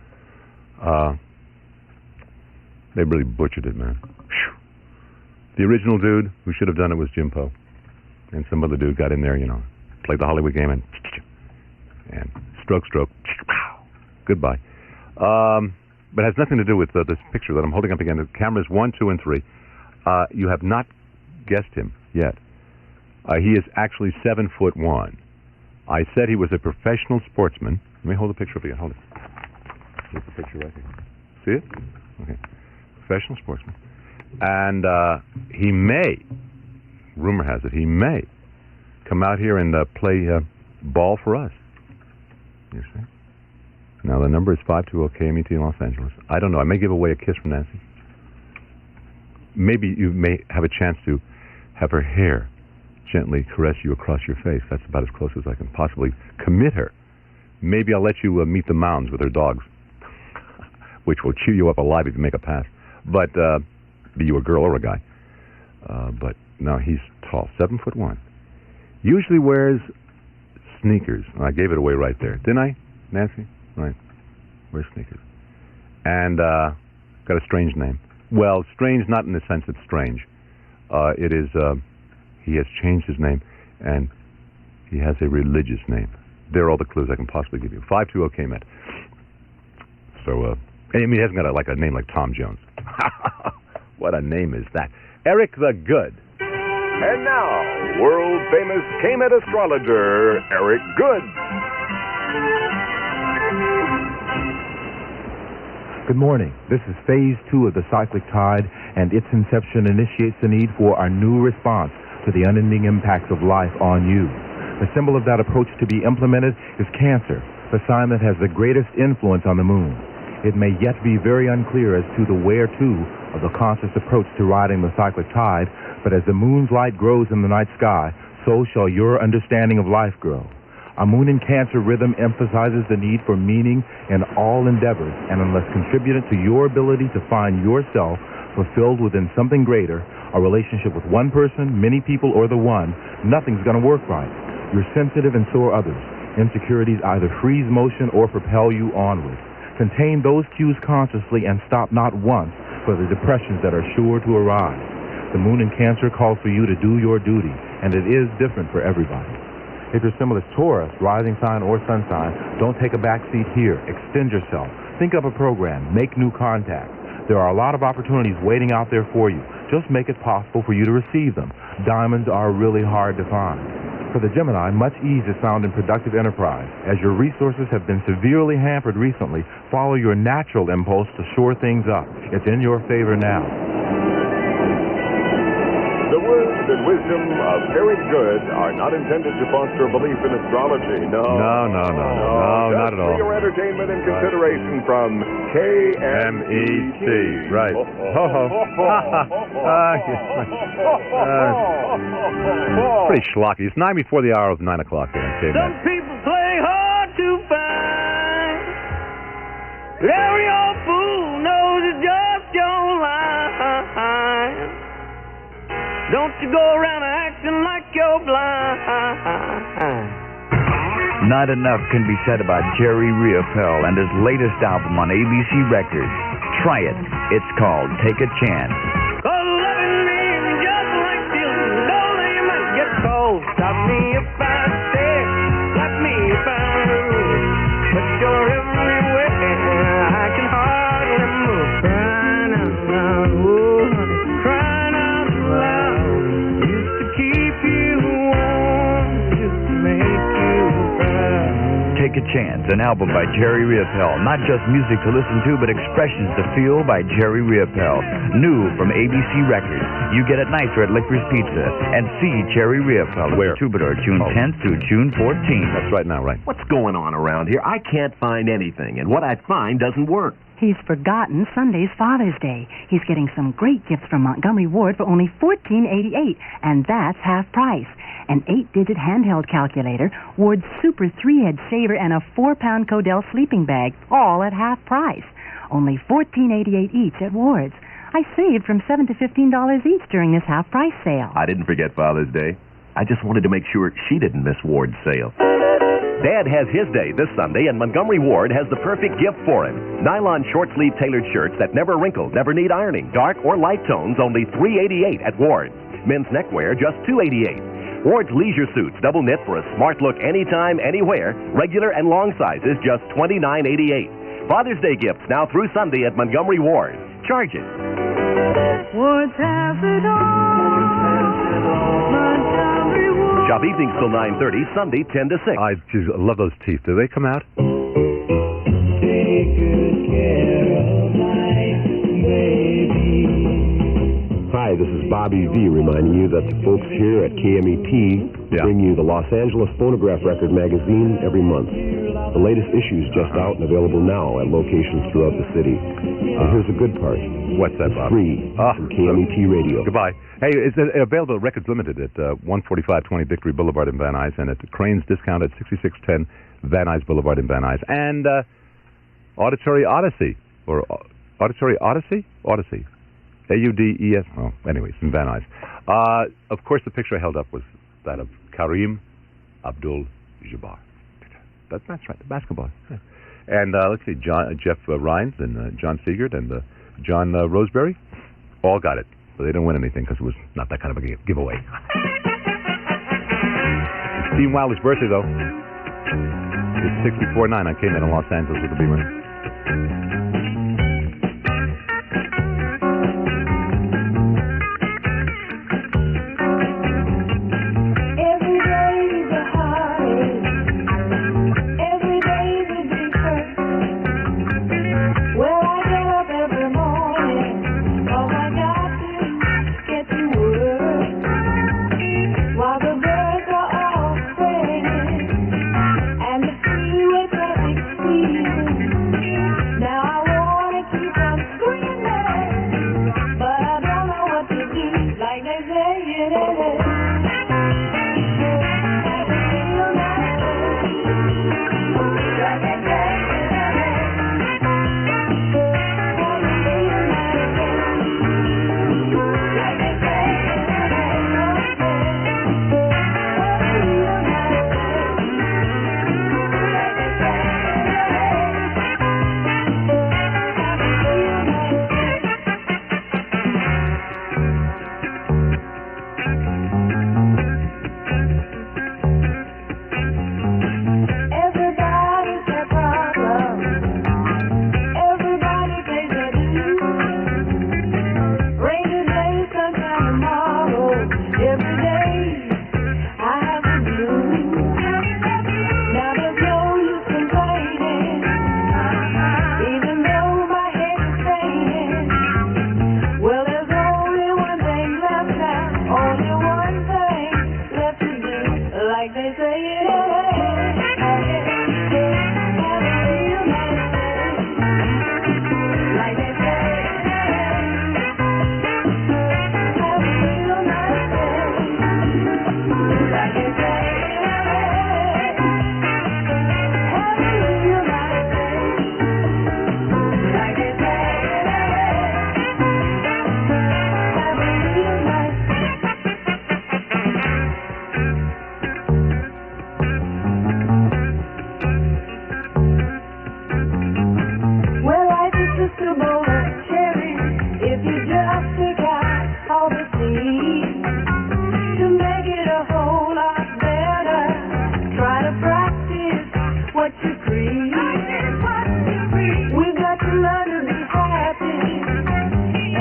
They really butchered it, man. Whew. The original dude who should have done it was Jim Poe. And some other dude got in there, played the Hollywood game and stroke, goodbye. But it has nothing to do with this picture that I'm holding up again. The cameras 1, 2, and 3. You have not guessed him yet. He is actually 7'1". I said he was a professional sportsman. Let me hold the picture up again. Hold it. Here's the picture right here. See it? Okay. Professional sportsman. And he may, rumor has it, he may come out here and play ball for us. You see? Now, the number is 520 KMET in Los Angeles. I don't know. I may give away a kiss from Nancy. Maybe you may have a chance to have her hair gently caress you across your face. That's about as close as I can possibly commit her. Maybe I'll let you meet the mounds with her dogs, which will chew you up alive if you make a pass. But be you a girl or a guy. But no, he's tall, 7'1". Usually wears sneakers. I gave it away right there, didn't I, Nancy? Right. Wears sneakers. And got a strange name. Well, strange not in the sense it's strange. It is. He has changed his name, and he has a religious name. There are all the clues I can possibly give you. 520 KMET. So, he hasn't got a name like Tom Jones. What a name is that? Eric the Good. And now, world-famous KMET astrologer, Eric Good. Good morning. This is Phase 2 of the cyclic tide, and its inception initiates the need for our new response to the unending impacts of life on you. The symbol of that approach to be implemented is Cancer, the sign that has the greatest influence on the moon. It may yet be very unclear as to the where-to of the conscious approach to riding the cyclic tide, but as the moon's light grows in the night sky, so shall your understanding of life grow. A moon in Cancer rhythm emphasizes the need for meaning in all endeavors, and unless contributed to your ability to find yourself fulfilled within something greater, a relationship with one person, many people, or the one, nothing's going to work right. You're sensitive and so are others. Insecurities either freeze motion or propel you onward. Contain those cues consciously and stop not once for the depressions that are sure to arise. The moon in Cancer calls for you to do your duty, and it is different for everybody. If you're similar to Taurus, rising sign or sun sign, don't take a back seat here. Extend yourself. Think up a program. Make new contacts. There are a lot of opportunities waiting out there for you. Just make it possible for you to receive them. Diamonds are really hard to find. For the Gemini, much ease is found in productive enterprise. As your resources have been severely hampered recently, follow your natural impulse to shore things up. It's in your favor now. The words and wisdom of Parent Good are not intended to foster belief in astrology. No, not at all. For your entertainment and consideration from KMET. Right. Ho ho. Pretty schlocky. It's 9 before the hour of 9 o'clock here on KMET. Some people play hard to find. Every old fool knows it's just your line. Don't you go around acting like you're blind. Not enough can be said about Jerry Riopelle and his latest album on ABC Records. Try it. It's called Take a Chance. Cause loving me is just like feeling though they might get cold. Stop me if I stay, slap me if I lose. But you're everywhere, I can hardly move. Crying out loud, oh honey, crying out loud. Used to keep you warm, just to make you proud. Take a Chance, an album by Jerry Riopelle. Not just music to listen to, but expressions to feel by Jerry Riopelle. New from ABC Records. You get it nicer at Licorice Pizza. And see Jerry Riopelle at Troubadour June 10th through June 14th. That's right now, right? What's going on around here? I can't find anything, and what I find doesn't work. He's forgotten Sunday's Father's Day. He's getting some great gifts from Montgomery Ward for only $14.88, and that's half price. An 8-digit handheld calculator, Ward's Super 3-Head Saver, and a 4-pound Codell sleeping bag, all at half price. Only $14.88 each at Ward's. I saved from $7 to $15 each during this half-price sale. I didn't forget Father's Day. I just wanted to make sure she didn't miss Ward's sale. Dad has his day this Sunday, and Montgomery Ward has the perfect gift for him. Nylon short-sleeve tailored shirts that never wrinkle, never need ironing. Dark or light tones, only $3.88 at Ward's. Men's neckwear, just $2.88. Ward's leisure suits, double knit for a smart look anytime, anywhere. Regular and long sizes, just $29.88. Father's Day gifts now through Sunday at Montgomery Ward. Charge it. Ward's has it all. Montgomery Ward. Shop evenings till 9:30, Sunday 10 to 6. I just love those teeth. Do they come out? Take good care of my baby. Hi, this is Bobby V reminding you that the folks here at KMET bring you the Los Angeles Phonograph Record magazine every month. The latest issue is just out and available now at locations throughout the city. And here's the good part. What's that, Bob? Free from KMET Radio. Goodbye. Hey, it's available at Records Limited at 14520 Victory Boulevard in Van Nuys, and at Crane's Discount at 6610 Van Nuys Boulevard in Van Nuys. And Auditory Odyssey, or Auditory Odyssey? Odyssey. A-U-D-E-S. Oh, anyways, in Van Nuys. Of course, the picture I held up was that of Kareem Abdul-Jabbar. That's right, the basketball. Yeah. And let's see, Jeff Rhines and John Seegert and John Roseberry all got it. So they didn't win anything because it was not that kind of a giveaway. It's Gene Wilder's birthday, though. It's 6:49 on KMET in Los Angeles with the Beamer. Now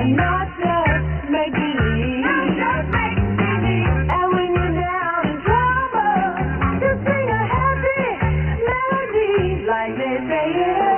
and not just make believe. And when you're down in trouble, just sing a happy melody like they say it.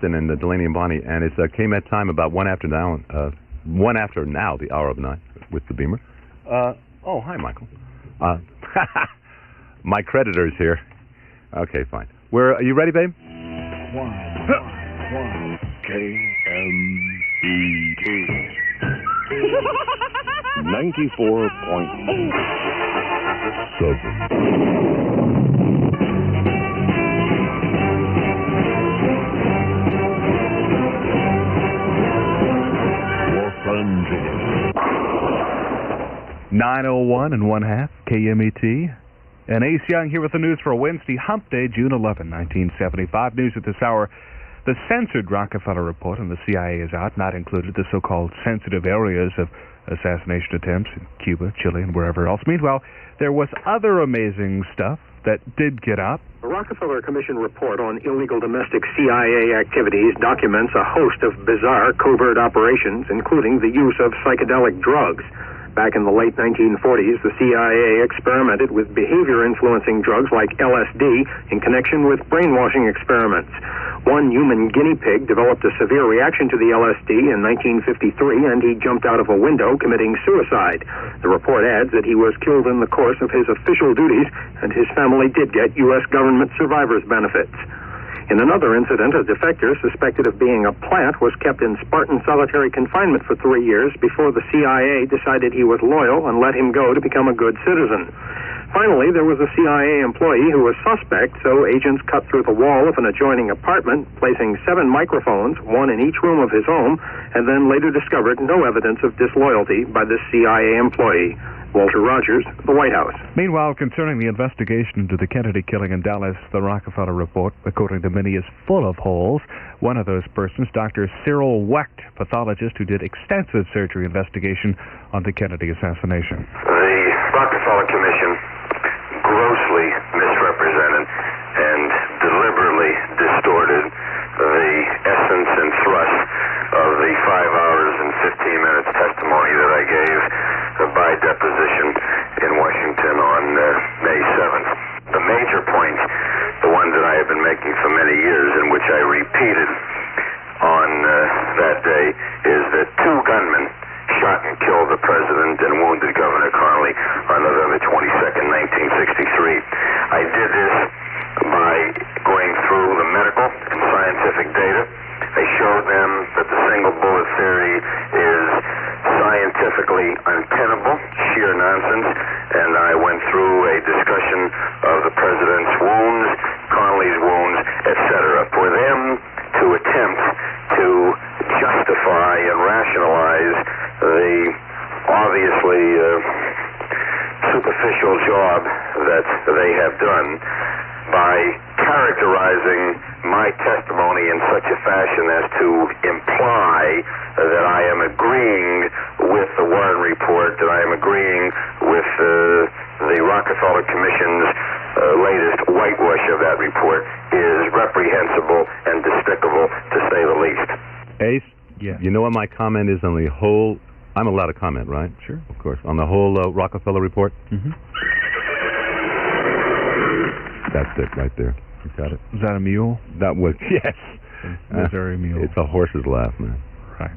And Delaney and Bonnie, and it's KMET time about 1 after now, the hour of 9 with the Beamer. Oh, hi, Michael. My creditor's here. Okay, fine. Are you ready, babe? KMET 9:01 and 1/2 KMET. And Ace Young here with the news for Wednesday, Hump Day, June 11, 1975. News at this hour. The censored Rockefeller report on the CIA is out, not included the so-called sensitive areas of assassination attempts in Cuba, Chile, and wherever else. Meanwhile, there was other amazing stuff that did get out. The Rockefeller Commission report on illegal domestic CIA activities documents a host of bizarre covert operations, including the use of psychedelic drugs. Back in the late 1940s, the CIA experimented with behavior-influencing drugs like LSD in connection with brainwashing experiments. One human guinea pig developed a severe reaction to the LSD in 1953, and he jumped out of a window, committing suicide. The report adds that he was killed in the course of his official duties, and his family did get U.S. government survivors' benefits. In another incident, a defector suspected of being a plant was kept in Spartan solitary confinement for 3 years before the CIA decided he was loyal and let him go to become a good citizen. Finally, there was a CIA employee who was suspect, so agents cut through the wall of an adjoining apartment, placing 7 microphones, one in each room of his home, and then later discovered no evidence of disloyalty by this CIA employee. Walter Rogers, the White House. Meanwhile, concerning the investigation into the Kennedy killing in Dallas, the Rockefeller report, according to many, is full of holes. One of those persons, Dr. Cyril Wecht, pathologist who did extensive surgery investigation on the Kennedy assassination. The Rockefeller Commission grossly misrepresented and deliberately distorted the essence and thrust of the 5 hours and 15 minutes testimony that I gave by deposition in Washington on May 7th. The major point, the one that I have been making for many years and which I repeated on that day, is that 2 gunmen shot and killed the president and wounded Governor Connally on November 22nd, 1963. I did this by going through the medical and scientific data. I showed them that the single bullet theory is scientifically untenable, sheer nonsense, and I went through a discussion of the president's wounds, Connally's wounds, etc. For them to attempt to justify and rationalize the obviously superficial job that they have done by characterizing my testimony in such a fashion as to imply that I am agreeing with the Warren report, that I am agreeing with the Rockefeller Commission's latest whitewash of that report, is reprehensible and despicable, to say the least. Ace, you know what my comment is on the whole... I'm allowed to comment, right? Sure. Of course. On the whole Rockefeller report? Mm-hmm. That's it right there. You got it? Is that a mule? That was, yes. Missouri mule. It's a horse's laugh, man. Right.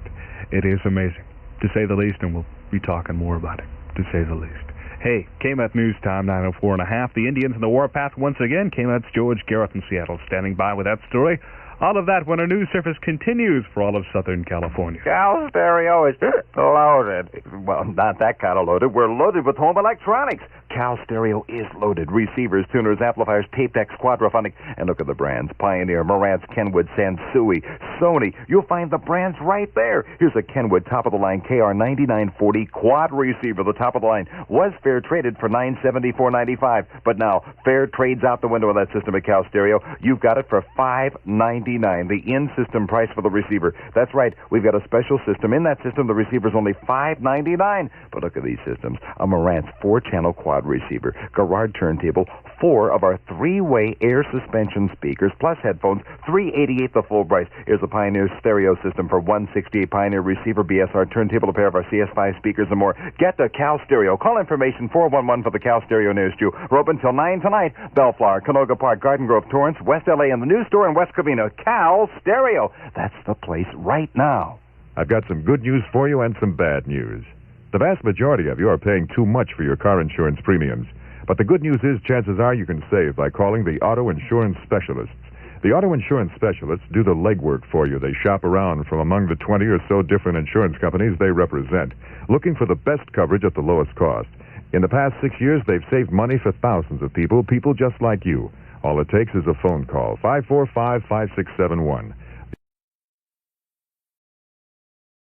It is amazing, to say the least, and we'll be talking more about it, to say the least. Hey, KMET News Time, 9:04 and a half. The Indians in the warpath once again. KMET's George Garrett in Seattle standing by with that story. All of that when our news service continues for all of Southern California. Cal Stereo is loaded. Well, not that kind of loaded. We're loaded with home electronics. Cal Stereo is loaded. Receivers, tuners, amplifiers, tape decks, quadraphonic. And look at the brands. Pioneer, Marantz, Kenwood, Sansui, Sony. You'll find the brands right there. Here's a Kenwood top-of-the-line KR9940 quad receiver. The top of the line was fair traded for $974.95. But now, fair trades out the window of that system at Cal Stereo. You've got it for $599, the in-system price for the receiver. That's right. We've got a special system. In that system, the receiver's only $599. But look at these systems. A Marantz 4-channel quad receiver, Garrard turntable, 4 of our 3-way air suspension speakers, plus headphones, $388 the full price. Here's a Pioneer stereo system for $168, Pioneer receiver, BSR turntable, a pair of our CS5 speakers, and more. Get to Cal Stereo. Call information 411 for the Cal Stereo nearest you. We're open till 9 tonight. Bellflower, Canoga Park, Garden Grove, Torrance, West LA, and the news store in West Covina. Cal Stereo. That's the place right now. I've got some good news for you and some bad news. The vast majority of you are paying too much for your car insurance premiums. But the good news is chances are you can save by calling the auto insurance specialists. The auto insurance specialists do the legwork for you. They shop around from among the 20 or so different insurance companies they represent, looking for the best coverage at the lowest cost. In the past 6 years, they've saved money for thousands of people just like you. All it takes is a phone call, 545-5671.